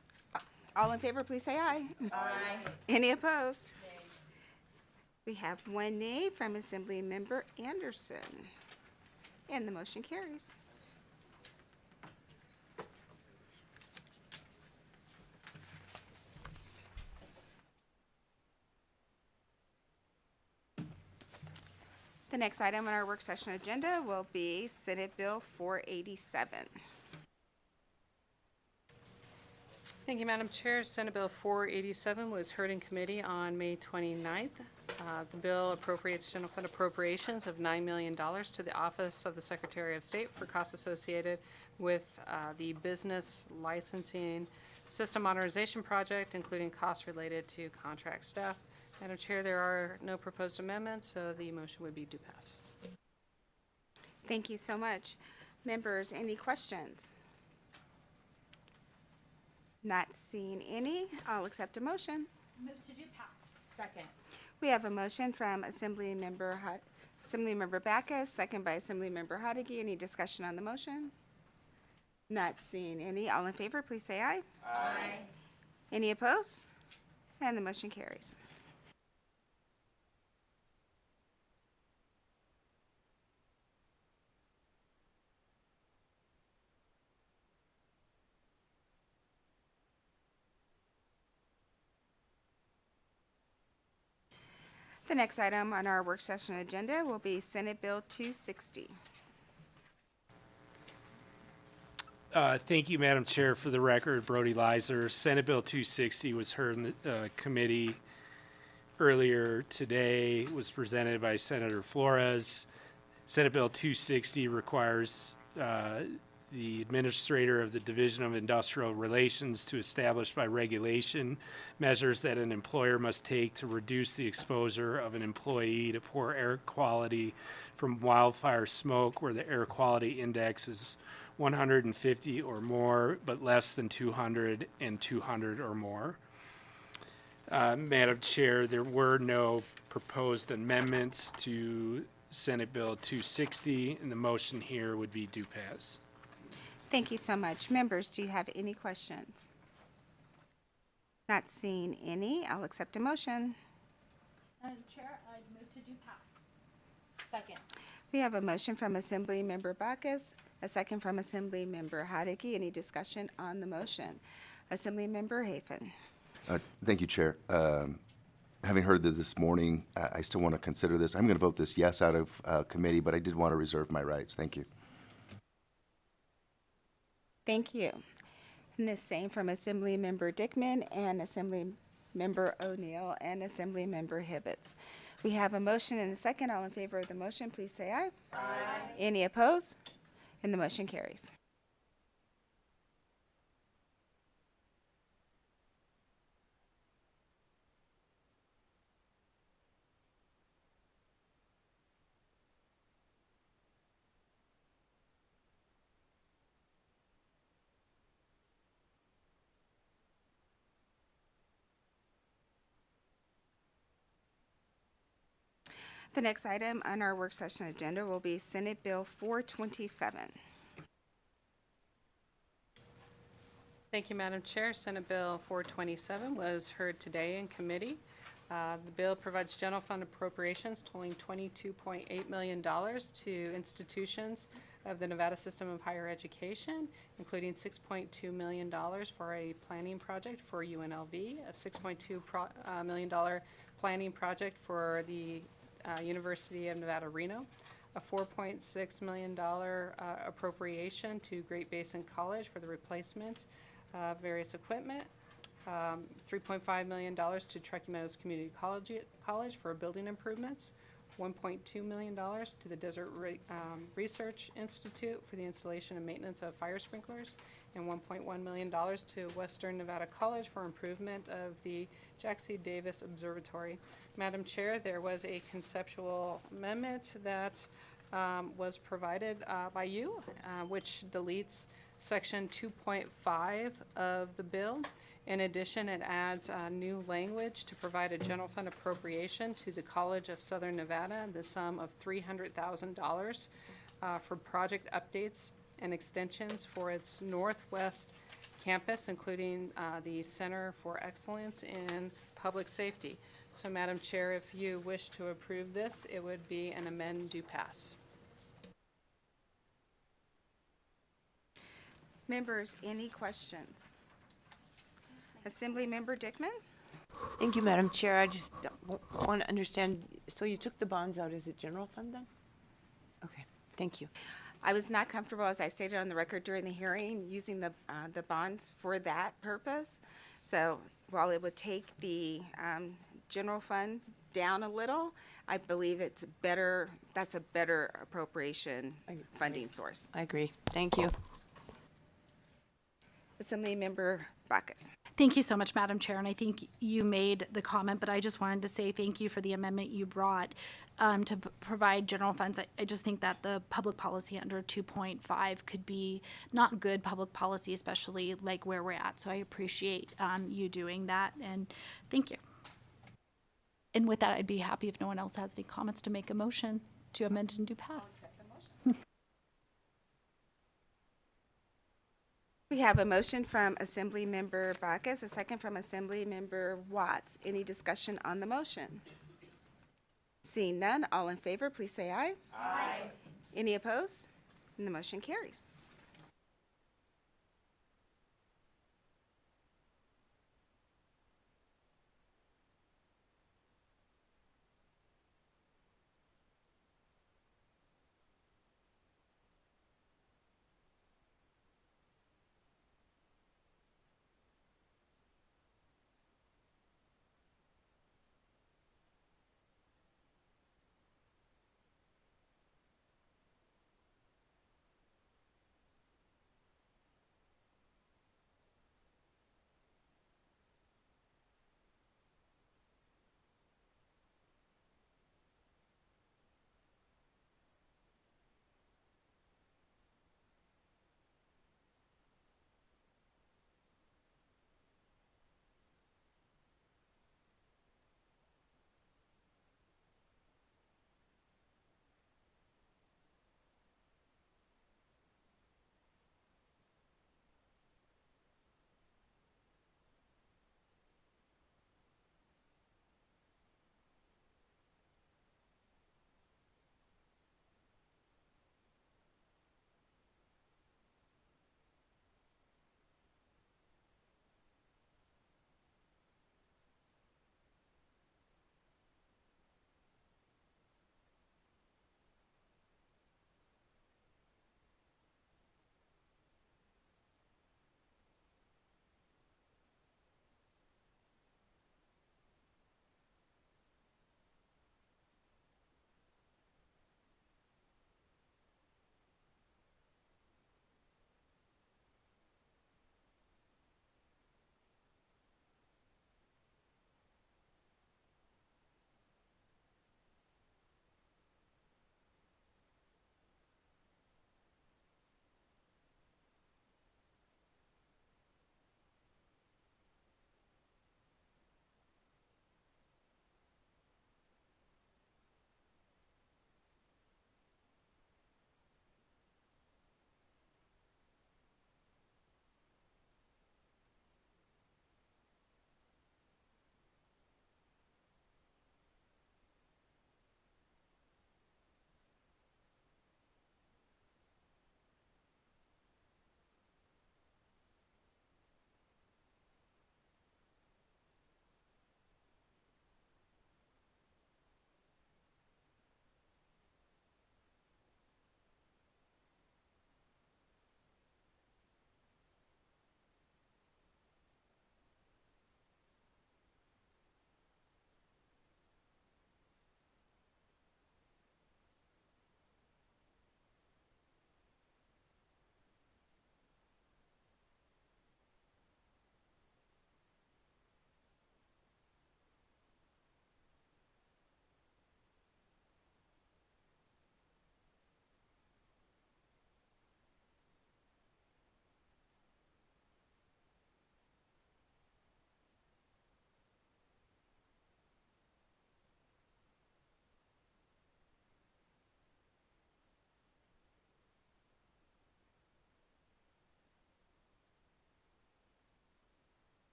All in favor, please say aye. Aye. Any opposed? We have one nay from Assembly Member Anderson. And the motion carries. The next item on our work session agenda will be Senate Bill 487. Thank you, Madam Chair. Senate Bill 487 was heard in committee on May 29th. The bill appropriates general fund appropriations of $9 million to the Office of the Secretary of State for costs associated with the business licensing system modernization project, including costs related to contract staff. Madam Chair, there are no proposed amendments, so the motion would be do pass. Thank you so much. Members, any questions? Not seeing any, I'll accept a motion. Move to do pass. Second. We have a motion from Assembly Member Bacchus, second by Assembly Member Hadigi. Any discussion on the motion? Not seeing any. All in favor, please say aye. Aye. Any opposed? And the motion carries. The next item on our work session agenda will be Senate Bill 260. Thank you, Madam Chair. For the record, Brody Leiser. Senate Bill 260 was heard in the committee earlier today, was presented by Senator Flores. Senate Bill 260 requires the administrator of the Division of Industrial Relations to establish by regulation measures that an employer must take to reduce the exposure of an employee to poor air quality from wildfire smoke where the air quality index is 150 or more, but less than 200 and 200 or more. Madam Chair, there were no proposed amendments to Senate Bill 260, and the motion here would be do pass. Thank you so much. Members, do you have any questions? Not seeing any, I'll accept a motion. Madam Chair, I'd move to do pass. Second. We have a motion from Assembly Member Backus, a second from Assembly Member Hadeke. Any discussion on the motion? Assembly Member Hafen. Thank you, Chair. Having heard this morning, I still want to consider this. I'm going to vote this yes out of committee, but I did want to reserve my rights. Thank you. Thank you. And the same from Assembly Member Dickman and Assembly Member O'Neill and Assembly Member Hibbets. We have a motion and a second. All in favor of the motion, please say aye. Aye. Any opposed? And the motion carries. The next item on our work session agenda will be Senate Bill 427. Thank you, Madam Chair. Senate Bill 427 was heard today in committee. The bill provides general fund appropriations totaling $22.8 million to institutions of the Nevada System of Higher Education, including $6.2 million for a planning project for UNLV, a $6.2 million planning project for the University of Nevada, Reno, a $4.6 million appropriation to Great Basin College for the replacement of various equipment, $3.5 million to Truckee Meadows Community College for building improvements, $1.2 million to the Desert Research Institute for the installation and maintenance of fire sprinklers, and $1.1 million to Western Nevada College for improvement of the Jack C. Davis Observatory. Madam Chair, there was a conceptual amendment that was provided by you, which deletes section 2.5 of the bill. In addition, it adds new language to provide a general fund appropriation to the College of Southern Nevada, the sum of $300,000 for project updates and extensions for its northwest campus, including the Center for Excellence in Public Safety. So, Madam Chair, if you wish to approve this, it would be an amend do pass. Members, any questions? Assembly Member Dickman? Thank you, Madam Chair. I just want to understand, so you took the bonds out, is it general fund then? Okay, thank you. I was not comfortable, as I stated on the record during the hearing, using the bonds for that purpose. So while it would take the general fund down a little, I believe it's better, that's a better appropriation funding source. I agree. Thank you. Assembly Member Backus. Thank you so much, Madam Chair, and I think you made the comment, but I just wanted to say thank you for the amendment you brought to provide general funds. I just think that the public policy under 2.5 could be not good public policy, especially like where we're at. So I appreciate you doing that, and thank you. And with that, I'd be happy if no one else has any comments to make a motion to amend and do pass. We have a motion from Assembly Member Backus, a second from Assembly Member Watts. Any discussion on the motion? Seeing none, all in favor, please say aye. Aye. Any opposed? And the motion carries.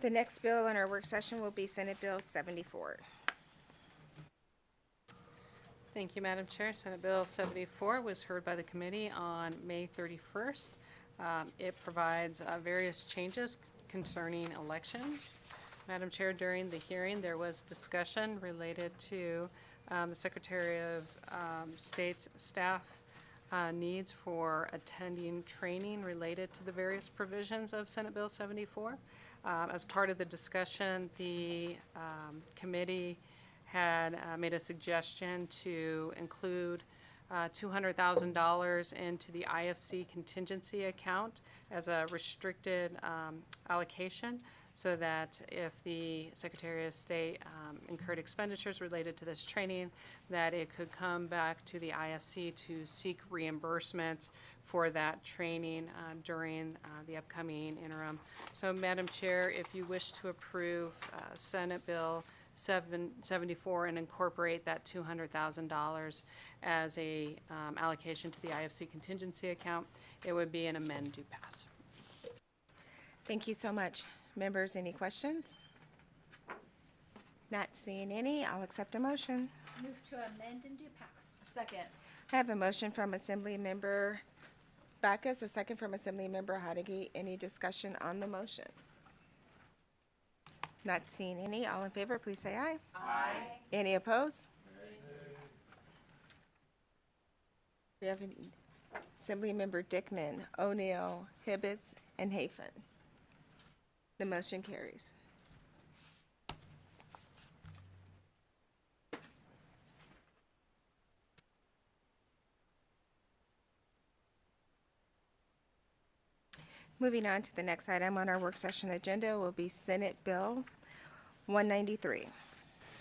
The next bill on our work session will be Senate Bill 74. Thank you, Madam Chair. Senate Bill 74 was heard by the committee on May 31st. It provides various changes concerning elections. Madam Chair, during the hearing, there was discussion related to the Secretary of State's staff needs for attending training related to the various provisions of Senate Bill 74. As part of the discussion, the committee had made a suggestion to include $200,000 into the IFC contingency account as a restricted allocation, so that if the Secretary of State incurred expenditures related to this training, that it could come back to the IFC to seek reimbursement for that training during the upcoming interim. So, Madam Chair, if you wish to approve Senate Bill 74 and incorporate that $200,000 as a allocation to the IFC contingency account, it would be an amend do pass. Thank you so much. Members, any questions? Not seeing any, I'll accept a motion. Move to amend and do pass. Second. I have a motion from Assembly Member Backus, a second from Assembly Member Hadigi. Any discussion on the motion? Not seeing any. All in favor, please say aye. Aye. Any opposed? We have Assembly Member Dickman, O'Neill, Hibbets, and Hafen. The motion carries. Moving on to the next item on our work session agenda will be Senate Bill 193.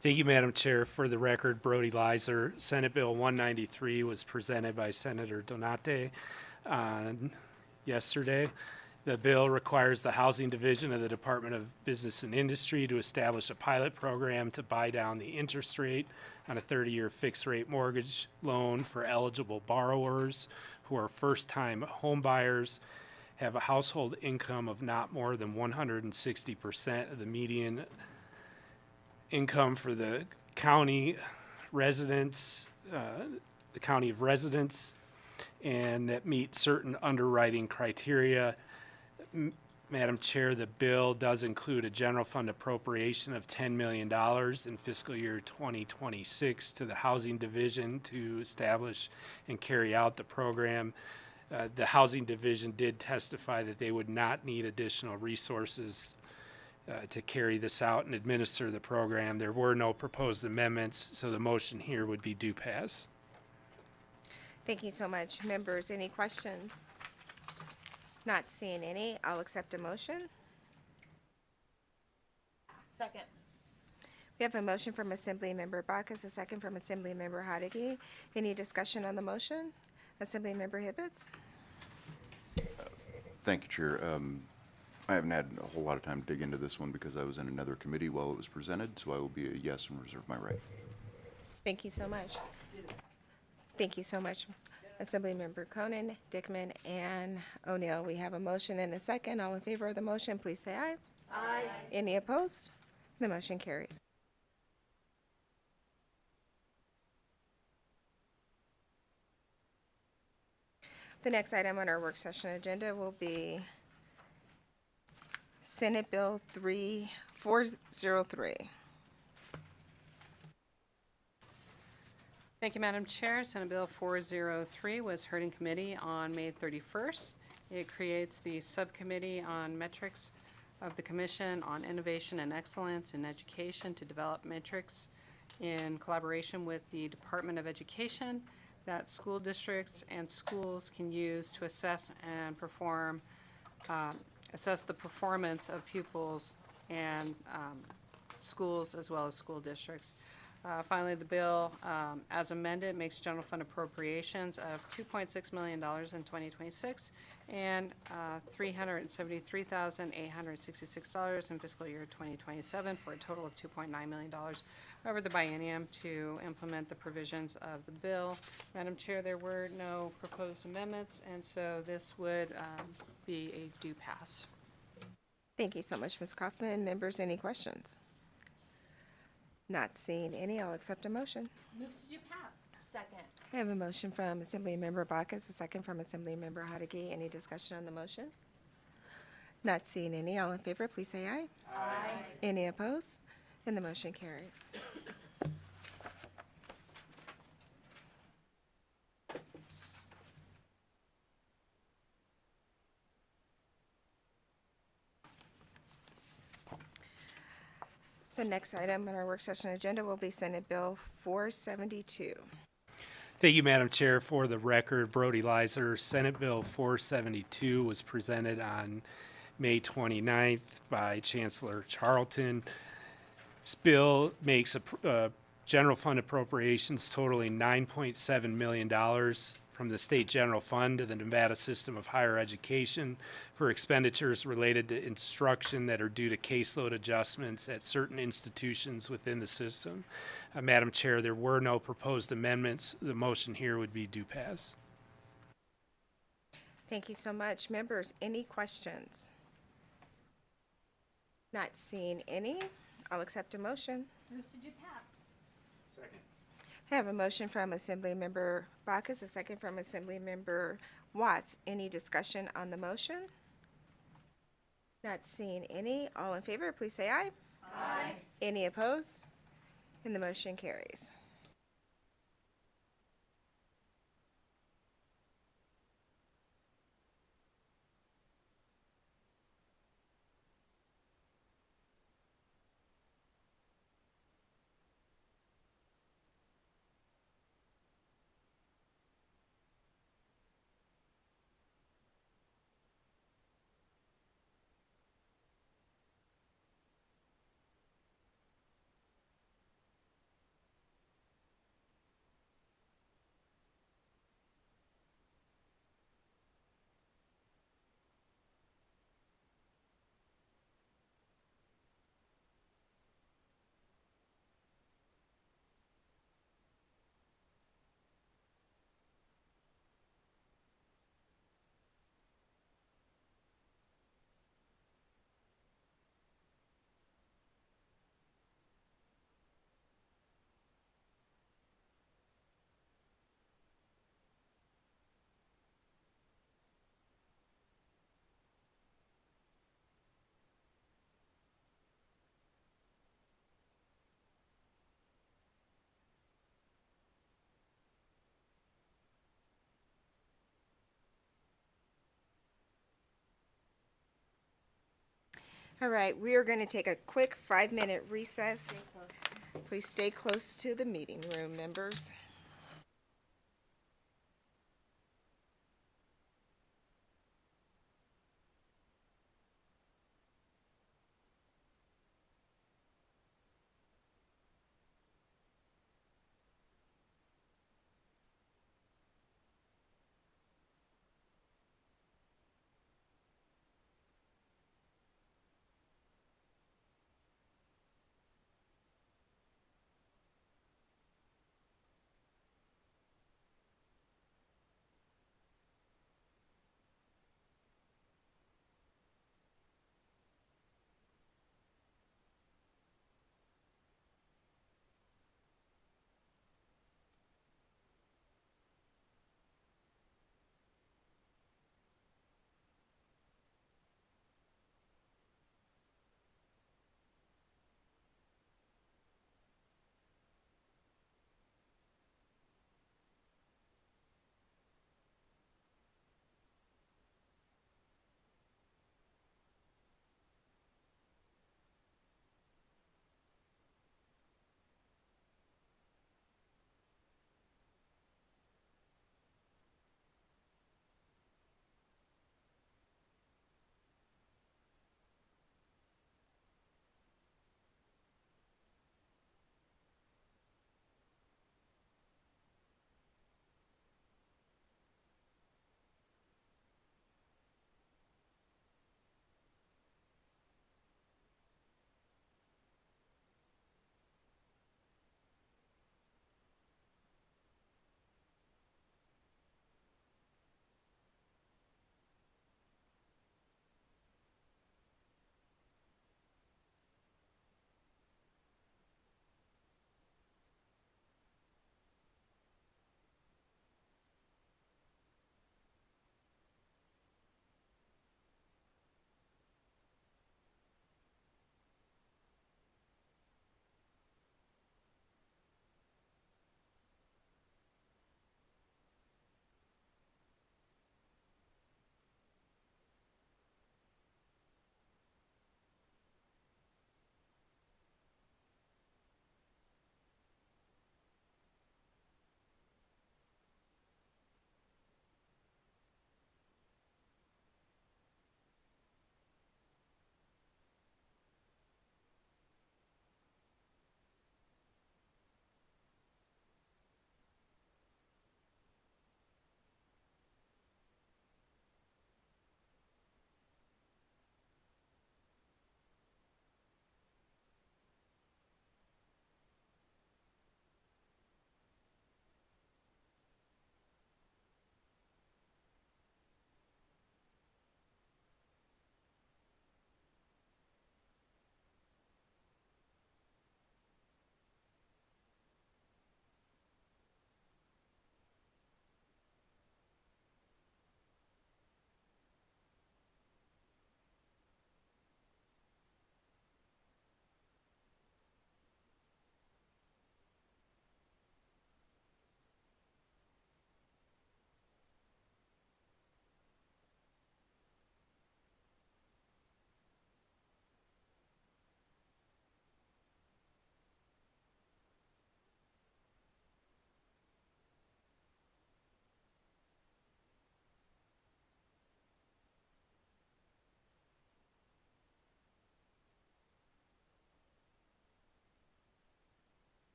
Thank you, Madam Chair. For the record, Brody Leiser. Senate Bill 193 was presented by Senator Donate yesterday. The bill requires the Housing Division of the Department of Business and Industry to establish a pilot program to buy down the interest rate on a 30-year fixed-rate mortgage loan for eligible borrowers who are first-time home buyers, have a household income of not more than 160% of the median income for the county residents, the county of residence, and that meet certain underwriting criteria. Madam Chair, the bill does include a general fund appropriation of $10 million in fiscal year 2026 to the Housing Division to establish and carry out the program. The Housing Division did testify that they would not need additional resources to carry this out and administer the program. There were no proposed amendments, so the motion here would be do pass. Thank you so much. Members, any questions? Not seeing any, I'll accept a motion. Second. We have a motion from Assembly Member Backus, a second from Assembly Member Hadigi. Any discussion on the motion? Assembly Member Hibbets? Thank you, Chair. I haven't had a whole lot of time to dig into this one because I was in another committee while it was presented, so I will be a yes and reserve my right. Thank you so much. Thank you so much, Assembly Member Conan, Dickman, and O'Neill. We have a motion and a second. All in favor of the motion, please say aye. Aye. Any opposed? The motion carries. The next item on our work session agenda will be Senate Bill 403. Thank you, Madam Chair. Senate Bill 403 was heard in committee on May 31st. It creates the Subcommittee on Metrics of the Commission on Innovation and Excellence in Education to develop metrics in collaboration with the Department of Education that school districts and schools can use to assess and perform, assess the performance of pupils and schools as well as school districts. Finally, the bill, as amended, makes general fund appropriations of $2.6 million in 2026 and $373,866 in fiscal year 2027 for a total of $2.9 million over the biennium to implement the provisions of the bill. Madam Chair, there were no proposed amendments, and so this would be a do pass. Thank you so much, Ms. Kaufman. Members, any questions? Not seeing any, I'll accept a motion. Move to do pass. Second. I have a motion from Assemblymember Bacchus, a second from Assemblymember Hadagi. Any discussion on the motion? Not seeing any, all in favor, please say aye. Aye. Any opposed? And the motion carries. The next item on our work session agenda will be Senate Bill 472. Thank you, Madam Chair. For the record, Brody Leiser, Senate Bill 472 was presented on May 29th by Chancellor Charlton. This bill makes general fund appropriations totaling $9.7 million from the state general fund to the Nevada System of Higher Education for expenditures related to instruction that are due to caseload adjustments at certain institutions within the system. Madam Chair, there were no proposed amendments. The motion here would be do pass. Thank you so much. Members, any questions? Not seeing any, I'll accept a motion. Move to do pass. Second. I have a motion from Assemblymember Bacchus, a second from Assemblymember Watts. Any discussion on the motion? Not seeing any, all in favor, please say aye. Aye. Any opposed? And the motion carries. All right, we are going to take a quick 5-minute recess. Please stay close to the meeting room, members.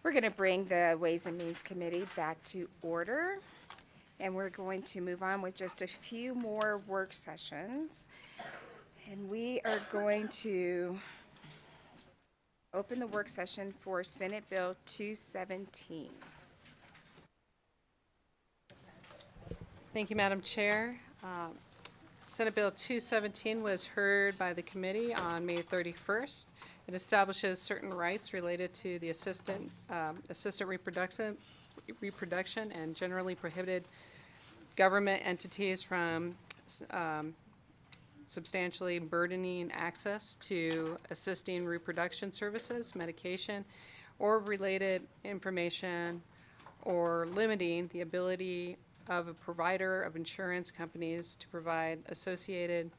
We're going to bring the Ways and Means Committee back to order, and we're going to move on with just a few more work sessions. And we are going to open the work session for Senate Bill 217. Thank you, Madam Chair. Senate Bill 217 was heard by the committee on May 31st. It establishes certain rights related to the assistant reproduction and generally prohibited government entities from substantially burdening access to assisting reproduction services, medication, or related information, or limiting the ability of a provider of insurance companies to provide associated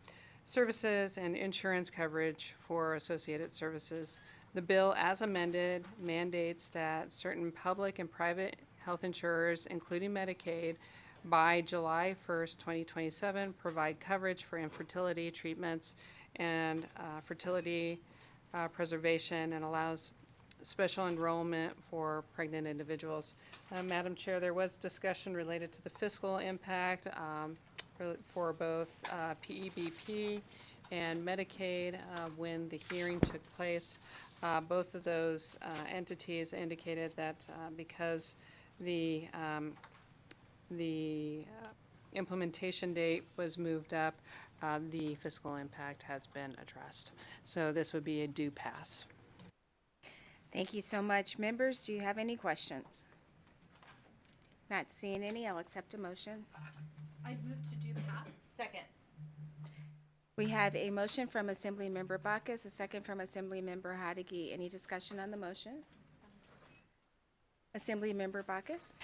services and insurance coverage for associated services. The bill, as amended, mandates that certain public and private health insurers, including Medicaid, by July 1st, 2027, provide coverage for infertility treatments and fertility preservation, and allows special enrollment for pregnant individuals. Madam Chair, there was discussion related to the fiscal impact for both PEBP and Medicaid when the hearing took place. Both of those entities indicated that because the implementation date was moved up, the fiscal impact has been addressed. So this would be a due pass. Thank you so much. Members, do you have any questions? Not seeing any, I'll accept a motion. I move to do pass. Second. We have a motion from Assemblymember Bacchus, a second from Assemblymember Hadigi. Any discussion on the motion? Assemblymember Bacchus?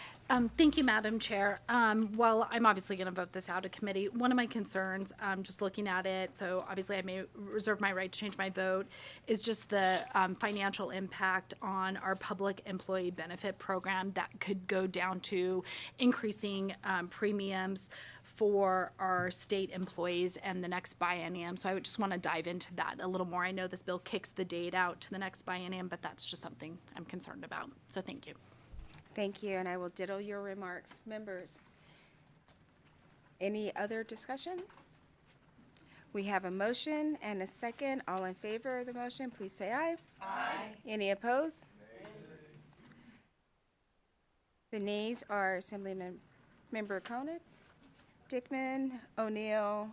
Thank you, Madam Chair. While I'm obviously going to vote this out of committee, one of my concerns, just looking at it, so obviously I may reserve my right to change my vote, is just the financial impact on our public employee benefit program that could go down to increasing premiums for our state employees and the next biennium. So I would just want to dive into that a little more. I know this bill kicks the date out to the next biennium, but that's just something I'm concerned about. So thank you. Thank you, and I will ditto your remarks. Members, any other discussion? We have a motion and a second. All in favor of the motion, please say aye. Aye. Any opposed? The nays are Assemblymember Koenig, Dickman, O'Neill,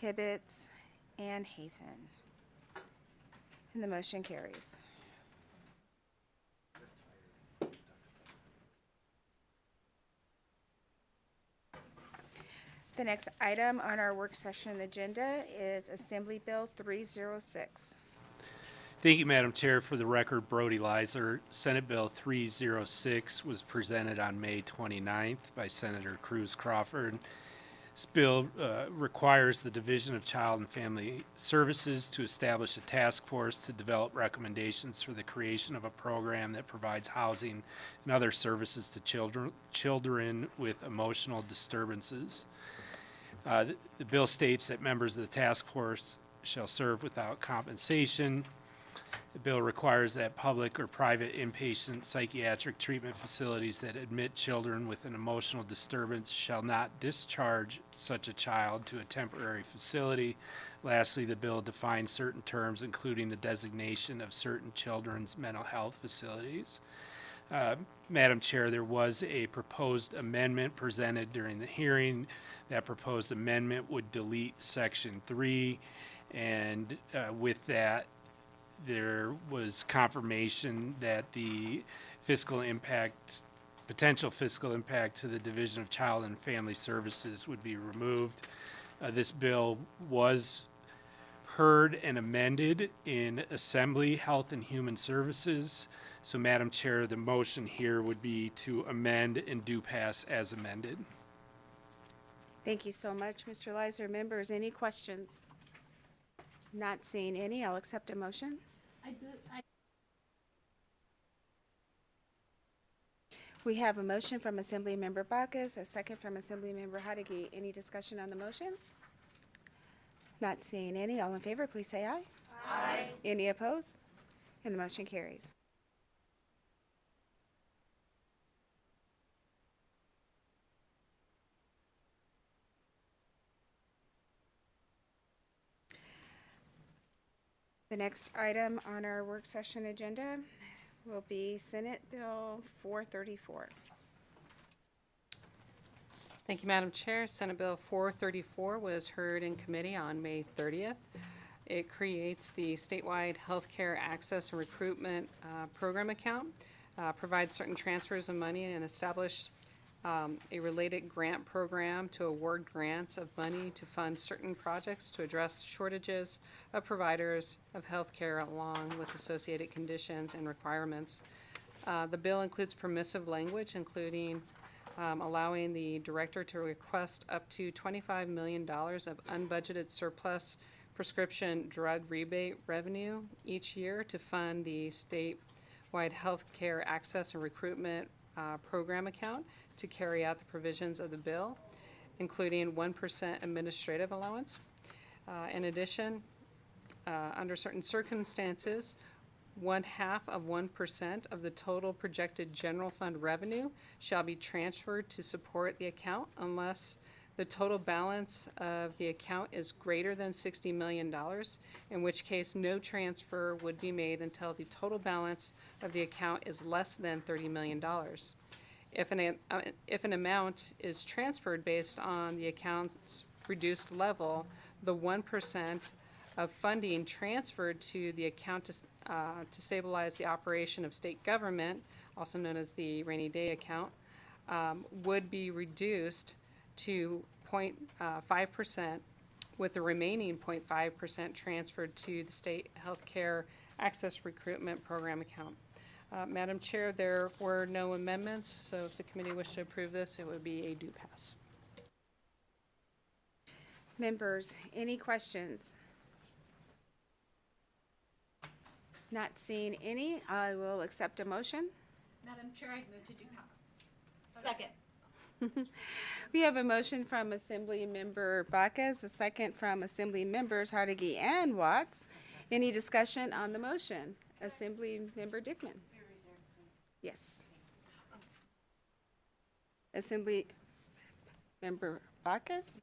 Hibbets, and Hafen. And the motion carries. The next item on our work session agenda is Assembly Bill 306. Thank you, Madam Chair. For the record, Brody Leiser. Senate Bill 306 was presented on May 29th by Senator Cruz Crawford. This bill requires the Division of Child and Family Services to establish a task force to develop recommendations for the creation of a program that provides housing and other services to children with emotional disturbances. The bill states that members of the task force shall serve without compensation. The bill requires that public or private inpatient psychiatric treatment facilities that admit children with an emotional disturbance shall not discharge such a child to a temporary facility. Lastly, the bill defines certain terms, including the designation of certain children's mental health facilities. Madam Chair, there was a proposed amendment presented during the hearing. That proposed amendment would delete Section 3, and with that, there was confirmation that the potential fiscal impact to the Division of Child and Family Services would be removed. This bill was heard and amended in Assembly Health and Human Services. So, Madam Chair, the motion here would be to amend and do pass as amended. Thank you so much, Mr. Leiser. Members, any questions? Not seeing any, I'll accept a motion. We have a motion from Assemblymember Bacchus, a second from Assemblymember Hadigi. Any discussion on the motion? Not seeing any. All in favor, please say aye. Aye. Any opposed? And the motion carries. The next item on our work session agenda will be Senate Bill 434. Thank you, Madam Chair. Senate Bill 434 was heard in committee on May 30th. It creates the statewide healthcare access and recruitment program account, provides certain transfers of money, and established a related grant program to award grants of money to fund certain projects to address shortages of providers of healthcare along with associated conditions and requirements. The bill includes permissive language, including allowing the director to request up to $25 million of unbudgeted surplus prescription drug rebate revenue each year to fund the statewide health care access and recruitment program account to carry out the provisions of the bill, including 1% administrative allowance. In addition, under certain circumstances, 0.5% of the total projected general fund revenue shall be transferred to support the account unless the total balance of the account is greater than $60 million, in which case no transfer would be made until the total balance of the account is less than $30 million. If an amount is transferred based on the account's reduced level, the 1% of funding transferred to the account to stabilize the operation of state government, also known as the rainy day account, would be reduced to 0.5%, with the remaining 0.5% transferred to the state healthcare access recruitment program account. Madam Chair, there were no amendments, so if the committee wished to approve this, it would be a do pass. Members, any questions? Not seeing any, I will accept a motion. Madam Chair, I move to do pass. Second. We have a motion from Assembly Member Bacchus, a second from Assembly Members Hardigy and Watts. Any discussion on the motion? Assembly Member Dickman. Yes. Assembly Member Bacchus.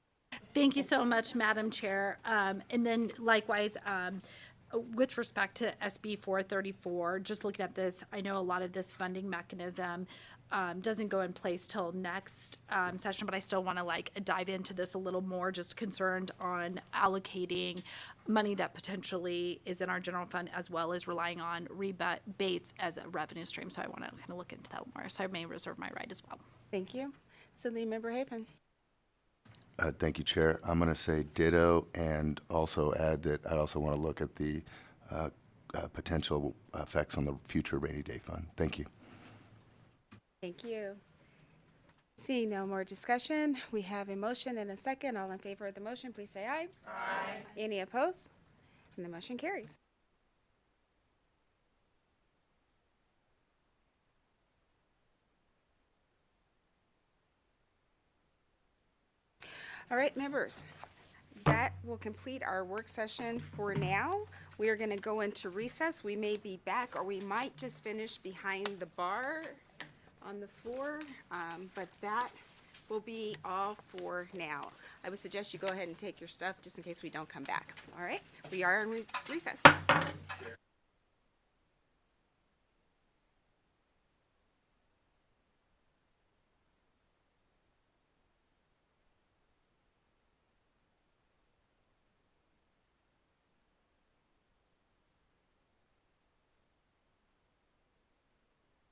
Thank you so much, Madam Chair. And then likewise, with respect to SB 434, just looking at this, I know a lot of this funding mechanism doesn't go in place till next session, but I still want to dive into this a little more, just concerned on allocating money that potentially is in our general fund as well as relying on rebates as a revenue stream. So I want to kind of look into that more. So I may reserve my right as well. Thank you. Assembly Member Haven. Thank you, Chair. I'm going to say ditto and also add that I'd also want to look at the potential effects on the future rainy day fund. Thank you. Thank you. Seeing no more discussion, we have a motion and a second. All in favor of the motion, please say aye. Aye. Any opposed? And the motion carries. All right, members, that will complete our work session for now. We are going to go into recess. We may be back, or we might just finish behind the bar on the floor, but that will be all for now. I would suggest you go ahead and take your stuff just in case we don't come back. All right, we are in recess.